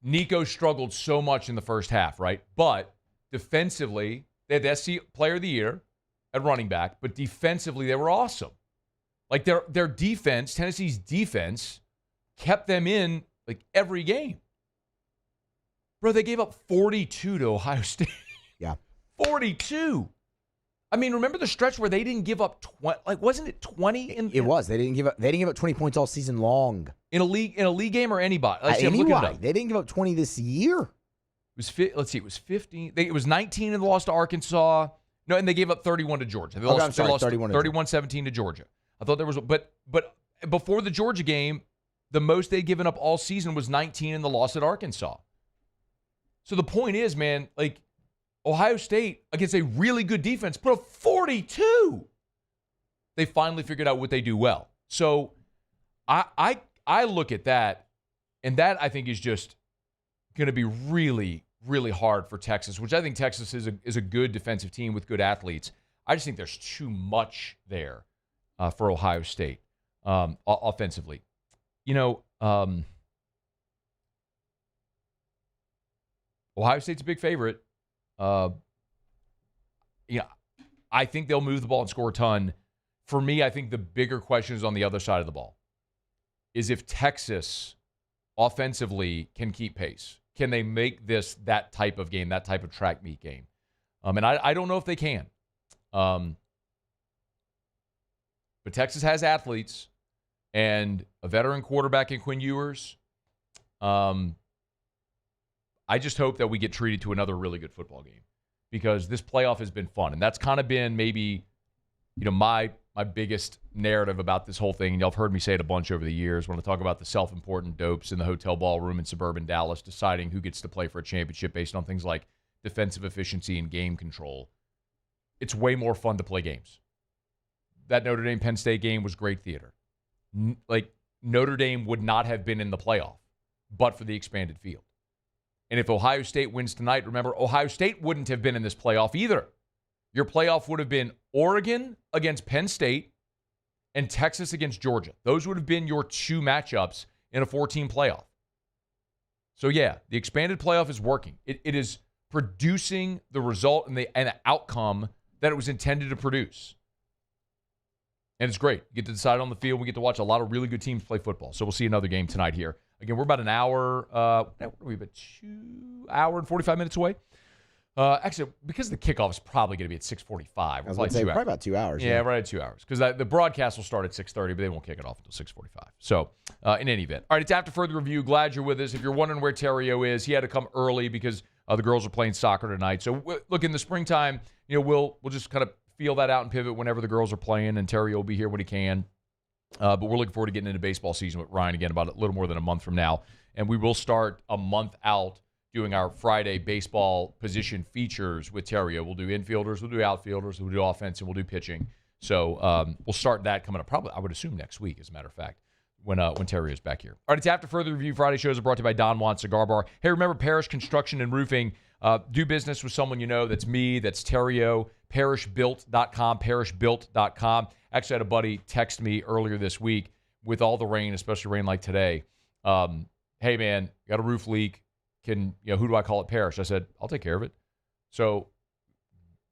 Nico struggled so much in the first half, right? But defensively, they had the SC Player of the Year at running back, but defensively they were awesome. Like their defense, Tennessee's defense, kept them in like every game. Bro, they gave up 42 to Ohio State. Yeah. 42. I mean, remember the stretch where they didn't give up 20? Like, wasn't it 20? It was. They didn't give up 20 points all season long. In a league game or anybody? Anyway, they didn't give up 20 this year. It was 15. It was 19 in the loss to Arkansas. No, and they gave up 31 to Georgia. They lost 31-17 to Georgia. I thought there was, but before the Georgia game, the most they'd given up all season was 19 in the loss at Arkansas. So the point is, man, like Ohio State against a really good defense put up 42. They finally figured out what they do well. So I look at that, and that I think is just going to be really, really hard for Texas, which I think Texas is a good defensive team with good athletes. I just think there's too much there for Ohio State offensively. You know, Ohio State's a big favorite. I think they'll move the ball and score a ton. For me, I think the bigger question is on the other side of the ball. Is if Texas offensively can keep pace. Can they make this that type of game, that type of track meet game? And I don't know if they can. But Texas has athletes and a veteran quarterback in Quinn Ewers. I just hope that we get treated to another really good football game because this playoff has been fun. And that's kind of been maybe, my biggest narrative about this whole thing. And y'all have heard me say it a bunch over the years when I talk about the self-important dopes in the hotel ballroom in suburban Dallas deciding who gets to play for a championship based on things like defensive efficiency and game control. It's way more fun to play games. That Notre Dame-Penn State game was great theater. Notre Dame would not have been in the playoff but for the expanded field. And if Ohio State wins tonight, remember, Ohio State wouldn't have been in this playoff either. Your playoff would have been Oregon against Penn State and Texas against Georgia. Those would have been your two matchups in a 4-team playoff. So, yeah, the expanded playoff is working. It is producing the result and the outcome that it was intended to produce. And it's great. You get to decide on the field. We get to watch a lot of really good teams play football. So we'll see another game tonight here. Again, we're about an hour, what are we, about 2 hours and 45 minutes away? Actually, because the kickoff is probably going to be at 6:45. I was going to say, probably about 2 hours. Yeah, right at 2 hours. Because the broadcast will start at 6:30, but they won't kick it off until 6:45. So, in any event. All right, it's After Further Review. Glad you're with us. If you're wondering where Theriot is, he had to come early because the girls are playing soccer tonight. So, look, in the springtime, we'll just kind of feel that out and pivot whenever the girls are playing, and Theriot will be here when he can. But we're looking forward to getting into baseball season with Ryan again about a little more than a month from now. And we will start a month out doing our Friday baseball position features with Theriot. We'll do infielders, we'll do outfielders, we'll do offense, and we'll do pitching. So we'll start that coming up probably, I would assume, next week, as a matter of fact. when Terry is back here. All right, it's After Further Review. Friday shows are brought to you by Don Juan Cigar Bar. Hey, remember Parish Construction and Roofing. Do business with someone you know. That's me. That's Theriot. ParishBuilt.com. ParishBuilt.com. Actually, I had a buddy text me earlier this week with all the rain, especially rain like today. Hey, man, got a roof leak. Who do I call at Parish? I said, I'll take care of it. So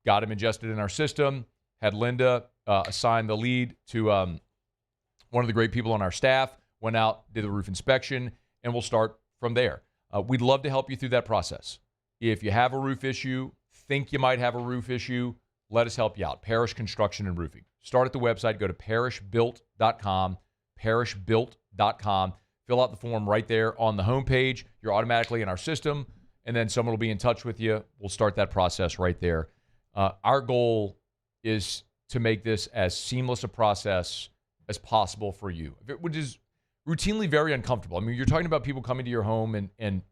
got him ingested in our system. Had Linda assign the lead to one of the great people on our staff. Went out, did the roof inspection, and we'll start from there. We'd love to help you through that process. If you have a roof issue, think you might have a roof issue, let us help you out. Parish Construction and Roofing. Start at the website. Go to parishbuilt.com. Parishbuilt.com. Fill out the form right there on the homepage. You're automatically in our system, and then someone will be in touch with you. We'll start that process right there. Our goal is to make this as seamless a process as possible for you, which is routinely very uncomfortable. I mean, you're talking about people coming to your home and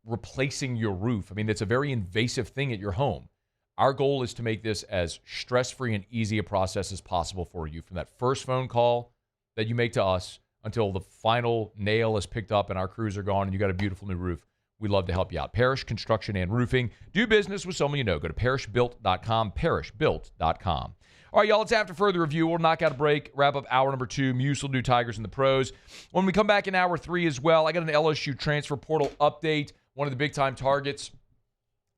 replacing your roof. I mean, it's a very invasive thing at your home. Our goal is to make this as stress-free and easy a process as possible for you, from that first phone call that you make to us until the final nail is picked up and our crews are gone and you got a beautiful new roof. We'd love to help you out. Parish Construction and Roofing. Do business with someone you know. Go to parishbuilt.com, parishbuilt.com. All right, y'all, it's After Further Review. We'll knock out a break, wrap up hour number 2. Muse will do Tigers and the Pros. When we come back in hour 3 as well, I got an LSU transfer portal update. One of the big-time targets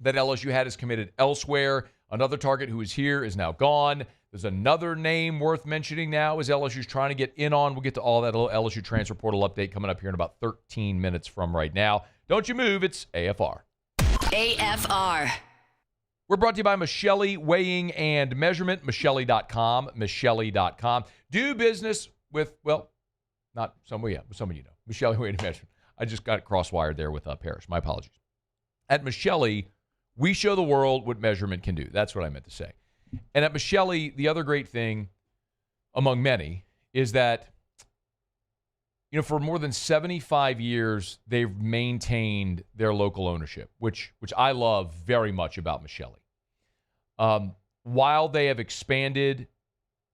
that LSU had is committed elsewhere. Another target who is here is now gone. There's another name worth mentioning now as LSU's trying to get in on. We'll get to all that LSU transfer portal update coming up here in about 13 minutes from right now. Don't you move. It's AFR. AFR. We're brought to you by Michelli Weighing and Measurement, Michelli.com, Michelli.com. Do business with, well, not someone, with someone you know. Michelli Weighing and Measurement. I just got cross-wired there with Parrish. My apologies. At Michelli, we show the world what measurement can do. That's what I meant to say. And at Michelli, the other great thing, among many, is that, for more than 75 years, they've maintained their local ownership, which I love very much about Michelli. While they have expanded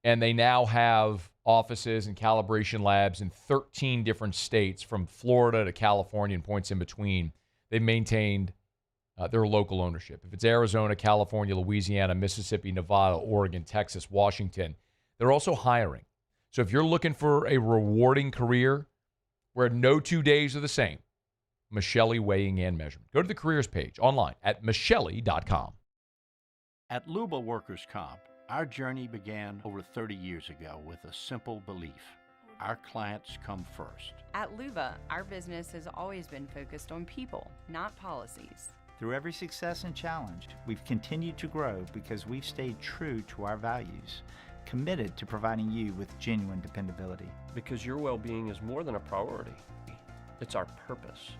and they now have offices and calibration labs in 13 different states, from Florida to California and points in between, they've maintained their local ownership. If it's Arizona, California, Louisiana, Mississippi, Nevada, Oregon, Texas, Washington, they're also hiring. So if you're looking for a rewarding career where no 2 days are the same, Michelli Weighing and Measurement. Go to the careers page online at Michelli.com. At Luba Workers' Comp, our journey began over 30 years ago with a simple belief: our clients come first. At Luba, our business has always been focused on people, not policies. Through every success and challenge, we've continued to grow because we've stayed true to our values, committed to providing you with genuine dependability. Because your well-being is more than a priority. It's our purpose.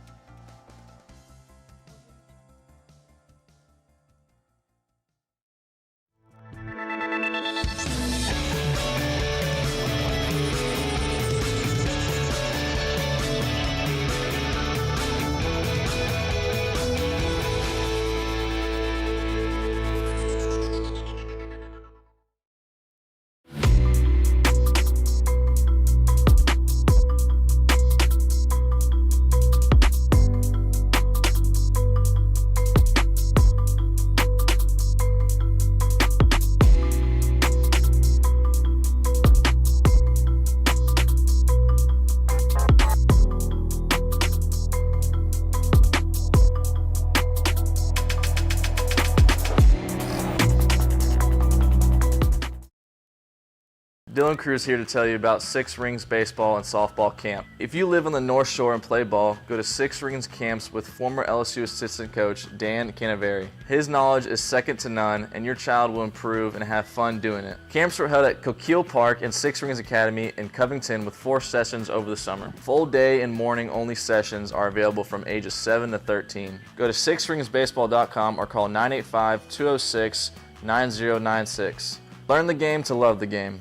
Dylan Cruz here to tell you about Six Rings Baseball and Softball Camp. If you live on the North Shore and play ball, go to Six Rings Camps with former LSU assistant coach Dan Canaveri. His knowledge is second to none, and your child will improve and have fun doing it. Camps were held at Coquille Park and Six Rings Academy in Covington with 4 sessions over the summer. Full day and morning only sessions are available from ages 7 to 13. Go to sixringsbaseball.com or call 985-206-9096. Learn the game to love the game.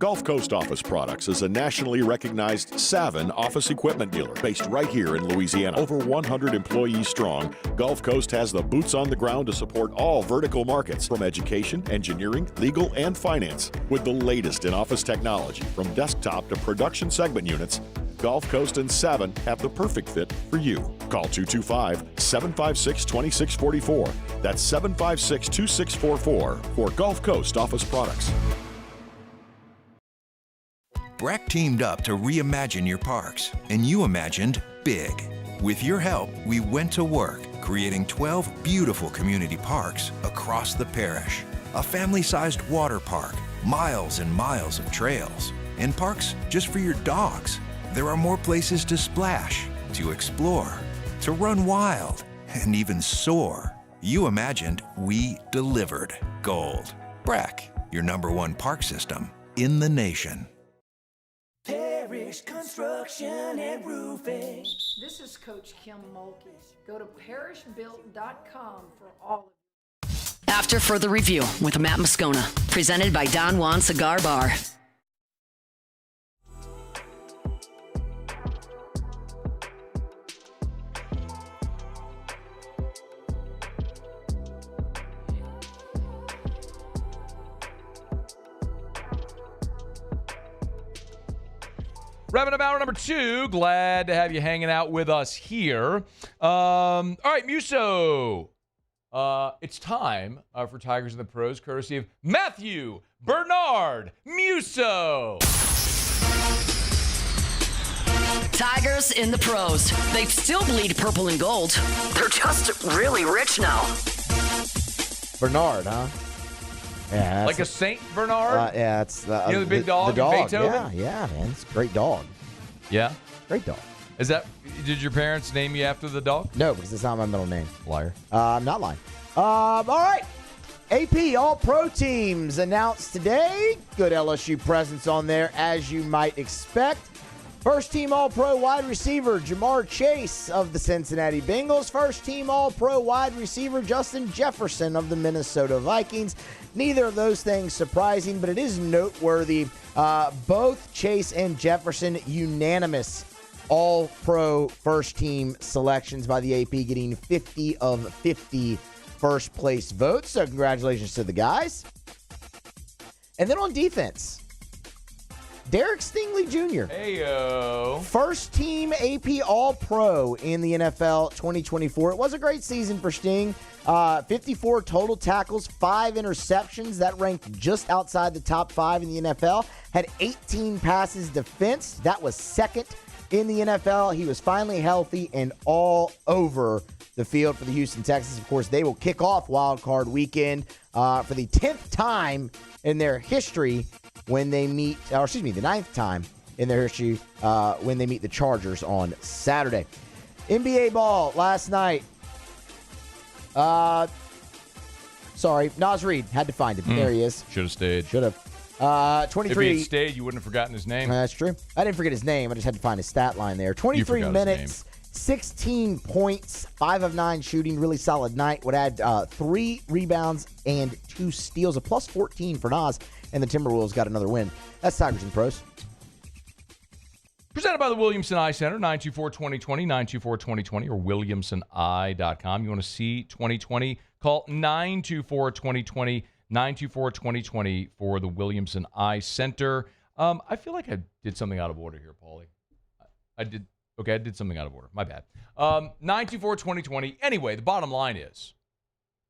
Gulf Coast Office Products is a nationally recognized Saban office equipment dealer based right here in Louisiana. Over 100 employees strong, Gulf Coast has the boots on the ground to support all vertical markets from education, engineering, legal, and finance. With the latest in office technology from desktop to production segment units, Gulf Coast and Saban have the perfect fit for you. Call 225-756-2644. That's 756-2644 for Gulf Coast Office Products. Breck teamed up to reimagine your parks, and you imagined big. With your help, we went to work, creating 12 beautiful community parks across the parish. A family-sized water park, miles and miles of trails, and parks just for your dogs. There are more places to splash, to explore, to run wild, and even soar. You imagined, we delivered. Gold. Breck, your #1 park system in the nation. Parish Construction and Roofing. This is Coach Kim Mulkey. Go to parishbuilt.com for all of After further review with Matt Moscona, presented by Don Juan Cigar Bar. Wrapping up hour number 2. Glad to have you hanging out with us here. All right, Muso. It's time for Tigers in the Pros, courtesy of Matthew Bernard Muso. Tigers in the Pros. They still bleed purple and gold. They're just really rich now. Bernard, huh? Yeah, Like a Saint Bernard? Yeah, it's the big dog, the dog. Beethoven? Yeah, man, it's a great dog. Yeah? Great dog. Did your parents name you after the dog? No, because it's not my middle name. Liar. I'm not lying. All right. AP All-Pro teams announced today. Good LSU presence on there, as you might expect. First team All-Pro wide receiver Jamar Chase of the Cincinnati Bengals. First team All-Pro wide receiver Justin Jefferson of the Minnesota Vikings. Neither of those things surprising, but it is noteworthy. Both Chase and Jefferson unanimous All-Pro first team selections by the AP, getting 50 of 50 first place votes. So congratulations to the guys. And then on defense, Derek Stingley Jr. Heyo. First team AP All-Pro in the NFL 2024. It was a great season for Sting. 54 total tackles, 5 interceptions. That ranked just outside the top 5 in the NFL. Had 18 passes defensed. That was second in the NFL. He was finally healthy and all over the field for the Houston Texans. Of course, they will kick off Wild Card Weekend for the 10th time in their history when they meet, the 9th time in their history when they meet the Chargers on Saturday. NBA ball last night. Nas Reed. Had to find him. There he is. Should have stayed. Should have. 23. If he had stayed, you wouldn't have forgotten his name. That's true. I didn't forget his name. I just had to find his stat line there. 23 minutes, 16 points, 5 of 9 shooting. Really solid night. Would add 3 rebounds and 2 steals. A plus 14 for Nas. And the Timberwolves got another win. That's Tigers and Pros. Presented by the Williamson Eye Center, 924-2020, 924-2020, or WilliamsonEye.com. You want to see 2020? Call 924-2020, 924-2020 for the Williamson Eye Center. I feel like I did something out of order here, Paulie. I did something out of order. My bad. 924-2020. Anyway, the bottom line is,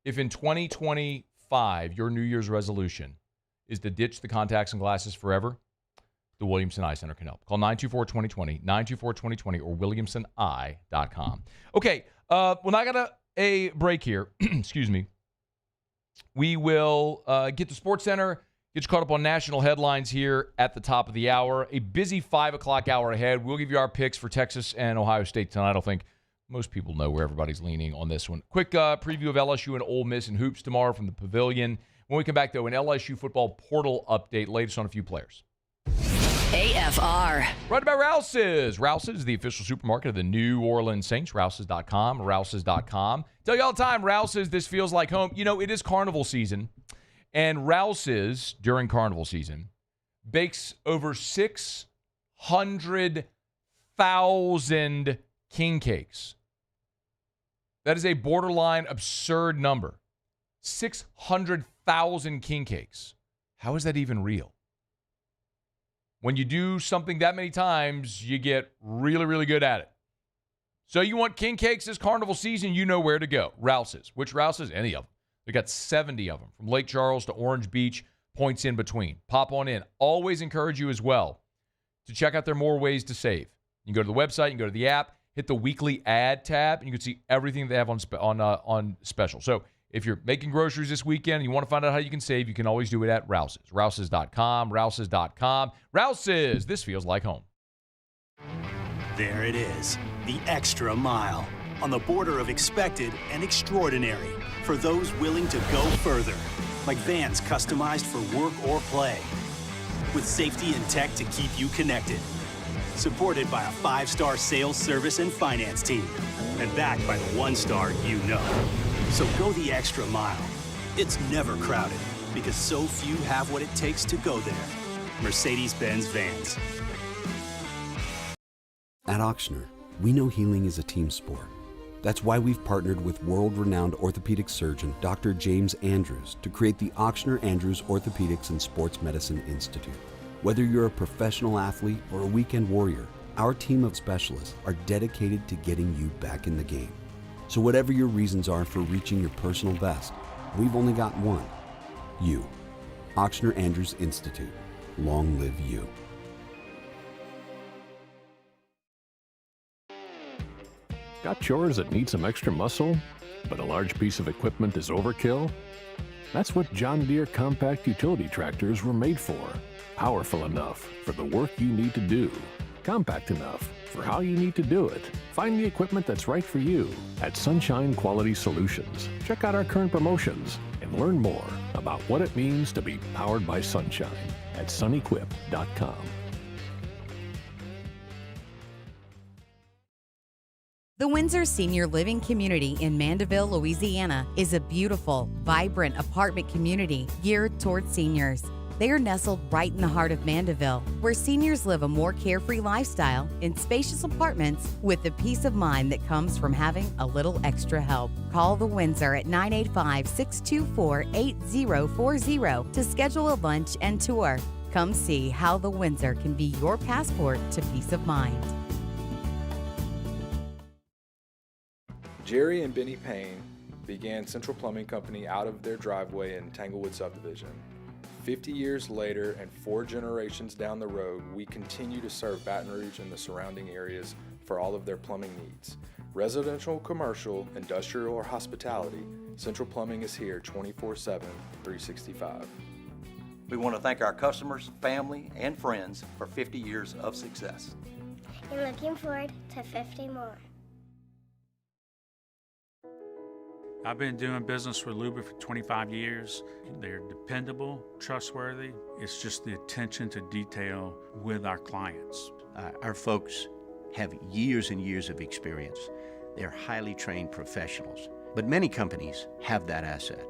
if in 2025 your New Year's resolution is to ditch the contacts and glasses forever, the Williamson Eye Center can help. Call 924-2020, 924-2020, or WilliamsonEye.com. Okay, when I got a break here, excuse me, we will get to Sports Center, get you caught up on national headlines here at the top of the hour. A busy 5 o'clock hour ahead. We'll give you our picks for Texas and Ohio State tonight. I don't think most people know where everybody's leaning on this one. Quick preview of LSU and Ole Miss and hoops tomorrow from the Pavilion. When we come back, though, an LSU football portal update, latest on a few players. AFR. Brought to you by Rouse's. Rouse's is the official supermarket of the New Orleans Saints. Rouse's.com, Rouse's.com. Tell you all the time, Rouse's, this feels like home. You know, it is carnival season, and Rouse's, during carnival season, bakes over 600,000 king cakes. That is a borderline absurd number. 600,000 king cakes. How is that even real? When you do something that many times, you get really, really good at it. So you want king cakes this carnival season, you know where to go. Rouse's. Which Rouse's? Any of them. They got 70 of them, from Lake Charles to Orange Beach, points in between. Pop on in. Always encourage you as well to check out their more ways to save. You can go to the website, you can go to the app, hit the weekly ad tab, and you can see everything they have on special. So if you're making groceries this weekend and you want to find out how you can save, you can always do it at Rouse's. Rouse's.com, Rouse's.com. Rouse's, this feels like home. There it is, the extra mile, on the border of expected and extraordinary for those willing to go further, like vans customized for work or play, with safety and tech to keep you connected, supported by a 5-star sales, service, and finance team, and backed by the 1-star you know. So go the extra mile. It's never crowded, because so few have what it takes to go there. Mercedes-Benz Vans. At Ochsner, we know healing is a team sport. That's why we've partnered with world-renowned orthopedic surgeon Dr. James Andrews to create the Ochsner Andrews Orthopedics and Sports Medicine Institute. Whether you're a professional athlete or a weekend warrior, our team of specialists are dedicated to getting you back in the game. So whatever your reasons are for reaching your personal best, we've only got one. You. Ochsner Andrews Institute. Long live you. Got chores that need some extra muscle, but a large piece of equipment is overkill? That's what John Deere compact utility tractors were made for. Powerful enough for the work you need to do. Compact enough for how you need to do it. Find the equipment that's right for you at Sunshine Quality Solutions. Check out our current promotions and learn more about what it means to be powered by sunshine at sunequip.com. The Windsor Senior Living Community in Mandeville, Louisiana is a beautiful, vibrant apartment community geared toward seniors. They are nestled right in the heart of Mandeville, where seniors live a more carefree lifestyle in spacious apartments with the peace of mind that comes from having a little extra help. Call the Windsor at 985-624-8040 to schedule a lunch and tour. Come see how the Windsor can be your passport to peace of mind. Jerry and Benny Payne began Central Plumbing Company out of their driveway in Tanglewood subdivision. 50 years later and 4 generations down the road, we continue to serve Baton Rouge and the surrounding areas for all of their plumbing needs. Residential, commercial, industrial, or hospitality, Central Plumbing is here 24/7, 365. We want to thank our customers, family, and friends for 50 years of success. And looking forward to 50 more. I've been doing business with Luba for 25 years. They're dependable, trustworthy. It's just the attention to detail with our clients. Our folks have years and years of experience. They're highly trained professionals, but many companies have that asset.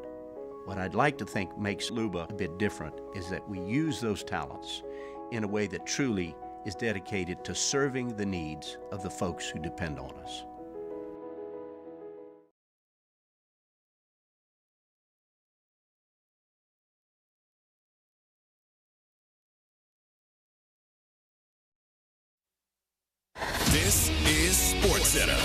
What I'd like to think makes Luba a bit different is that we use those talents in a way that truly is dedicated to serving the needs of the folks who depend on us. This is SportsCenter.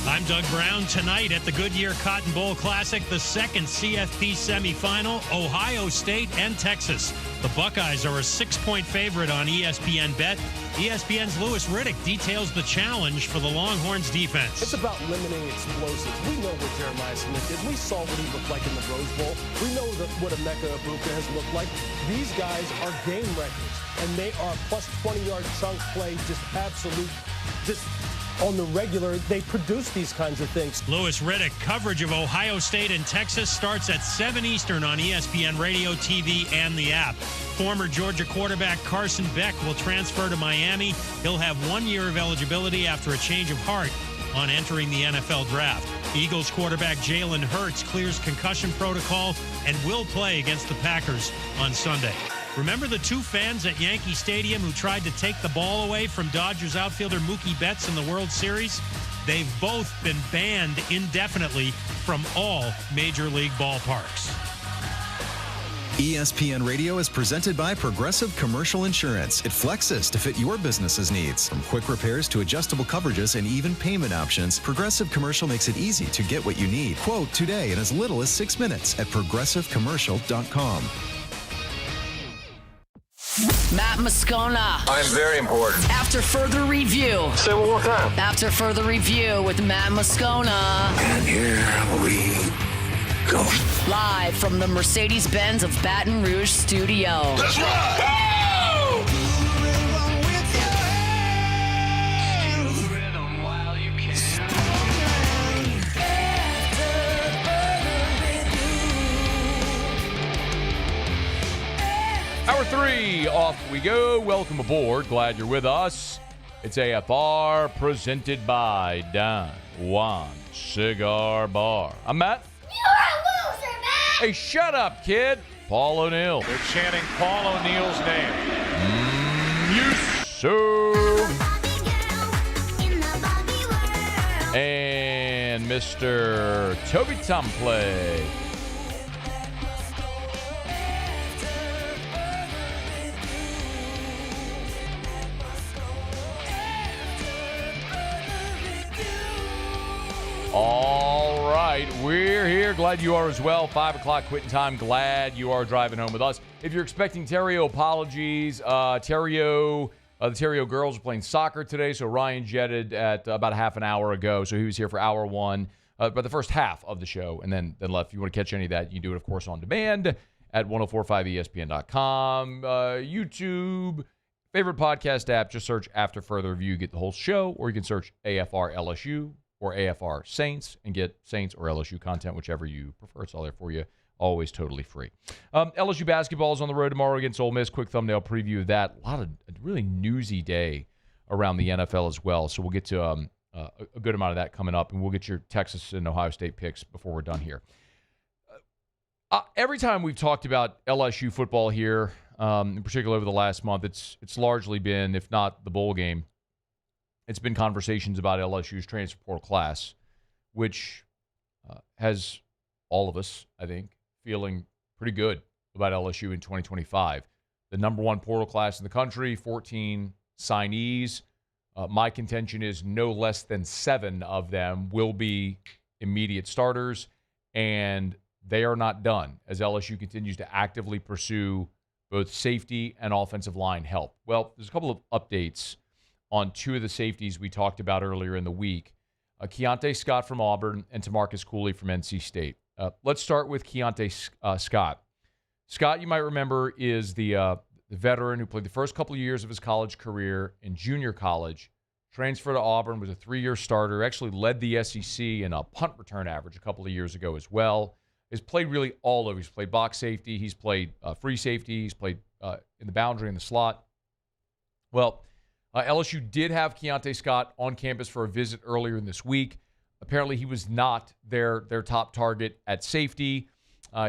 I'm Doug Brown. Tonight at the Goodyear Cotton Bowl Classic, the second CFP semifinal, Ohio State and Texas. The Buckeyes are a 6-point favorite on ESPN Bet. ESPN's Louis Riddick details the challenge for the Longhorns defense. It's about limiting explosives. We know what Jeremiah Smith did. We saw what he looked like in the Rose Bowl. We know what Emeka Egbuka has looked like. These guys are game wreckers, and they are plus 20-yard chunk play, just absolute, just on the regular. They produce these kinds of things. Louis Riddick coverage of Ohio State and Texas starts at 7 Eastern on ESPN Radio, TV, and the app. Former Georgia quarterback Carson Beck will transfer to Miami. He'll have 1 year of eligibility after a change of heart on entering the NFL draft. Eagles quarterback Jalen Hurts clears concussion protocol and will play against the Packers on Sunday. Remember the two fans at Yankee Stadium who tried to take the ball away from Dodgers outfielder Mookie Betts in the World Series? They've both been banned indefinitely from all major league ballparks. ESPN Radio is presented by Progressive Commercial Insurance. It flexes to fit your business's needs. From quick repairs to adjustable coverages and even payment options, Progressive Commercial makes it easy to get what you need. Quote today in as little as 6 minutes at progressivecommercial.com. Matt Moscona. I'm very important. After further review. Say it one more time. After further review with Matt Moscona. And here we go. Live from the Mercedes-Benz of Baton Rouge studio. That's right! Woo! Hour 3, off we go. Welcome aboard. Glad you're with us. It's AFR presented by Don Juan Cigar Bar. I'm Matt. You're a loser, Matt! Hey, shut up, kid. Paul O'Neill. They're chanting Paul O'Neill's name. Yes, sir. And Mr. Toby Tomplay. All right, we're here. Glad you are as well. 5 o'clock quitting time. Glad you are driving home with us. If you're expecting Theriot, apologies. The Theriot girls are playing soccer today, so Ryan jetted at about a half an hour ago, so he was here for hour 1, but the first half of the show, and then left. If you want to catch any of that, you can do it, of course, on demand at 1045ESPN.com, YouTube, favorite podcast app. Just search After Further Review, get the whole show, or you can search AFR LSU or AFR Saints and get Saints or LSU content, whichever you prefer. It's all there for you. Always totally free. LSU basketball is on the road tomorrow against Ole Miss. Quick thumbnail preview of that. A really newsy day around the NFL as well. So we'll get to a good amount of that coming up, and we'll get your Texas and Ohio State picks before we're done here. Every time we've talked about LSU football here, in particular over the last month, it's largely been, if not the bowl game, it's been conversations about LSU's transfer portal class, which has all of us, I think, feeling pretty good about LSU in 2025. The number one portal class in the country, 14 signees. My contention is no less than 7 of them will be immediate starters, and they are not done as LSU continues to actively pursue both safety and offensive line help. Well, there's a couple of updates on 2 of the safeties we talked about earlier in the week. Keontae Scott from Auburn and Tamarcus Cooley from NC State. Let's start with Keontae Scott. Scott, you might remember, is the veteran who played the first couple of years of his college career in junior college, transferred to Auburn, was a 3-year starter, actually led the SEC in a punt return average a couple of years ago as well. Has played really all over. He's played box safety. He's played free safety. He's played in the boundary and the slot. Well, LSU did have Keontae Scott on campus for a visit earlier in this week. Apparently, he was not their top target at safety.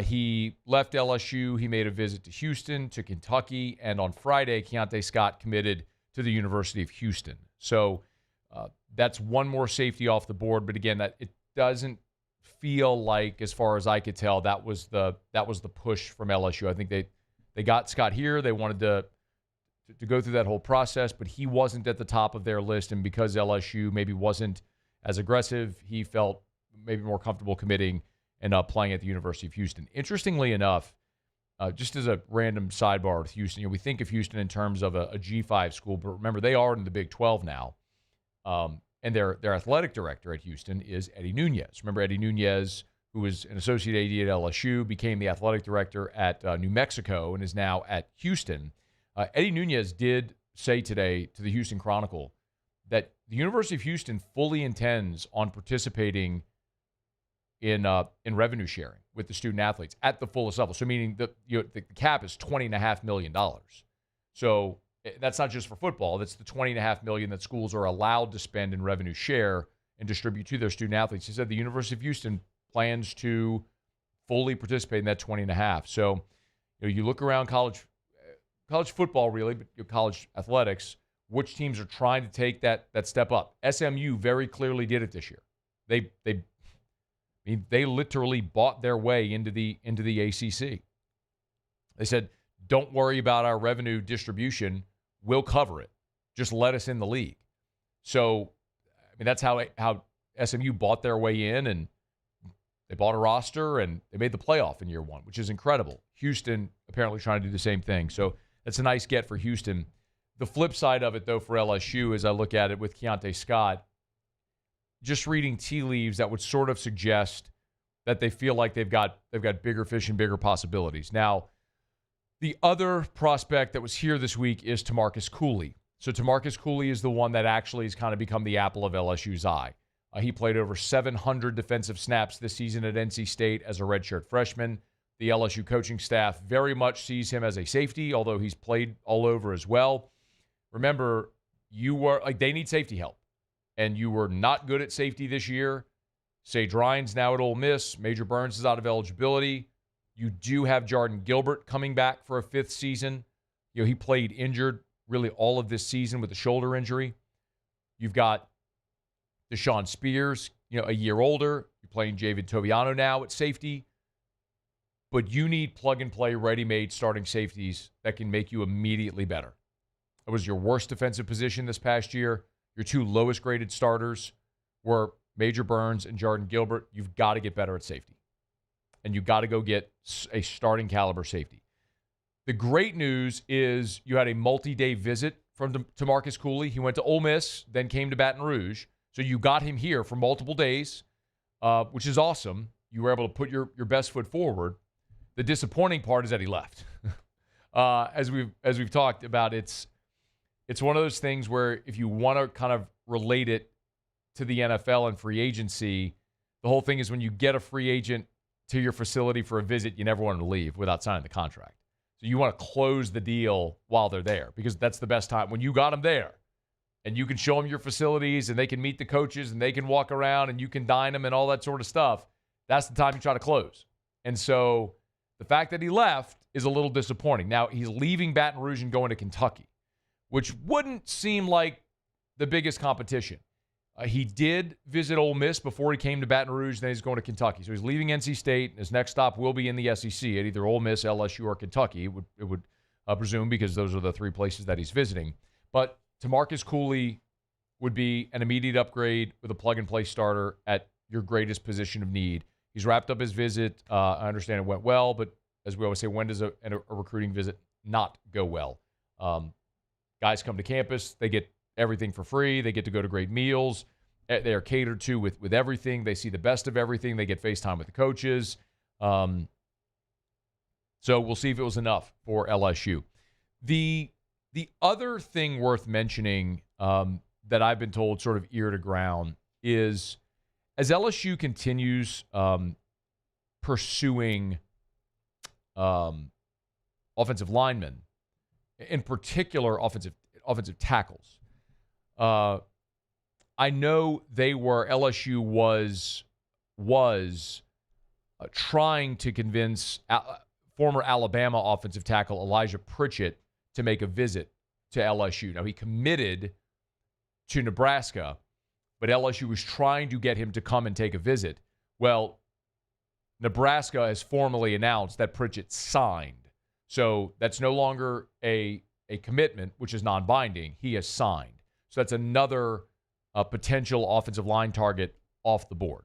He left LSU. He made a visit to Houston, to Kentucky, and on Friday, Keontae Scott committed to the University of Houston. So that's one more safety off the board. But again, that it doesn't feel like, as far as I could tell, that was the push from LSU. I think they got Scott here. They wanted to go through that whole process, but he wasn't at the top of their list. And because LSU maybe wasn't as aggressive, he felt maybe more comfortable committing and playing at the University of Houston. Interestingly enough, just as a random sidebar with Houston, we think of Houston in terms of a G5 school, but remember, they are in the Big 12 now. And their athletic director at Houston is Eddie Nunez. Remember Eddie Nunez, who was an associate AD at LSU, became the athletic director at New Mexico and is now at Houston. Eddie Nunez did say today to the Houston Chronicle that the University of Houston fully intends on participating in revenue sharing with the student athletes at the fullest level. So meaning the cap is $20.5 million. So that's not just for football. That's the $20.5 million that schools are allowed to spend in revenue share and distribute to their student athletes. He said the University of Houston plans to fully participate in that 20.5. So, you look around college football, really, but college athletics, which teams are trying to take that step up. SMU very clearly did it this year. They literally bought their way into the ACC. They said, don't worry about our revenue distribution. We'll cover it. Just let us in the league. So, that's how SMU bought their way in, and they bought a roster, and they made the playoff in year one, which is incredible. Houston apparently trying to do the same thing. So that's a nice get for Houston. The flip side of it, though, for LSU, as I look at it with Keontae Scott, just reading tea leaves, that would sort of suggest that they feel like they've got bigger fish and bigger possibilities. Now, the other prospect that was here this week is Tamarcus Cooley. So Tamarcus Cooley is the one that actually has kind of become the apple of LSU's eye. He played over 700 defensive snaps this season at NC State as a redshirt freshman. The LSU coaching staff very much sees him as a safety, although he's played all over as well. Remember, they need safety help, and you were not good at safety this year. Sage Ryan's now at Ole Miss. Major Burns is out of eligibility. You do have Jordan Gilbert coming back for a fifth season. He played injured really all of this season with a shoulder injury. You've got Deshaun Spears, a year older. You're playing Javid Toviano now at safety. But you need plug-and-play, ready-made starting safeties that can make you immediately better. It was your worst defensive position this past year. Your two lowest-graded starters were Major Burns and Jordan Gilbert. You've got to get better at safety. And you've got to go get a starting caliber safety. The great news is you had a multi-day visit from Tamarcus Cooley. He went to Ole Miss, then came to Baton Rouge. So you got him here for multiple days, which is awesome. You were able to put your best foot forward. The disappointing part is that he left. As we've talked about, it's one of those things where if you want to kind of relate it to the NFL and free agency, the whole thing is when you get a free agent to your facility for a visit, you never want them to leave without signing the contract. So you want to close the deal while they're there because that's the best time. When you got them there and you can show them your facilities and they can meet the coaches and they can walk around and you can dine them and all that sort of stuff, that's the time you try to close. And so the fact that he left is a little disappointing. Now, he's leaving Baton Rouge and going to Kentucky, which wouldn't seem like the biggest competition. He did visit Ole Miss before he came to Baton Rouge, then he's going to Kentucky. So he's leaving NC State, and his next stop will be in the SEC at either Ole Miss, LSU, or Kentucky, it would presume, because those are the three places that he's visiting. But Tamarcus Cooley would be an immediate upgrade with a plug-and-play starter at your greatest position of need. He's wrapped up his visit. I understand it went well, but as we always say, when does a recruiting visit not go well? Guys come to campus, they get everything for free. They get to go to great meals. They are catered to with everything. They see the best of everything. They get FaceTime with the coaches. So we'll see if it was enough for LSU. The other thing worth mentioning that I've been told sort of ear to ground is as LSU continues pursuing offensive linemen, in particular offensive tackles, I know LSU was trying to convince former Alabama offensive tackle Elijah Pritchett to make a visit to LSU. Now, he committed to Nebraska, but LSU was trying to get him to come and take a visit. Well, Nebraska has formally announced that Pritchett signed. So that's no longer a commitment, which is non-binding. He has signed. So that's another potential offensive line target off the board.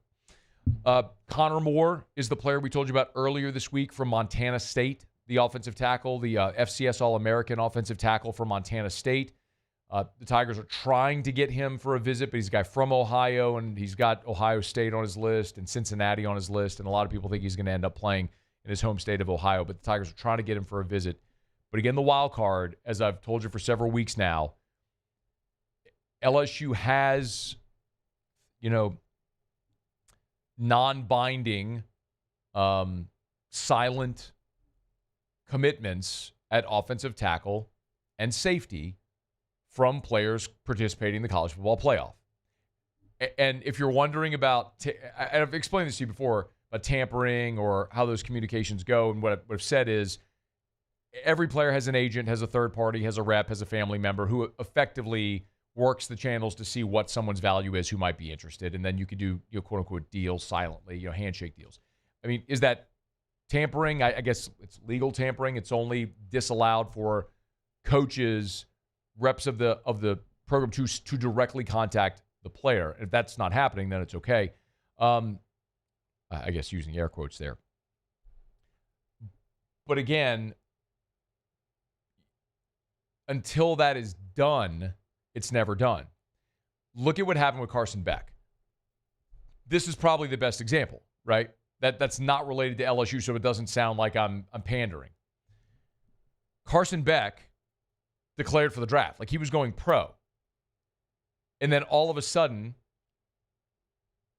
Connor Moore is the player we told you about earlier this week from Montana State, the offensive tackle, the FCS All-American offensive tackle from Montana State. The Tigers are trying to get him for a visit, but he's a guy from Ohio, and he's got Ohio State on his list and Cincinnati on his list, and a lot of people think he's going to end up playing in his home state of Ohio, but the Tigers are trying to get him for a visit. But again, the wild card, as I've told you for several weeks now, LSU has, non-binding, silent commitments at offensive tackle and safety from players participating in the college football playoff. And if you're wondering about, I've explained this to you before, about tampering or how those communications go, and what I've said is every player has an agent, has a third party, has a rep, has a family member who effectively works the channels to see what someone's value is who might be interested, and then you could do, quote-unquote deals silently, handshake deals. I mean, is that tampering? I guess it's legal tampering. It's only disallowed for coaches, reps of the program to directly contact the player. If that's not happening, then it's okay. I guess using air quotes there. But again, until that is done, it's never done. Look at what happened with Carson Beck. This is probably the best example, right? That's not related to LSU, so it doesn't sound like I'm pandering. Carson Beck declared for the draft. Like, he was going pro. And then all of a sudden,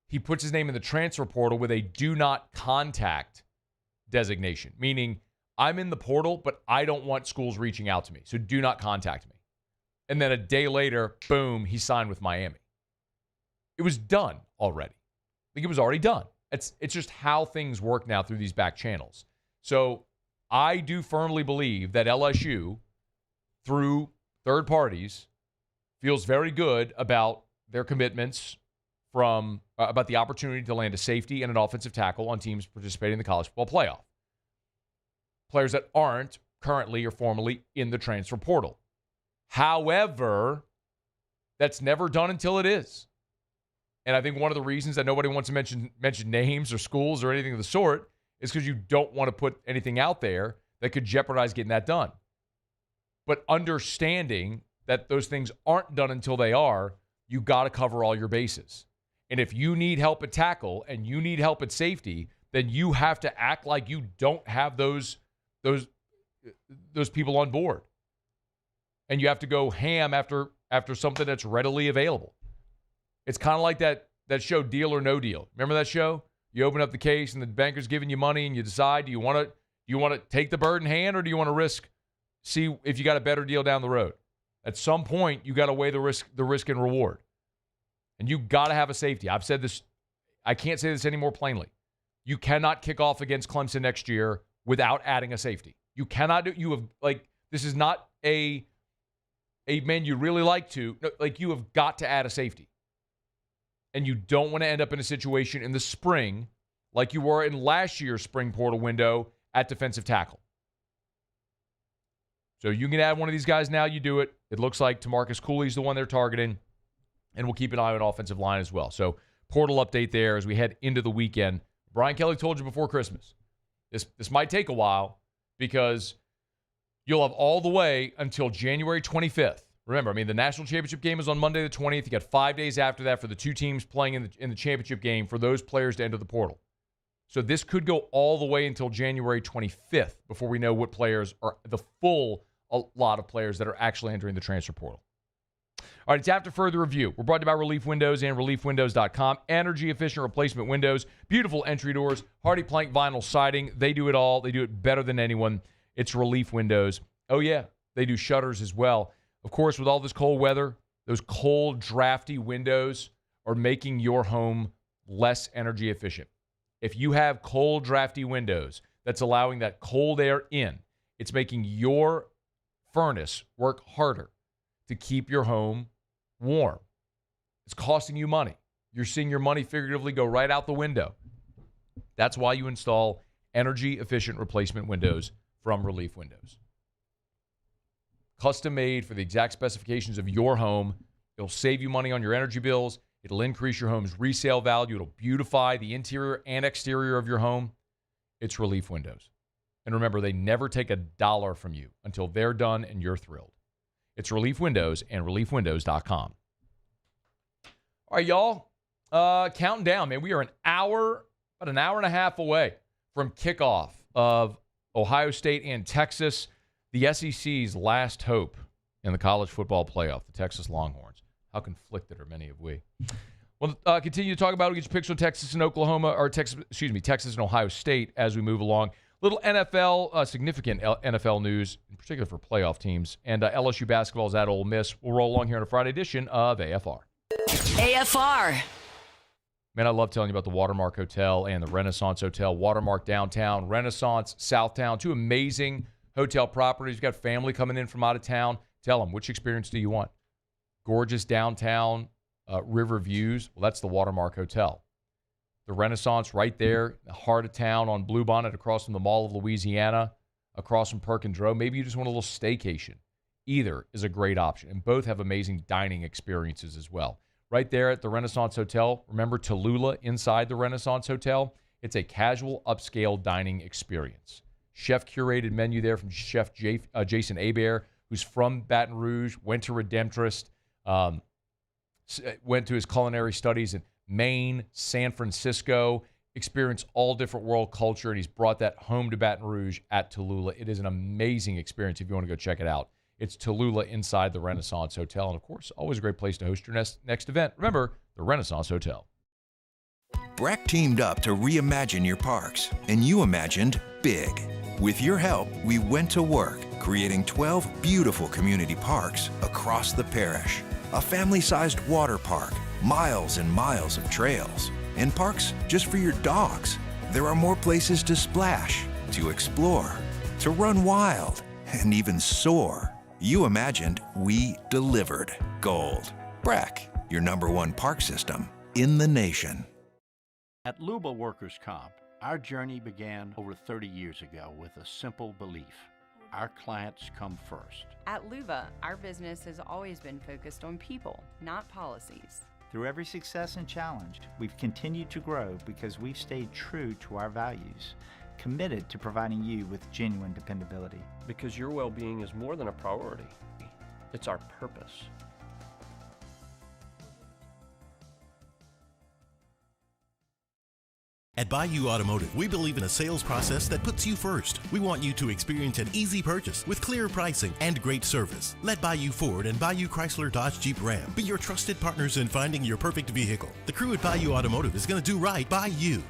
he puts his name in the transfer portal with a do not contact designation, meaning I'm in the portal, but I don't want schools reaching out to me, so do not contact me. And then a day later, boom, he signed with Miami. It was done already. Like, it was already done. It's just how things work now through these back channels. So I do firmly believe that LSU, through third parties, feels very good about their commitments from about the opportunity to land a safety and an offensive tackle on teams participating in the college football playoff. Players that aren't currently or formally in the transfer portal. However, that's never done until it is. And I think one of the reasons that nobody wants to mention names or schools or anything of the sort is because you don't want to put anything out there that could jeopardize getting that done. But understanding that those things aren't done until they are, you got to cover all your bases. And if you need help at tackle and you need help at safety, then you have to act like you don't have those people on board. And you have to go ham after something that's readily available. It's kind of like that show Deal or No Deal. Remember that show? You open up the case and the banker's giving you money and you decide, do you want to take the bird in hand, or do you want to see if you got a better deal down the road? At some point, you got to weigh the risk and reward. And you got to have a safety. I've said this. I can't say this any more plainly. You cannot kick off against Clemson next year without adding a safety. You cannot do. You have, like, this is not a man you really like to. No, like, you have got to add a safety. And you don't want to end up in a situation in the spring like you were in last year's spring portal window at defensive tackle. So you can add one of these guys now, you do it. It looks like TaMarcus Cooley's the one they're targeting, and we'll keep an eye on offensive line as well. So portal update there as we head into the weekend. Brian Kelly told you before Christmas, this might take a while because you'll have all the way until January 25th. Remember, the national championship game is on Monday the 20th. You got 5 days after that for the two teams playing in the championship game for those players to enter the portal. So this could go all the way until January 25th before we know what players are, the full lot of players that are actually entering the transfer portal. All right, it's after further review. We're brought to you by Relief Windows and ReliefWindows.com. Energy-efficient replacement windows, beautiful entry doors, hardy plank vinyl siding. They do it all. They do it better than anyone. It's Relief Windows. Oh, yeah, they do shutters as well. Of course, with all this cold weather, those cold, drafty windows are making your home less energy efficient. If you have cold, drafty windows that's allowing that cold air in, it's making your furnace work harder to keep your home warm. It's costing you money. You're seeing your money figuratively go right out the window. That's why you install energy-efficient replacement windows from Relief Windows. Custom made for the exact specifications of your home. It'll save you money on your energy bills. It'll increase your home's resale value. It'll beautify the interior and exterior of your home. It's Relief Windows. And remember, they never take $1 from you until they're done and you're thrilled. It's Relief Windows and ReliefWindows.com. All right, y'all. Counting down, man. We are about an hour and a half away from kickoff of Ohio State and Texas, the SEC's last hope in the college football playoff, the Texas Longhorns. How conflicted are many of we? We'll continue to talk about it. We'll get your picks on Texas and Oklahoma, or Texas and Ohio State as we move along. Little NFL, significant NFL news, in particular for playoff teams. And LSU basketball is at Ole Miss. We'll roll along here on a Friday edition of AFR. AFR. Man, I love telling you about the Watermark Hotel and the Renaissance Hotel. Watermark downtown, Renaissance Southtown, two amazing hotel properties. You've got family coming in from out of town. Tell them, which experience do you want? Gorgeous downtown river views. Well, that's the Watermark Hotel. The Renaissance right there, the heart of town on Bluebonnet, across from the Mall of Louisiana, across from Perkins Road. Maybe you just want a little staycation. Either is a great option, and both have amazing dining experiences as well. Right there at the Renaissance Hotel, remember Tallulah inside the Renaissance Hotel? It's a casual, upscale dining experience. Chef-curated menu there from Chef Jason Hebert, who's from Baton Rouge, went to Redemptorist, went to his culinary studies in Maine, San Francisco, experienced all different world culture, and he's brought that home to Baton Rouge at Tallulah. It is an amazing experience if you want to go check it out. It's Tallulah inside the Renaissance Hotel. And, of course, always a great place to host your next event. Remember, the Renaissance Hotel. Breck teamed up to reimagine your parks, and you imagined big. With your help, we went to work, creating 12 beautiful community parks across the parish. A family-sized water park, miles and miles of trails, and parks just for your dogs. There are more places to splash, to explore, to run wild, and even soar. You imagined, we delivered. Gold. Breck, your #1 park system in the nation. At Luba Workers' Comp, our journey began over 30 years ago with a simple belief. Our clients come first. At Luba, our business has always been focused on people, not policies. Through every success and challenge, we've continued to grow because we've stayed true to our values, committed to providing you with genuine dependability. Because your well-being is more than a priority. It's our purpose. At Bayou Automotive, we believe in a sales process that puts you first. We want you to experience an easy purchase with clear pricing and great service. Let Bayou Ford and Bayou Chrysler Dodge Jeep Ram be your trusted partners in finding your perfect vehicle. The crew at Bayou Automotive is going to do right by you.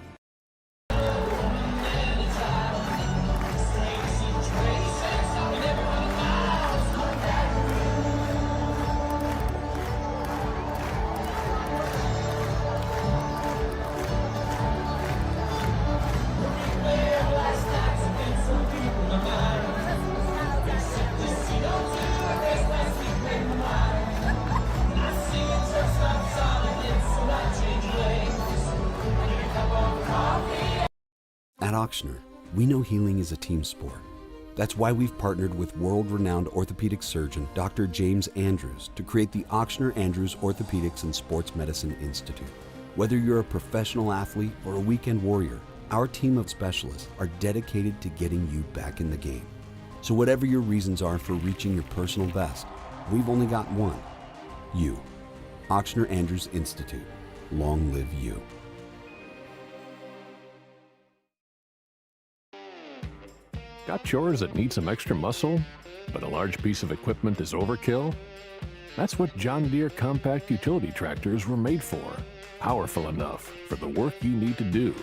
At Auctioner, we know healing is a team sport. That's why we've partnered with world-renowned orthopedic surgeon Dr. James Andrews to create the Auctioner Andrews Orthopedics and Sports Medicine Institute. Whether you're a professional athlete or a weekend warrior, our team of specialists are dedicated to getting you back in the game. So whatever your reasons are for reaching your personal best, we've only got one: you. Auctioner Andrews Institute. Long live you. Got chores that need some extra muscle, but a large piece of equipment is overkill? That's what John Deere compact utility tractors were made for. Powerful enough for the work you need to do.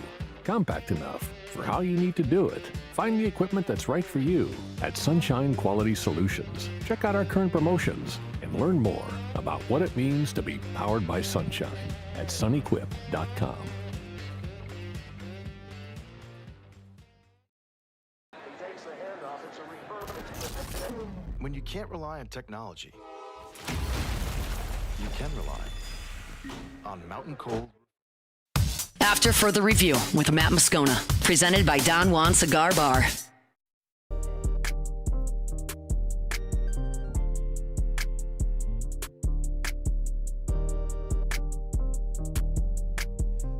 Compact enough for how you need to do it. Find the equipment that's right for you at Sunshine Quality Solutions. Check out our current promotions and learn more about what it means to be powered by sunshine at sunequip.com. When you can't rely on technology, you can rely on Mountain Cold. After further review with Matt Moscona, presented by Don Juan Cigar Bar.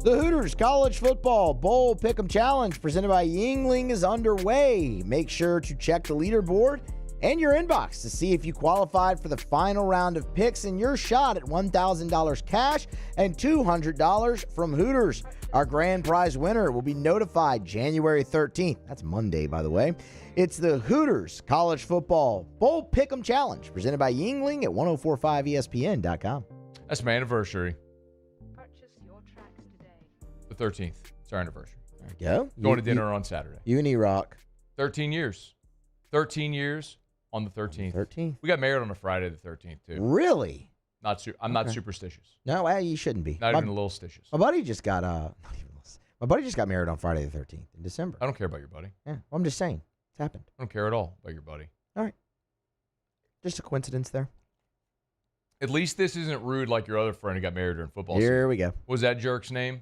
The Hooters College Football Bowl Pick'em Challenge presented by Yingling is underway. Make sure to check the leaderboard and your inbox to see if you qualified for the final round of picks and your shot at $1,000 cash and $200 from Hooters. Our grand prize winner will be notified January 13th. That's Monday, by the way. It's the Hooters College Football Bowl Pick'em Challenge presented by Yingling at 1045ESPN.com. That's my anniversary. The 13th. It's our anniversary. There you go. Going to dinner on Saturday. You and E-Rock. 13 years. 13 years on the 13th. 13th. We got married on a Friday the 13th, too. Really? I'm not superstitious. No, well, you shouldn't be. Not even a little stitious. My buddy just got married on Friday the 13th in December. I don't care about your buddy. Yeah, well, I'm just saying. It's happened. I don't care at all about your buddy. All right. Just a coincidence there. At least this isn't rude like your other friend who got married during football season. Here we go. What was that jerk's name?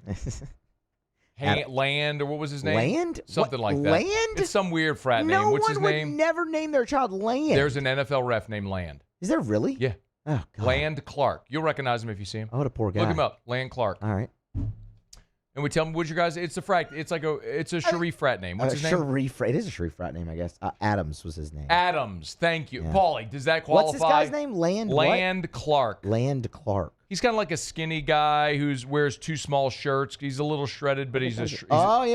Land, or what was his name? Land? Something like that. Land? It's some weird frat name. What's his name? No one would never name their child Land. There's an NFL ref named Land. Is there really? Yeah. Oh, God. Land Clark. You'll recognize him if you see him. Oh, what a poor guy. Look him up. Land Clark. All right. And we tell him, what's your guys? It's a Sharif frat name. What's his name? Sharif. It is a Sharif frat name, I guess. Adams was his name. Adams. Thank you. Yeah. Paulie, does that qualify? What's this guy's name? Land Clark. Land Clark. He's kind of like a skinny guy who wears too small shirts. He's a little shredded, but he's you're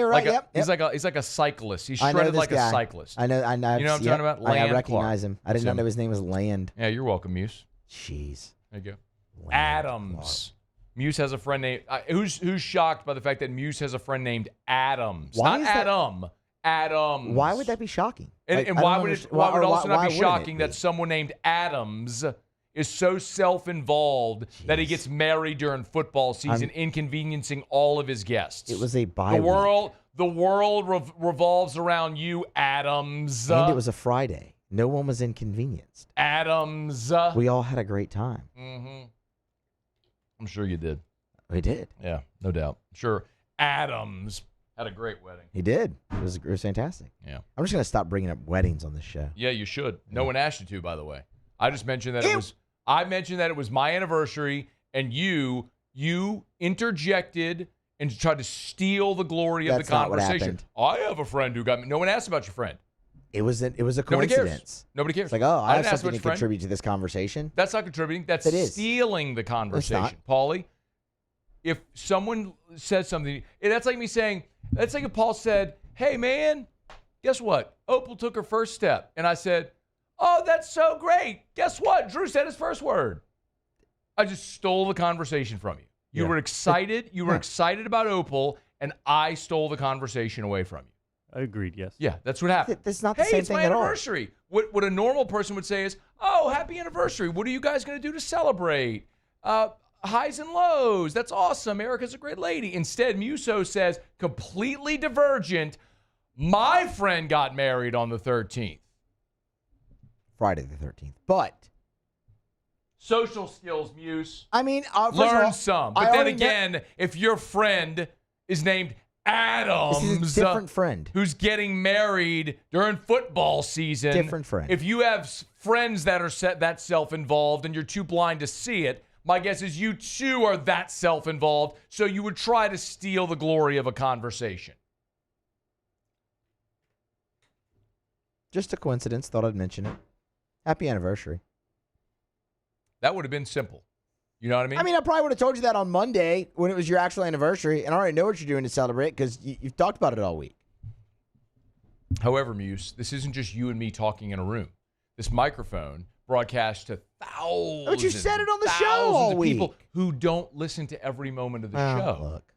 right. Like he's like a cyclist. He's I know shredded this like guy. a cyclist. I know. You know what I'm talking about? I Land recognize Clark. him. I did not know his name was Land. Yeah, you're welcome, Muse. Jeez. There you go. Land Adams. Clark. Muse has a friend named who's shocked by the fact that Muse has a friend named Adams. Why Not is that- Adam. Adams. Why would that be shocking? And why would it also not be shocking that someone named Adams is so self-involved that he gets married during football season, inconveniencing all of his guests? It was a bye The world revolves around you, Adams. And it was a Friday. No one was inconvenienced. Adams. We all had a great time. Mm-hmm. I'm sure you did. We did. Yeah, no doubt. Sure. Adams had a great wedding. He did. It was fantastic. Yeah. I'm just going to stop bringing up weddings on this show. Yeah, you should. No one asked you to, by the way. I just mentioned that it was my anniversary, and you interjected and tried to steal the glory of the conversation. Not what happened. I have a friend who got me. No one asked about your friend. It was a coincidence. Nobody cares. It's like, I have didn't ask something to about your friend. contribute to this conversation. That's not contributing. That's It is. stealing the conversation. Paulie, if someone says something, that's like me saying, that's like if Paul said, hey, man, guess what? Opal took her first step. And I said, oh, that's so great. Guess what? Drew said his first word. I just stole the conversation from you. You were excited. You were excited about Opal, and I stole the conversation away from you. Agreed, yes. Yeah, that's what happened. That's not the same thing at all. Hey, it's my anniversary. What a normal person would say is, oh, happy anniversary. What are you guys going to do to celebrate? Highs and lows. That's awesome. Erica's a great lady. Instead, Muso says, completely divergent, my friend got married on the 13th. Friday the 13th. But social skills, Muse. I mean, learn some. But then again, if your friend is named Adams, this is a different friend who's getting married during football season. Different friend. If you have friends that are that self-involved and you're too blind to see it, my guess is you too are that self-involved, so you would try to steal the glory of a conversation. Just a coincidence. Thought I'd mention it. Happy anniversary. That would have been simple. You know what I mean? I mean, I probably would have told you that on Monday when it was your actual anniversary, and I already know what you're doing to celebrate because you've talked about it all week. However, Muse, this isn't just you and me talking in a room. This microphone broadcasts to thousands. But you said it on the show all week. People who don't listen to every moment of the show. Look.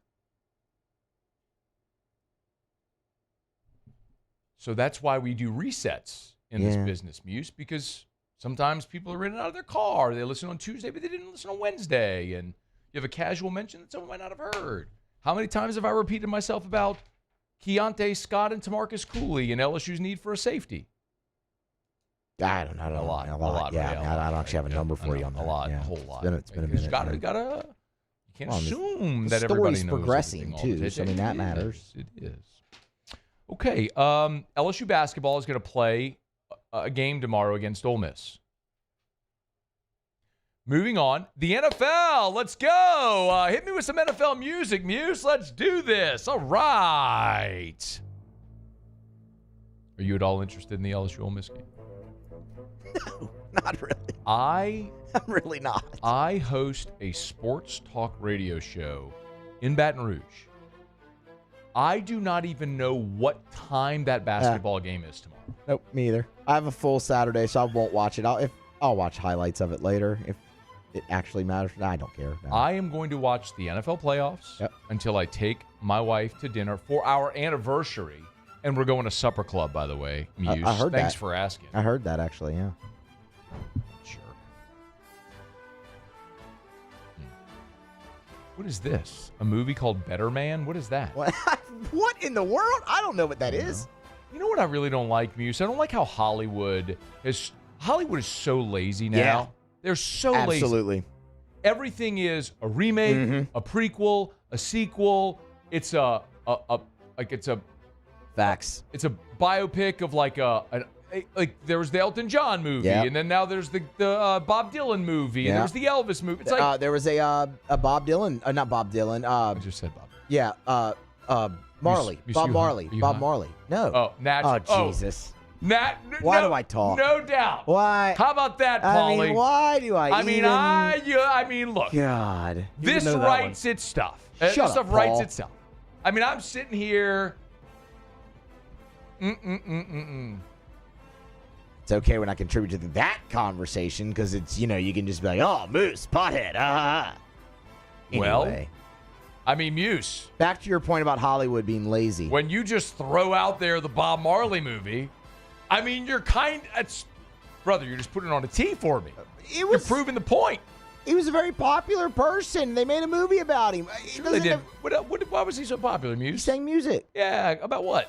So that's why we do resets in this business, Muse, because sometimes people are in and out of their car. They listen on Tuesday, but they didn't listen on Wednesday. And you have a casual mention that someone might not have heard. How many times have I repeated myself about Keontae Scott and Tamarcus Cooley and LSU's need for a safety? I don't know. A lot. Yeah, I don't actually have a number for you on that. A whole lot. It's been a minute. You can't assume that everybody knows. The story's progressing, too, so I mean, that matters. It is. Okay, LSU basketball is going to play a game tomorrow against Ole Miss. Moving on, the NFL. Let's go. Hit me with some NFL music, Muse. Let's do this. All right. Are you at all interested in the LSU Ole Miss game? No, not really. I'm really not. I host a sports talk radio show in Baton Rouge. I do not even know what time that basketball game is tomorrow. Nope, me either. I have a full Saturday, so I won't watch it. I'll watch highlights of it later if it actually matters. I don't care. No. I am going to watch the NFL playoffs until I take my wife to dinner for our anniversary. And we're going to supper club, by the way, Muse. I heard Thanks that. for asking. I heard that, actually, yeah. Sure. What is this? A movie called Better Man? What is that? What in the world? I don't know what that is. You know what I really don't like, Muse? I don't like how Hollywood is so lazy now. Yeah. They're so lazy. Absolutely. Everything is a remake, a prequel, a sequel. It's Facts. It's a biopic of like there was the Elton John movie, Yep. and then now there's the Bob Dylan movie, and there was the Elvis movie. It's like there was a Bob Dylan, not Bob Dylan. I just said Bob. Yeah, Marley. Bob Marley. Bob Marley. No. Oh, natural. Oh, Jesus. Why do I talk? No doubt. Why? How about that, Paulie? I mean, why do I look. God. This writes its stuff. This Shut stuff up, writes Paul. itself. I mean, I'm sitting here. It's okay when I contribute to that conversation because it's, you can just be like, oh, Moose, pothead. Well, Anyway. I mean, Muse. Back to your point about Hollywood being lazy. When you just throw out there the Bob Marley movie, I mean, brother, you're just putting it on a tee for me. You're proving the point. He was a very popular person. They made a movie about him. Sure they did. Why was he so popular, Muse? He sang music. Yeah, about what?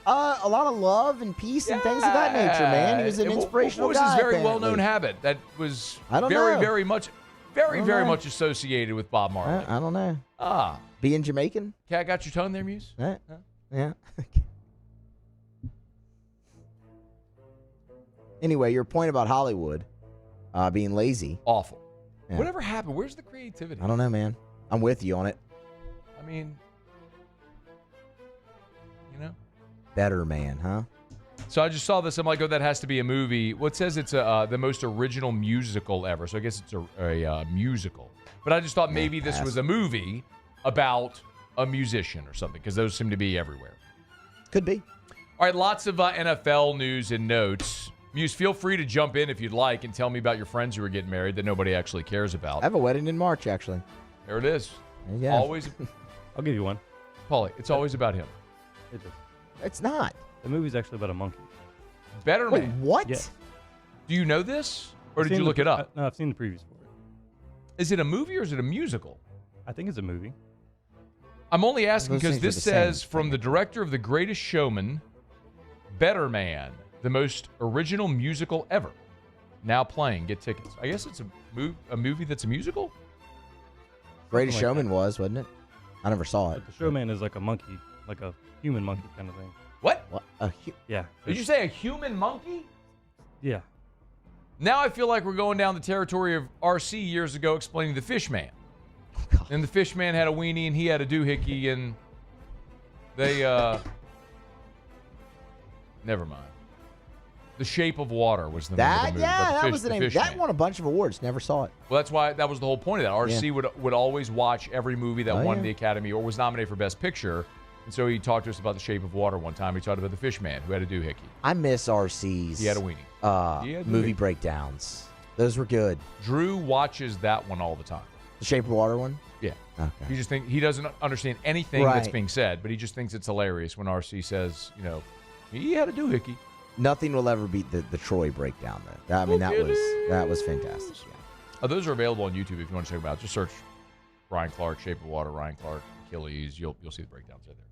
A lot of love and peace and things of that nature, man. He was an inspirational guy. What was his very well-known habit that was very much associated with Bob Marley? I don't know. Being Jamaican? Cat got your tone there, Muse? Yeah. Anyway, your point about Hollywood being lazy. Awful. Yeah. Whatever happened? Where's the creativity? I don't know, man. I'm with you on it. I mean, Better Man, huh? So I just saw this. I'm like, oh, that has to be a movie. Well, it says it's the most original musical ever. So I guess it's a musical. But I just thought maybe this was a movie about a musician or something, because those seem to be everywhere. Could be. All right, lots of NFL news and notes. Muse, feel free to jump in if you'd like and tell me about your friends who are getting married that nobody actually cares about. I have a wedding in March, actually. There it is. There you go. Always. I'll give you one. Paulie, it's always about him. It is. It's not. The movie's actually about a monkey. Better Wait, Man. what? Yeah. Do you know this? Or I've did you seen look it up? No, I've seen the previews for it. Is it a movie or is it a musical? I think it's a movie. I'm only asking Those because things are this the says same from the director of The Greatest Showman, Better Man, the most original musical ever. Now playing. Get tickets. I guess it's a movie that's a musical? Greatest Something like Showman was, wasn't it? I never saw it. But the showman is like a monkey, like a human monkey kind of thing. What? Yeah. Did you say a human monkey? Yeah. Now I feel like we're going down the territory of RC years ago explaining the Fish Man. And the Fish Man had a weenie and he had a doohickey and they, never mind. The Shape of Water was the name of the movie. That was the name. That Man. won a bunch of awards. Never saw it. Well, that's why that was the whole point of that. RC would always watch every movie that won the Academy or was nominated for Best Picture. And so he talked to us about The Shape of Water one time. He talked about the Fish Man who had a doohickey. I miss RC's. He had a weenie. Movie breakdowns. Those were good. Drew watches that one all the time. The Shape of Water one? Yeah. Okay. He doesn't understand anything that's being said, but he just thinks it's hilarious when RC says, he had a doohickey. Nothing will ever beat the Troy breakdown, though. I mean, that was fantastic. Yeah. Those are available on YouTube if you want to check them out. Just search Ryan Clark, Shape of Water, Ryan Clark, Achilles. You'll see the breakdowns right there.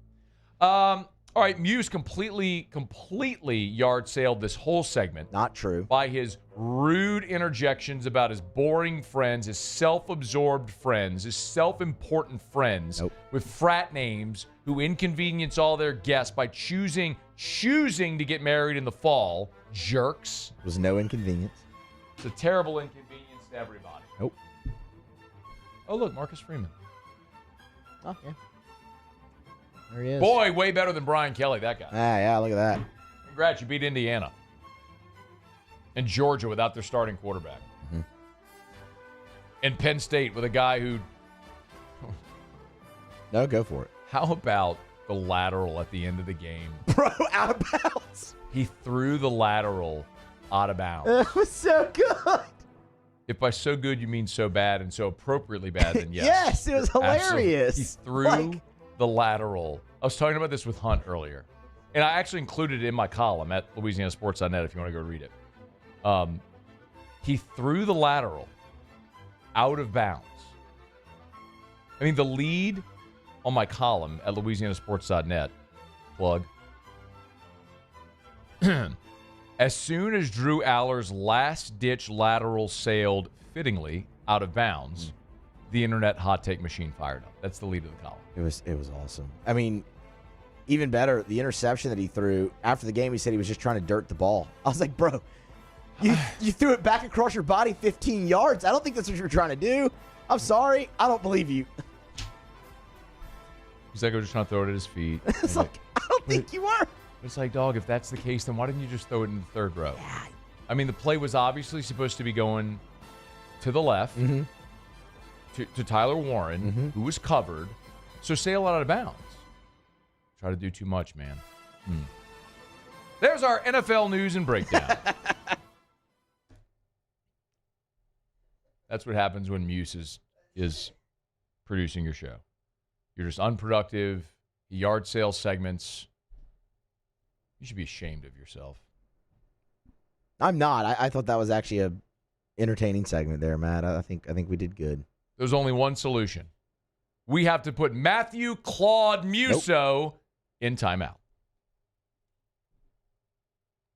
All right, Muse completely yard sailed this whole segment. Not true. By his rude interjections about his boring friends, his self-absorbed friends, his self-important friends with frat names who inconvenience all their guests by choosing to get married in the fall. Jerks. It was no inconvenience. It's a terrible inconvenience to everybody. Nope. Oh, look, Marcus Freeman. Oh, yeah. There he is. Boy, way better than Brian Kelly, that guy. Yeah, look at that. Congrats, you beat Indiana. And Georgia without their starting quarterback. Mm-hmm. And Penn State with a guy who... No, go for it. How about the lateral at the end of the game? Bro, out of bounds. He threw the lateral out of bounds. It was so good. If by so good you mean so bad and so appropriately bad, then yes. Yes, it was hilarious. He threw the lateral. I was talking about this with Hunt earlier. And I actually included it in my column at LouisianaSports.net if you want to go read it. He threw the lateral out of bounds. I mean, the lead on my column at LouisianaSports.net, plug, as soon as Drew Aller's last-ditch lateral sailed fittingly out of bounds, the internet hot take machine fired up. That's the lead of the column. It was awesome. I mean, even better, the interception that he threw after the game, he said he was just trying to dirt the ball. I was like, bro, you threw it back across your body 15 yards. I don't think that's what you're trying to do. I'm sorry. I don't believe you. He's like, I was just trying to throw it at his feet. It's like, I don't think you were. It's like, dog, if that's the case, then why didn't you just throw it in the third row? Yeah. I mean, the play was obviously supposed to be going to the left to Tyler Warren, who was covered. So sail out of bounds. Try to do too much, man. There's our NFL news and breakdown. That's what happens when Muse is producing your show. You're just unproductive. Yard sale segments. You should be ashamed of yourself. I'm not. I thought that was actually a entertaining segment there, Matt. I think we did good. There's only one solution. We have to put Matthew Claude Musso in timeout.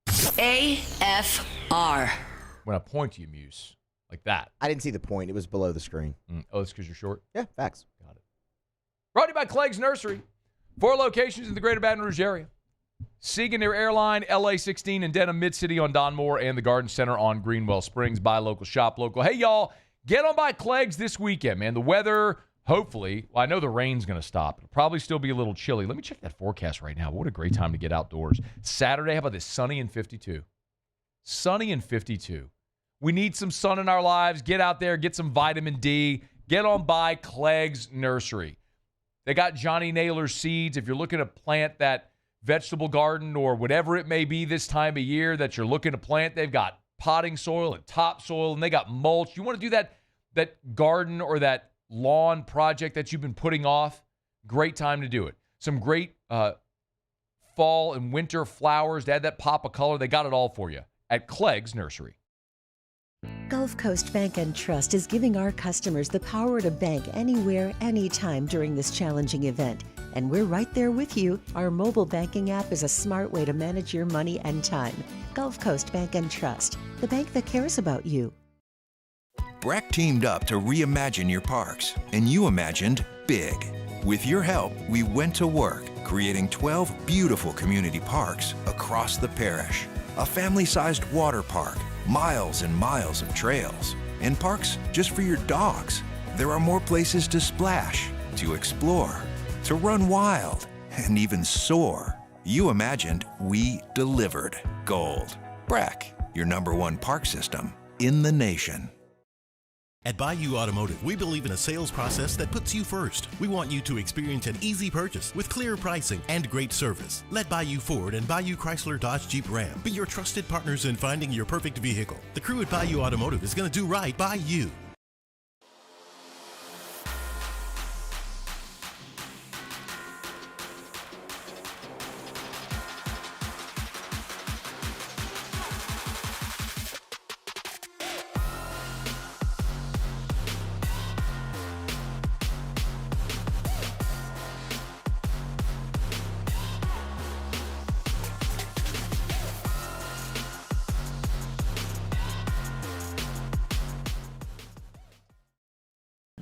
AFR. When I point to you, Muse, like that. I didn't see the point. It was below the screen. Oh, it's because you're short? Yeah, facts. Got it. Brought to you by Clegg's Nursery. 4 locations in the greater Baton Rouge area. Siegen near Airline, LA 16 in Denham, Mid-City on Don Moore, and the Garden Center on Greenwell Springs. Buy local, shop local. Hey, y'all, get on by Clegg's this weekend, man. The weather, hopefully, well, I know the rain's going to stop. It'll probably still be a little chilly. Let me check that forecast right now. What a great time to get outdoors. Saturday, how about this? Sunny and 52. Sunny and 52. We need some sun in our lives. Get out there, get some vitamin D. Get on by Clegg's Nursery. They got Johnny Naylor seeds. If you're looking to plant that vegetable garden or whatever it may be this time of year that you're looking to plant, they've got potting soil and topsoil, and they got mulch. You want to do that garden or that lawn project that you've been putting off? Great time to do it. Some great fall and winter flowers to add that pop of color. They got it all for you at Clegg's Nursery. Gulf Coast Bank and Trust is giving our customers the power to bank anywhere, anytime during this challenging event. And we're right there with you. Our mobile banking app is a smart way to manage your money and time. Gulf Coast Bank and Trust, the bank that cares about you. Breck teamed up to reimagine your parks, and you imagined big. With your help, we went to work, creating 12 beautiful community parks across the parish. A family-sized water park, miles and miles of trails, and parks just for your dogs. There are more places to splash, to explore, to run wild, and even soar. You imagined, we delivered. Gold. Breck, your #1 park system in the nation. At Bayou Automotive, we believe in a sales process that puts you first. We want you to experience an easy purchase with clear pricing and great service. Let Bayou Ford and Bayou Chrysler Dodge Jeep Ram be your trusted partners in finding your perfect vehicle. The crew at Bayou Automotive is going to do right by you.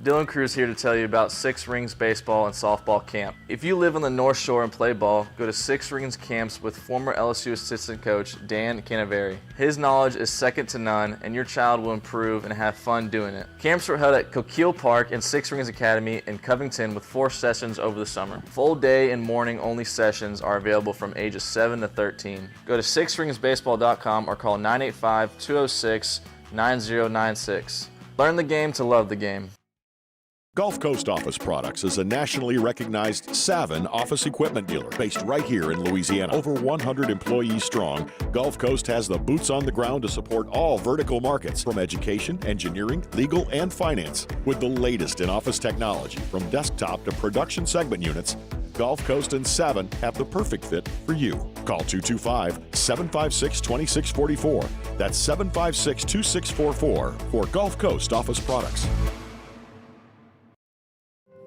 Dylan Cruz here to tell you about Six Rings Baseball and Softball Camp. If you live on the North Shore and play ball, go to Six Rings Camps with former LSU assistant coach Dan Canaveri. His knowledge is second to none, and your child will improve and have fun doing it. Camps are held at Coquille Park and Six Rings Academy in Covington with 4 sessions over the summer. Full day and morning only sessions are available from ages 7 to 13. Go to sixringsbaseball.com or call 985-206-9096. Learn the game to love the game. Gulf Coast Office Products is a nationally recognized Saban office equipment dealer based right here in Louisiana. Over 100 employees strong, Gulf Coast has the boots on the ground to support all vertical markets from education, engineering, legal, and finance. With the latest in office technology, from desktop to production segment units, Gulf Coast and Saban have the perfect fit for you. Call 225-756-2644. That's 756-2644 for Gulf Coast Office Products.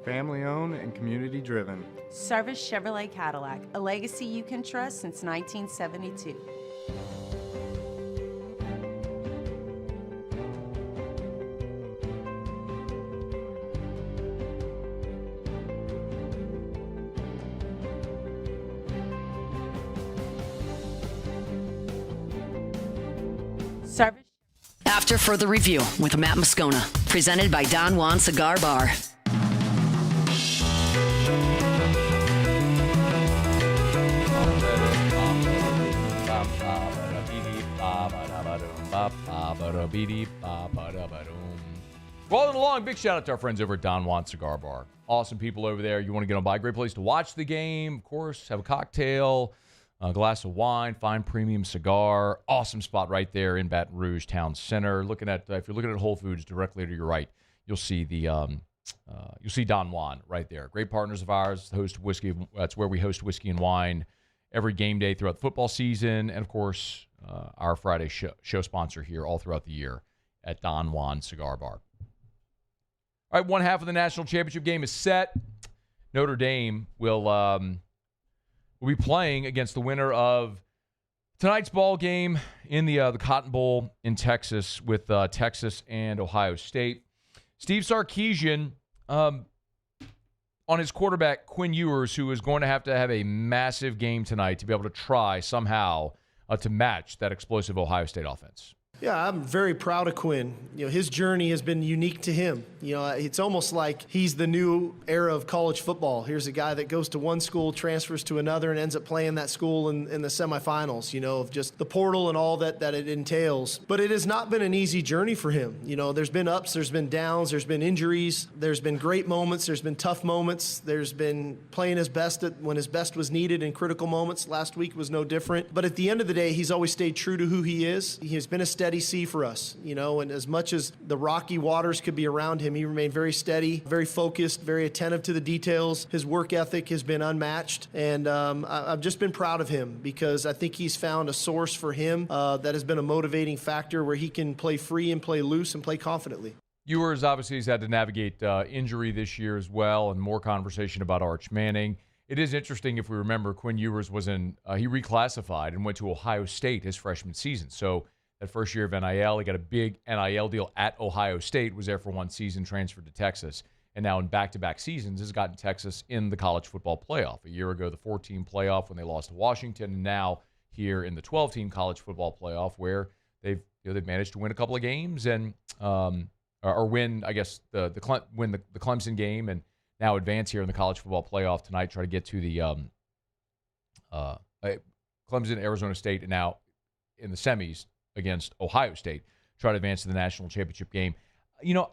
Family owned and community driven. Service Chevrolet Cadillac, a legacy you can trust since 1972. After further review with Matt Moscona, presented by Don Juan Cigar Bar. Rolling along, big shout out to our friends over at Don Juan Cigar Bar. Awesome people over there. You want to get on by, great place to watch the game, of course, have a cocktail, a glass of wine, fine premium cigar. Awesome spot right there in Baton Rouge Town Center. Looking at if you're looking at Whole Foods directly to your right, you'll see you'll see Don Juan right there. Great partners of ours. Host whiskey. That's where we host whiskey and wine every game day throughout the football season, and of course our Friday show sponsor here all throughout the year at Don Juan Cigar Bar. All right, one half of the national championship game is set. Notre Dame will be playing against the winner of tonight's ball game in the Cotton Bowl in Texas with Texas and Ohio State. Steve Sarkisian on his quarterback, Quinn Ewers, who is going to have a massive game tonight to be able to try somehow to match that explosive Ohio State offense. Yeah, I'm very proud of Quinn. His journey has been unique to him. It's almost like he's the new era of college football. Here's a guy that goes to one school, transfers to another, and ends up playing that school in the semifinals, of just the portal and all that it entails. But it has not been an easy journey for him. There's been ups, there's been downs, there's been injuries, there's been great moments, there's been tough moments, there's been playing his best when his best was needed in critical moments. Last week was no different. But at the end of the day, he's always stayed true to who he is. He has been a steady sea for us, and as much as the rocky waters could be around him, he remained very steady, very focused, very attentive to the details. His work ethic has been unmatched, and I've just been proud of him because I think he's found a source for him that has been a motivating factor where he can play free and play loose and play confidently. Ewers obviously has had to navigate injury this year as well, and more conversation about Arch Manning. It is interesting, if we remember, Quinn Ewers was he reclassified and went to Ohio State his freshman season. So that first year of NIL, he got a big NIL deal at Ohio State, was there for one season, transferred to Texas, and now in back-to-back seasons has gotten Texas in the college football playoff. A year ago, the 14 playoff when they lost to Washington, and now here in the 12-team college football playoff where they've managed to win a couple of games and or win, I guess, the Clemson game, and now advance here in the college football playoff tonight, try to get to the Clemson, Arizona State, and now in the semis against Ohio State, try to advance to the national championship game.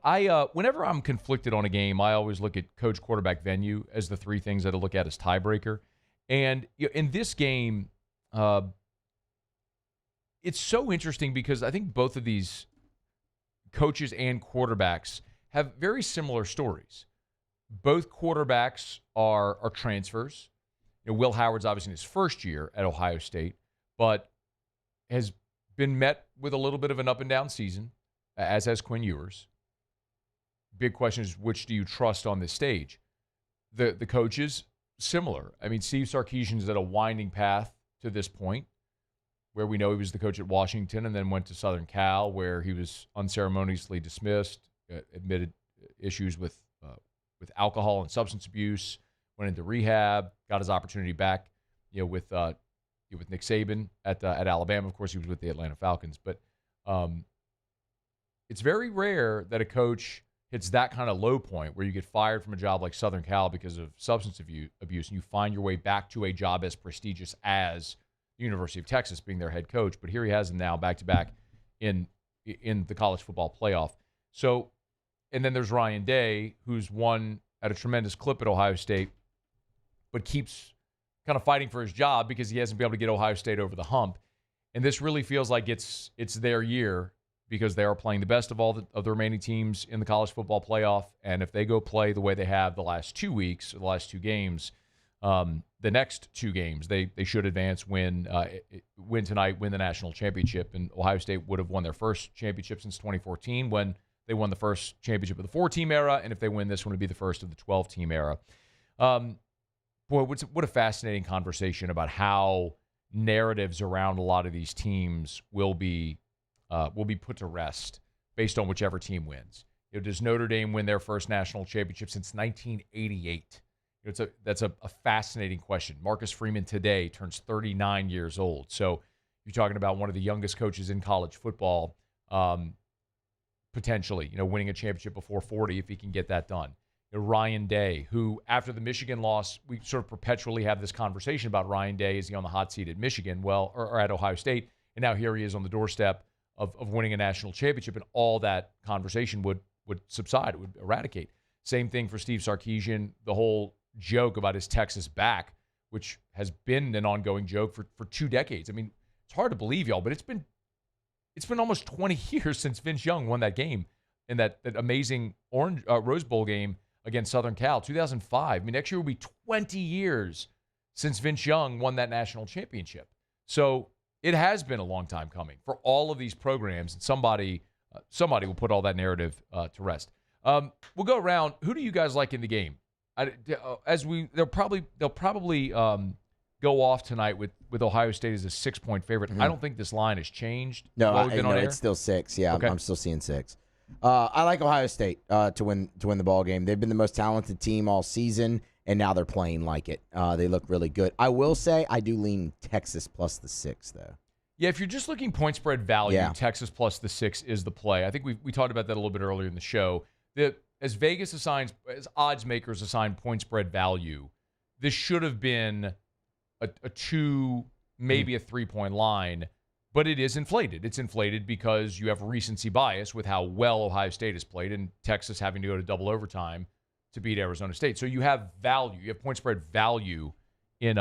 I whenever I'm conflicted on a game, I always look at coach, quarterback, venue as the three things that I look at as tiebreaker. And in this game, it's so interesting because I think both of these coaches and quarterbacks have very similar stories. Both quarterbacks are transfers. Will Howard's obviously in his first year at Ohio State, but has been met with a little bit of an up and down season, as has Quinn Ewers. Big question is, which do you trust on this stage? The coaches, similar. I mean, Steve Sarkisian's at a winding path to this point, where we know he was the coach at Washington and then went to Southern Cal, where he was unceremoniously dismissed, admitted issues with alcohol and substance abuse, went into rehab, got his opportunity back, with Nick Saban at Alabama. Of course, he was with the Atlanta Falcons. But it's very rare that a coach hits that kind of low point where you get fired from a job like Southern Cal because of substance abuse, and you find your way back to a job as prestigious as the University of Texas being their head coach. But here he has him now back-to-back in the college football playoff. So, and then there's Ryan Day, who's won at a tremendous clip at Ohio State, but keeps kind of fighting for his job because he hasn't been able to get Ohio State over the hump. And this really feels like it's their year because they are playing the best of all of the remaining teams in the college football playoff. And if they go play the way they have the last 2 weeks, or the last two games, the next two games, they should advance, win tonight, win the national championship. And Ohio State would have won their first championship since 2014 when they won the first championship of the 4-team era, and if they win this one, it'd be the first of the 12-team era. Boy, what a fascinating conversation about how narratives around a lot of these teams will be put to rest based on whichever team wins. Does Notre Dame win their first national championship since 1988? That's a fascinating question. Marcus Freeman today turns 39 years old. So you're talking about one of the youngest coaches in college football, potentially, winning a championship before 40 if he can get that done. Ryan Day, who after the Michigan loss, we sort of perpetually have this conversation about Ryan Day. Is he on the hot seat at Michigan? Well, or at Ohio State. And now here he is on the doorstep of winning a national championship, and all that conversation would subside. It would eradicate. Same thing for Steve Sarkisian, the whole joke about his Texas back, which has been an ongoing joke for 2 decades. I mean, it's hard to believe, y'all, but it's been almost 20 years since Vince Young won that game in that amazing Rose Bowl game against Southern Cal, 2005. I mean, next year will be 20 years since Vince Young won that national championship. So it has been a long time coming for all of these programs, and somebody will put all that narrative to rest. We'll go around. Who do you guys like in the game? They'll probably go off tonight with Ohio State as a 6-point favorite. I don't think this line has changed. No, it's still 6. Yeah, okay. I'm still seeing 6. I like Ohio State to win the ball game. They've been the most talented team all season, and now they're playing like it. They look really good. I will say I do lean Texas plus the 6, though. Yeah, if you're just looking point spread value, Texas plus the 6 is the play. I think we talked about that a little bit earlier in the show. As odds makers assign point spread value, this should have been a 2, maybe a 3-point line. But it is inflated. It's inflated because you have recency bias with how well Ohio State has played and Texas having to go to double overtime to beat Arizona State. So you have value. You have point spread value in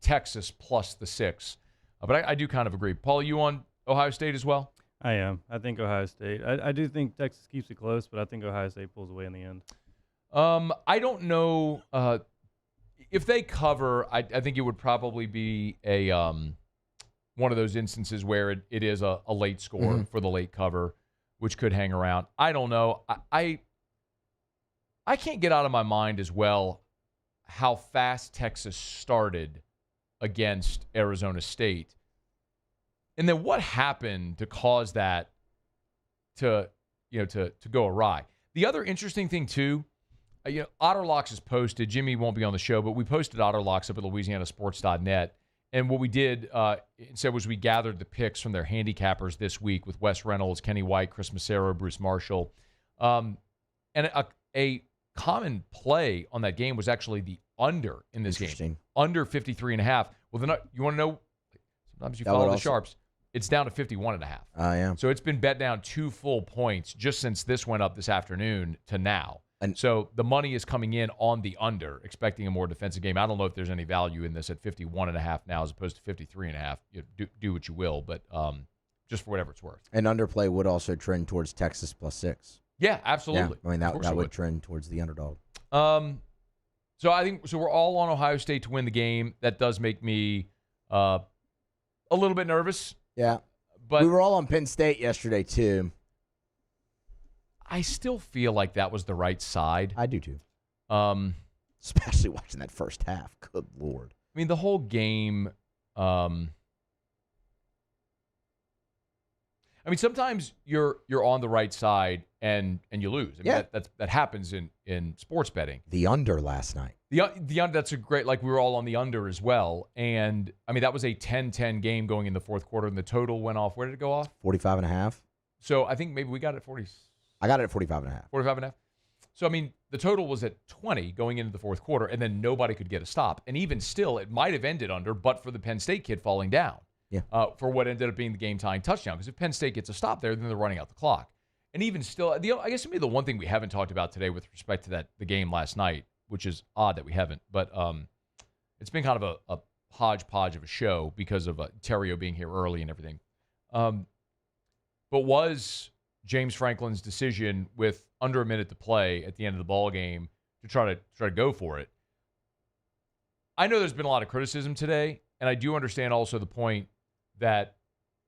Texas plus the 6. But I do kind of agree. Paul, you on Ohio State as well? I am. I think Ohio State. I do think Texas keeps it close, but I think Ohio State pulls away in the end. I don't know. If they cover, I think it would probably be one of those instances where it is a late score for the late cover, which could hang around. I don't know. I can't get out of my mind as well how fast Texas started against Arizona State. And then what happened to cause that to go awry. The other interesting thing, too, Otterlocks is posted. Jimmy won't be on the show, but we posted Otterlocks up at LouisianaSports.net. And what we did instead was we gathered the picks from their handicappers this week with Wes Reynolds, Kenny White, Chris Massero, Bruce Marshall. And a common play on that game was actually the under in this game. Under 53.5. Well, you want to know, sometimes you follow the sharps. It's down to 51.5. Yeah. So it's been bet down 2 full points just since this went up this afternoon to now. And so the money is coming in on the under, expecting a more defensive game. I don't know if there's any value in this at 51.5 now as opposed to 53.5. Do what you will, but just for whatever it's worth. And underplay would also trend towards Texas plus 6. Yeah, absolutely. Yeah, I mean, that would trend towards the underdog. So I think we're all on Ohio State to win the game. That does make me a little bit nervous. Yeah. But we were all on Penn State yesterday, too. I still feel like that was the right side. I do, too. Especially watching that first half. Good Lord. I mean, the whole game. I mean, sometimes you're on the right side and you lose. I mean, that happens in sports betting. The under last night. The under, that's a great, like we were all on the under as well. And, I mean, that was a 10-10 game going in the fourth quarter, and the total went off. Where did it go off? 45.5. So I think maybe we got it at 40. I got it at 45.5. 45.5. So, I mean, the total was at 20 going into the fourth quarter, and then nobody could get a stop. And even still, it might have ended under, but for the Penn State kid falling down. Yeah. For what ended up being the game-tying touchdown. Because if Penn State gets a stop there, then they're running out the clock. And even still, I guess maybe the one thing we haven't talked about today with respect to the game last night, which is odd that we haven't, but it's been kind of a hodgepodge of a show because of Theriot being here early and everything. But was James Franklin's decision with under a minute to play at the end of the ball game to try to go for it? I know there's been a lot of criticism today, and I do understand also the point that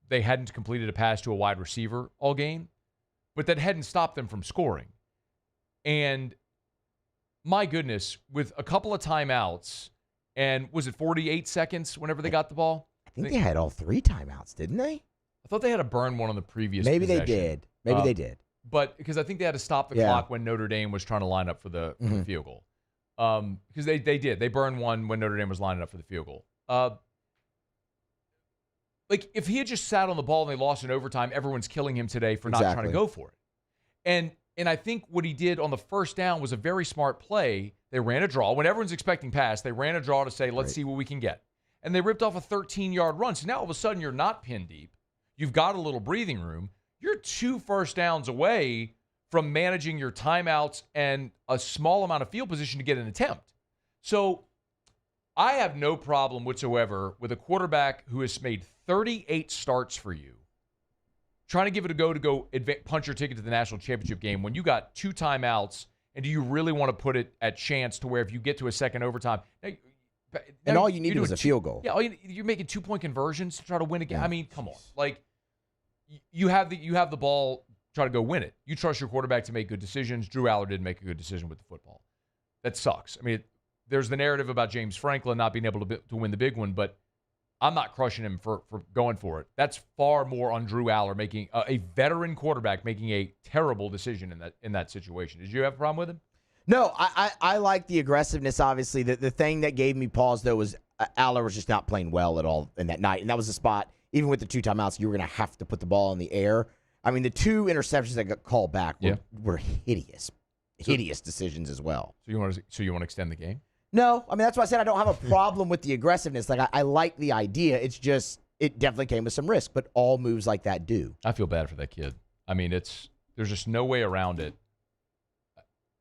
they hadn't completed a pass to a wide receiver all game. but that hadn't stopped them from scoring. And my goodness, with a couple of timeouts, and was it 48 seconds whenever they got the ball? I think they had all 3 timeouts, didn't they? I thought they had to burn one on the previous Maybe possession. they did. Maybe they did. But because I think they had to stop the clock when Notre Dame was trying to line up for the field goal. Because they did. They burned one when Notre Dame was lining up for the field goal. Like, if he had just sat on the ball and they lost in overtime, everyone's killing him today for not trying to go for it. And I think what he did on the first down was a very smart play. They ran a draw. When everyone's expecting pass, they ran a draw to say, let's see what we can get. And they ripped off a 13-yard run. So now all of a sudden you're not pinned deep. You've got a little breathing room. You're 2 first downs away from managing your timeouts and a small amount of field position to get an attempt. So I have no problem whatsoever with a quarterback who has made 38 starts for you, trying to give it a go to punch your ticket to the national championship game when you got 2 timeouts, and do you really want to put it at chance to where if you get to a second overtime, and all you needed was a field goal. Yeah, you're making 2-point conversions to try to win a game. I mean, come on. Like, you have the ball, try to go win it. You trust your quarterback to make good decisions. Drew Aller didn't make a good decision with the football. That sucks. I mean, there's the narrative about James Franklin not being able to win the big one, but I'm not crushing him for going for it. That's far more on Drew Aller making a veteran quarterback making a terrible decision in that situation. Did you have a problem with him? No, I like the aggressiveness, obviously. The thing that gave me pause, though, was Aller was just not playing well at all in that night. And that was the spot, even with the 2 timeouts, you were going to have to put the ball in the air. I mean, the 2 interceptions that got called back were hideous. Hideous decisions as well. So you want to extend the game? No. I mean, that's why I said I don't have a problem with the aggressiveness. Like, I like the idea. It's just, it definitely came with some risk, but all moves like that do. I feel bad for that kid. I mean, there's just no way around it.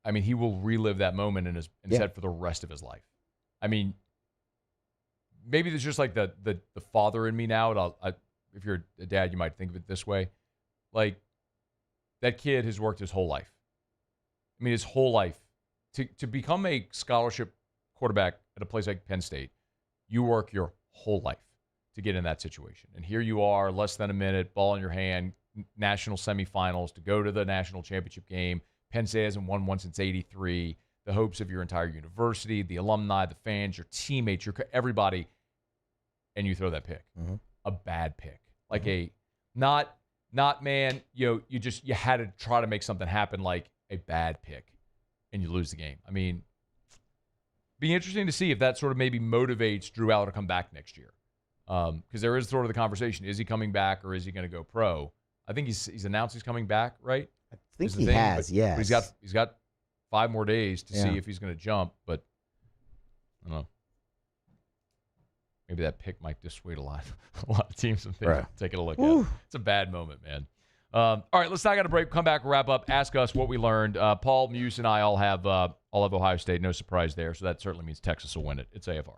I mean, he will relive that moment in his head for the rest of his life. I mean, maybe there's just like the father in me now. If you're a dad, you might think of it this way. Like, that kid has worked his whole life. I mean, his whole life. To become a scholarship quarterback at a place like Penn State, you work your whole life to get in that situation. And here you are, less than a minute, ball in your hand, national semifinals, to go to the national championship game. Penn State hasn't won one since '83. The hopes of your entire university, the alumni, the fans, your teammates, everybody, and you throw that pick. A bad pick. Like a not man, you had to try to make something happen, like a bad pick, and you lose the game. I mean, be interesting to see if that sort of maybe motivates Drew Aller to come back next year. Because there is sort of the conversation, is he coming back or is he going to go pro? I think he's announced he's coming back, right? I think he has, yes. But he's got 5 more days to see if he's going to jump, but I don't know. Maybe that pick might dissuade a lot of teams from taking a look at it. It's a bad moment, man. All right, let's take a break. Come back, wrap up. Ask us what we learned. Paul, Muse, and I all have Ohio State. No surprise there. So that certainly means Texas will win it. It's AFR.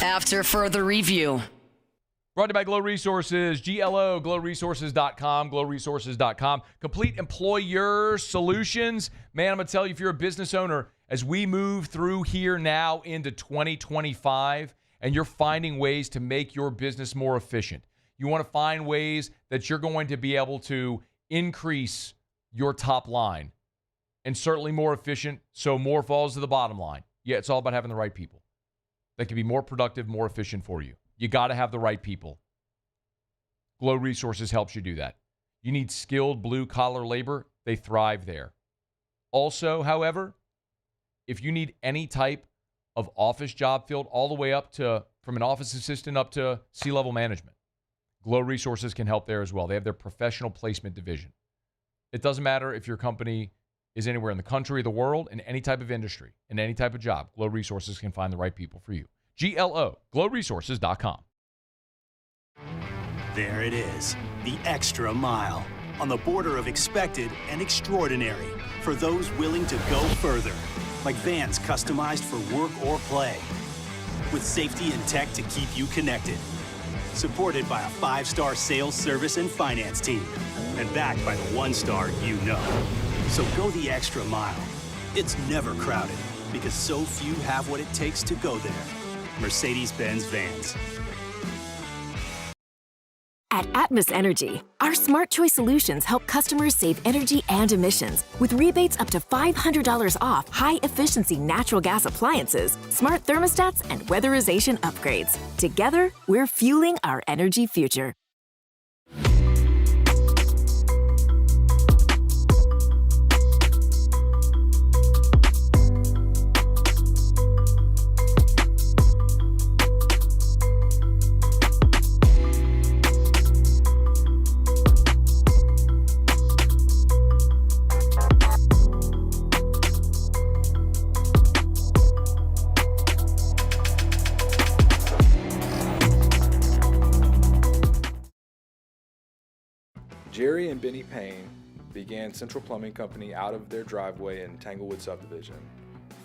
After further review. Brought to you by Glow Resources, GLO, glowresources.com, glowresources.com. Complete employer solutions. Man, I'm going to tell you, if you're a business owner, as we move through here now into 2025, and you're finding ways to make your business more efficient, you want to find ways that you're going to be able to increase your top line, and certainly more efficient, so more falls to the bottom line. Yeah, it's all about having the right people that can be more productive, more efficient for you. You got to have the right people. Glow Resources helps you do that. You need skilled blue-collar labor. They thrive there. Also, however, if you need any type of office job filled all the way up to, from an office assistant up to C-level management, Glow Resources can help there as well. They have their professional placement division. It doesn't matter if your company is anywhere in the country, the world, in any type of industry, in any type of job. Glow Resources can find the right people for you. GLO, glowresources.com. There it is, the extra mile, on the border of expected and extraordinary, for those willing to go further, like vans customized for work or play, with safety and tech to keep you connected, supported by a 5-star sales, service, and finance team, and backed by the 1-star you know. So go the extra mile. It's never crowded, because so few have what it takes to go there. Mercedes-Benz Vans. At Atmos Energy, our Smart Choice solutions help customers save energy and emissions with rebates up to $500 off high-efficiency natural gas appliances, smart thermostats, and weatherization upgrades. Together, we're fueling our energy future. Jerry and Benny Payne began Central Plumbing Company out of their driveway in Tanglewood subdivision.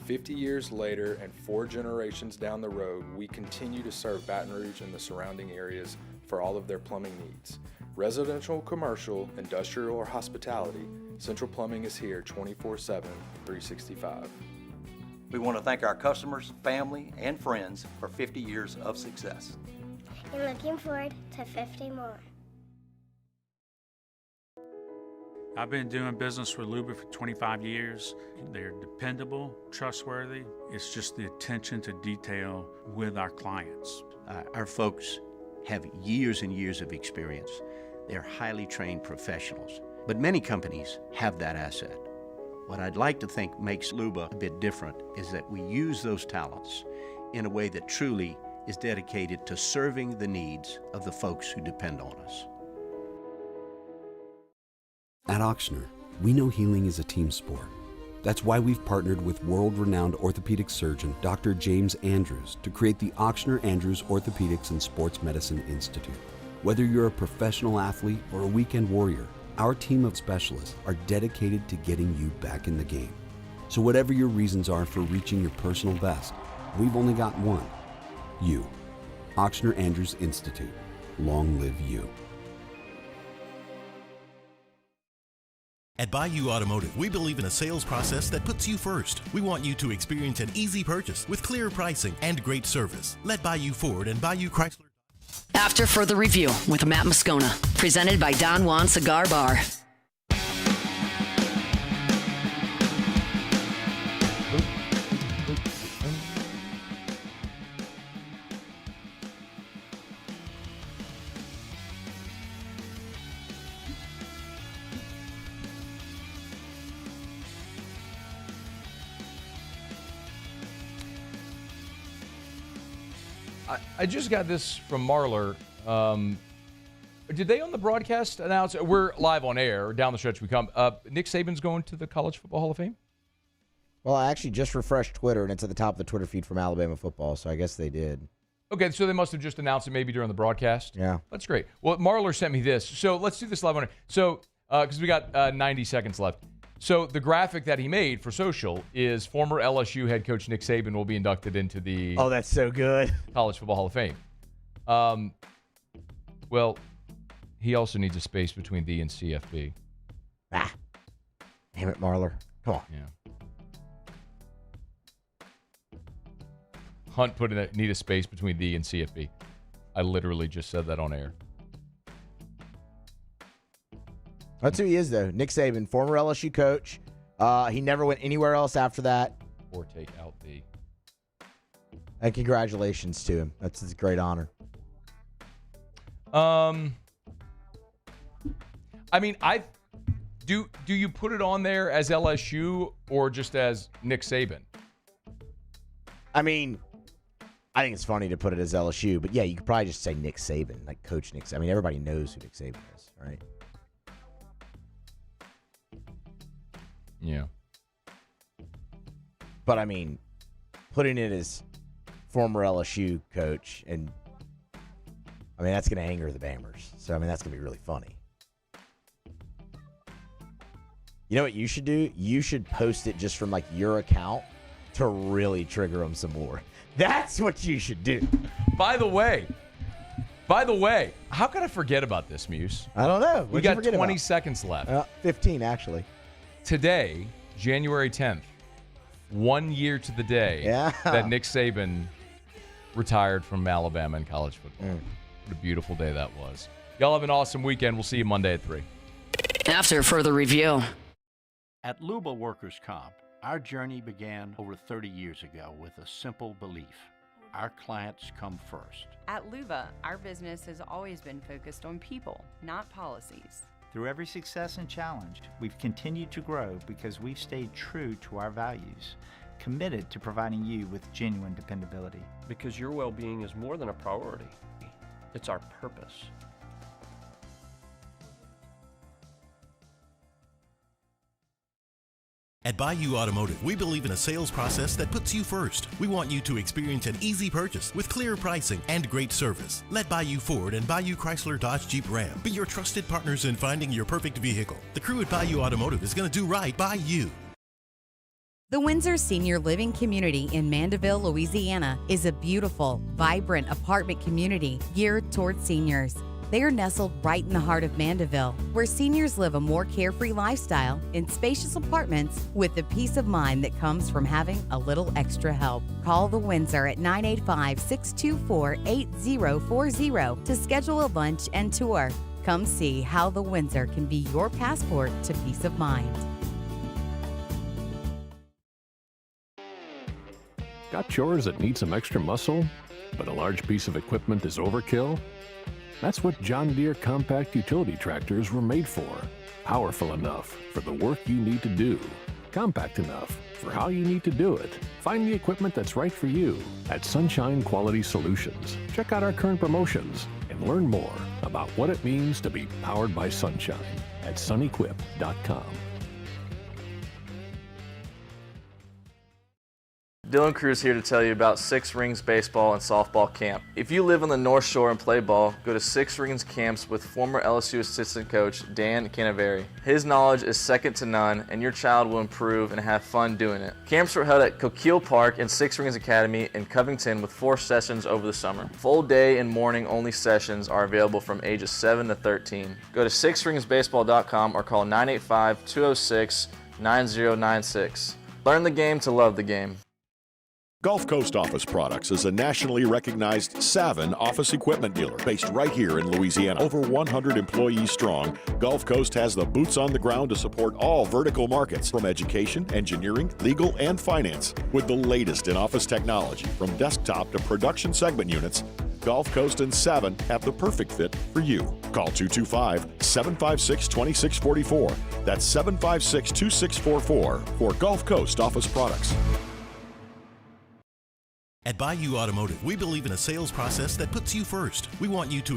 50 years later and 4 generations down the road, we continue to serve Baton Rouge and the surrounding areas for all of their plumbing needs. Residential, commercial, industrial, or hospitality, Central Plumbing is here 24/7, 365. We want to thank our customers, family, and friends for 50 years of success. And looking forward to 50 more. I've been doing business with Luba for 25 years. They're dependable, trustworthy. It's just the attention to detail with our clients. Our folks have years and years of experience. They're highly trained professionals, but many companies have that asset. What I'd like to think makes Luba a bit different is that we use those talents in a way that truly is dedicated to serving the needs of the folks who depend on us. At Auctioner, we know healing is a team sport. That's why we've partnered with world-renowned orthopedic surgeon Dr. James Andrews to create the Auctioner Andrews Orthopedics and Sports Medicine Institute. Whether you're a professional athlete or a weekend warrior, our team of specialists are dedicated to getting you back in the game. So whatever your reasons are for reaching your personal best, we've only got one: you. Auctioner Andrews Institute. Long live you. At Bayou Automotive, we believe in a sales process that puts you first. We want you to experience an easy purchase with clear pricing and great service. Let Bayou Ford and Bayou Chrysler. After further review with Matt Moscona, presented by Don Juan Cigar Bar. I just got this from Marler. Did they on the broadcast announce? We're live on air. Down the stretch we come. Nick Saban's going to the College Football Hall of Fame? Well, I actually just refreshed Twitter, and it's at the top of the Twitter feed from Alabama football, so I guess they did. Okay, so they must have just announced it maybe during the broadcast? Yeah. That's great. Well, Marler sent me this. So let's do this live on air. So, because we got 90 seconds left. So the graphic that he made for social is former LSU head coach Nick Saban will be inducted into the Oh, that's so good. College Football Hall of Fame. Well, he also needs a space between the and CFB. Ah. Damn it, Marler. Come on. Yeah. Hunt put in a need a space between the and CFB. I literally just said that on air. That's who he is, though. Nick Saban, former LSU coach. He never went anywhere else after that. Or take out the. And congratulations to him. That's a great honor. I mean, do you put it on there as LSU or just as Nick Saban? I mean, I think it's funny to put it as LSU, but yeah, you could probably just say Nick Saban, like Coach Nick Saban. I mean, everybody knows who Nick Saban is, right? Yeah. But I mean, putting it as former LSU coach, and I mean, that's going to anger the Bammers. So, I mean, that's going to be really funny. You know what you should do? You should post it just from like your account to really trigger them some more. That's what you should do. By the way, how could I forget about this, Muse? I don't know. We got 20 seconds left. 15, actually. Today, January 10th, 1 year to the day that Nick Saban retired from Alabama in college football. What a beautiful day that was. Y'all have an awesome weekend. We'll see you Monday at 3. After further review. At Luba Workers Comp, our journey began over 30 years ago with a simple belief. Our clients come first. At Luba, our business has always been focused on people, not policies. Through every success and challenge, we've continued to grow because we've stayed true to our values, committed to providing you with genuine dependability. Because your well-being is more than a priority. It's our purpose. At Bayou Automotive, we believe in a sales process that puts you first. We want you to experience an easy purchase with clear pricing and great service. Let Bayou Ford and Bayou Chrysler Dodge Jeep Ram be your trusted partners in finding your perfect vehicle. The crew at Bayou Automotive is going to do right by you. The Windsor Senior Living Community in Mandeville, Louisiana is a beautiful, vibrant apartment community geared towards seniors. They are nestled right in the heart of Mandeville, where seniors live a more carefree lifestyle in spacious apartments with the peace of mind that comes from having a little extra help. Call the Windsor at 985-624-8040 to schedule a lunch and tour. Come see how the Windsor can be your passport to peace of mind. Got chores that need some extra muscle, but a large piece of equipment is overkill? That's what John Deere compact utility tractors were made for. Powerful enough for the work you need to do. Compact enough for how you need to do it. Find the equipment that's right for you at Sunshine Quality Solutions. Check out our current promotions and learn more about what it means to be powered by sunshine at sunequip.com. Dylan Cruz here to tell you about Six Rings Baseball and Softball Camp. If you live on the North Shore and play ball, go to Six Rings Camps with former LSU assistant coach Dan Canaveri. His knowledge is second to none, and your child will improve and have fun doing it. Camps were held at Coquille Park and Six Rings Academy in Covington with 4 sessions over the summer. Full day and morning only sessions are available from ages 7 to 13. Go to sixringsbaseball.com or call 985-206-9096. Learn the game to love the game. Gulf Coast Office Products is a nationally recognized Saban office equipment dealer based right here in Louisiana. Over 100 employees strong, Gulf Coast has the boots on the ground to support all vertical markets from education, engineering, legal, and finance. With the latest in office technology from desktop to production segment units, Gulf Coast and Saban have the perfect fit for you. Call 225-756-2644. That's 756-2644 for Gulf Coast Office Products. At Bayou Automotive, we believe in a sales process that puts you first. We want you to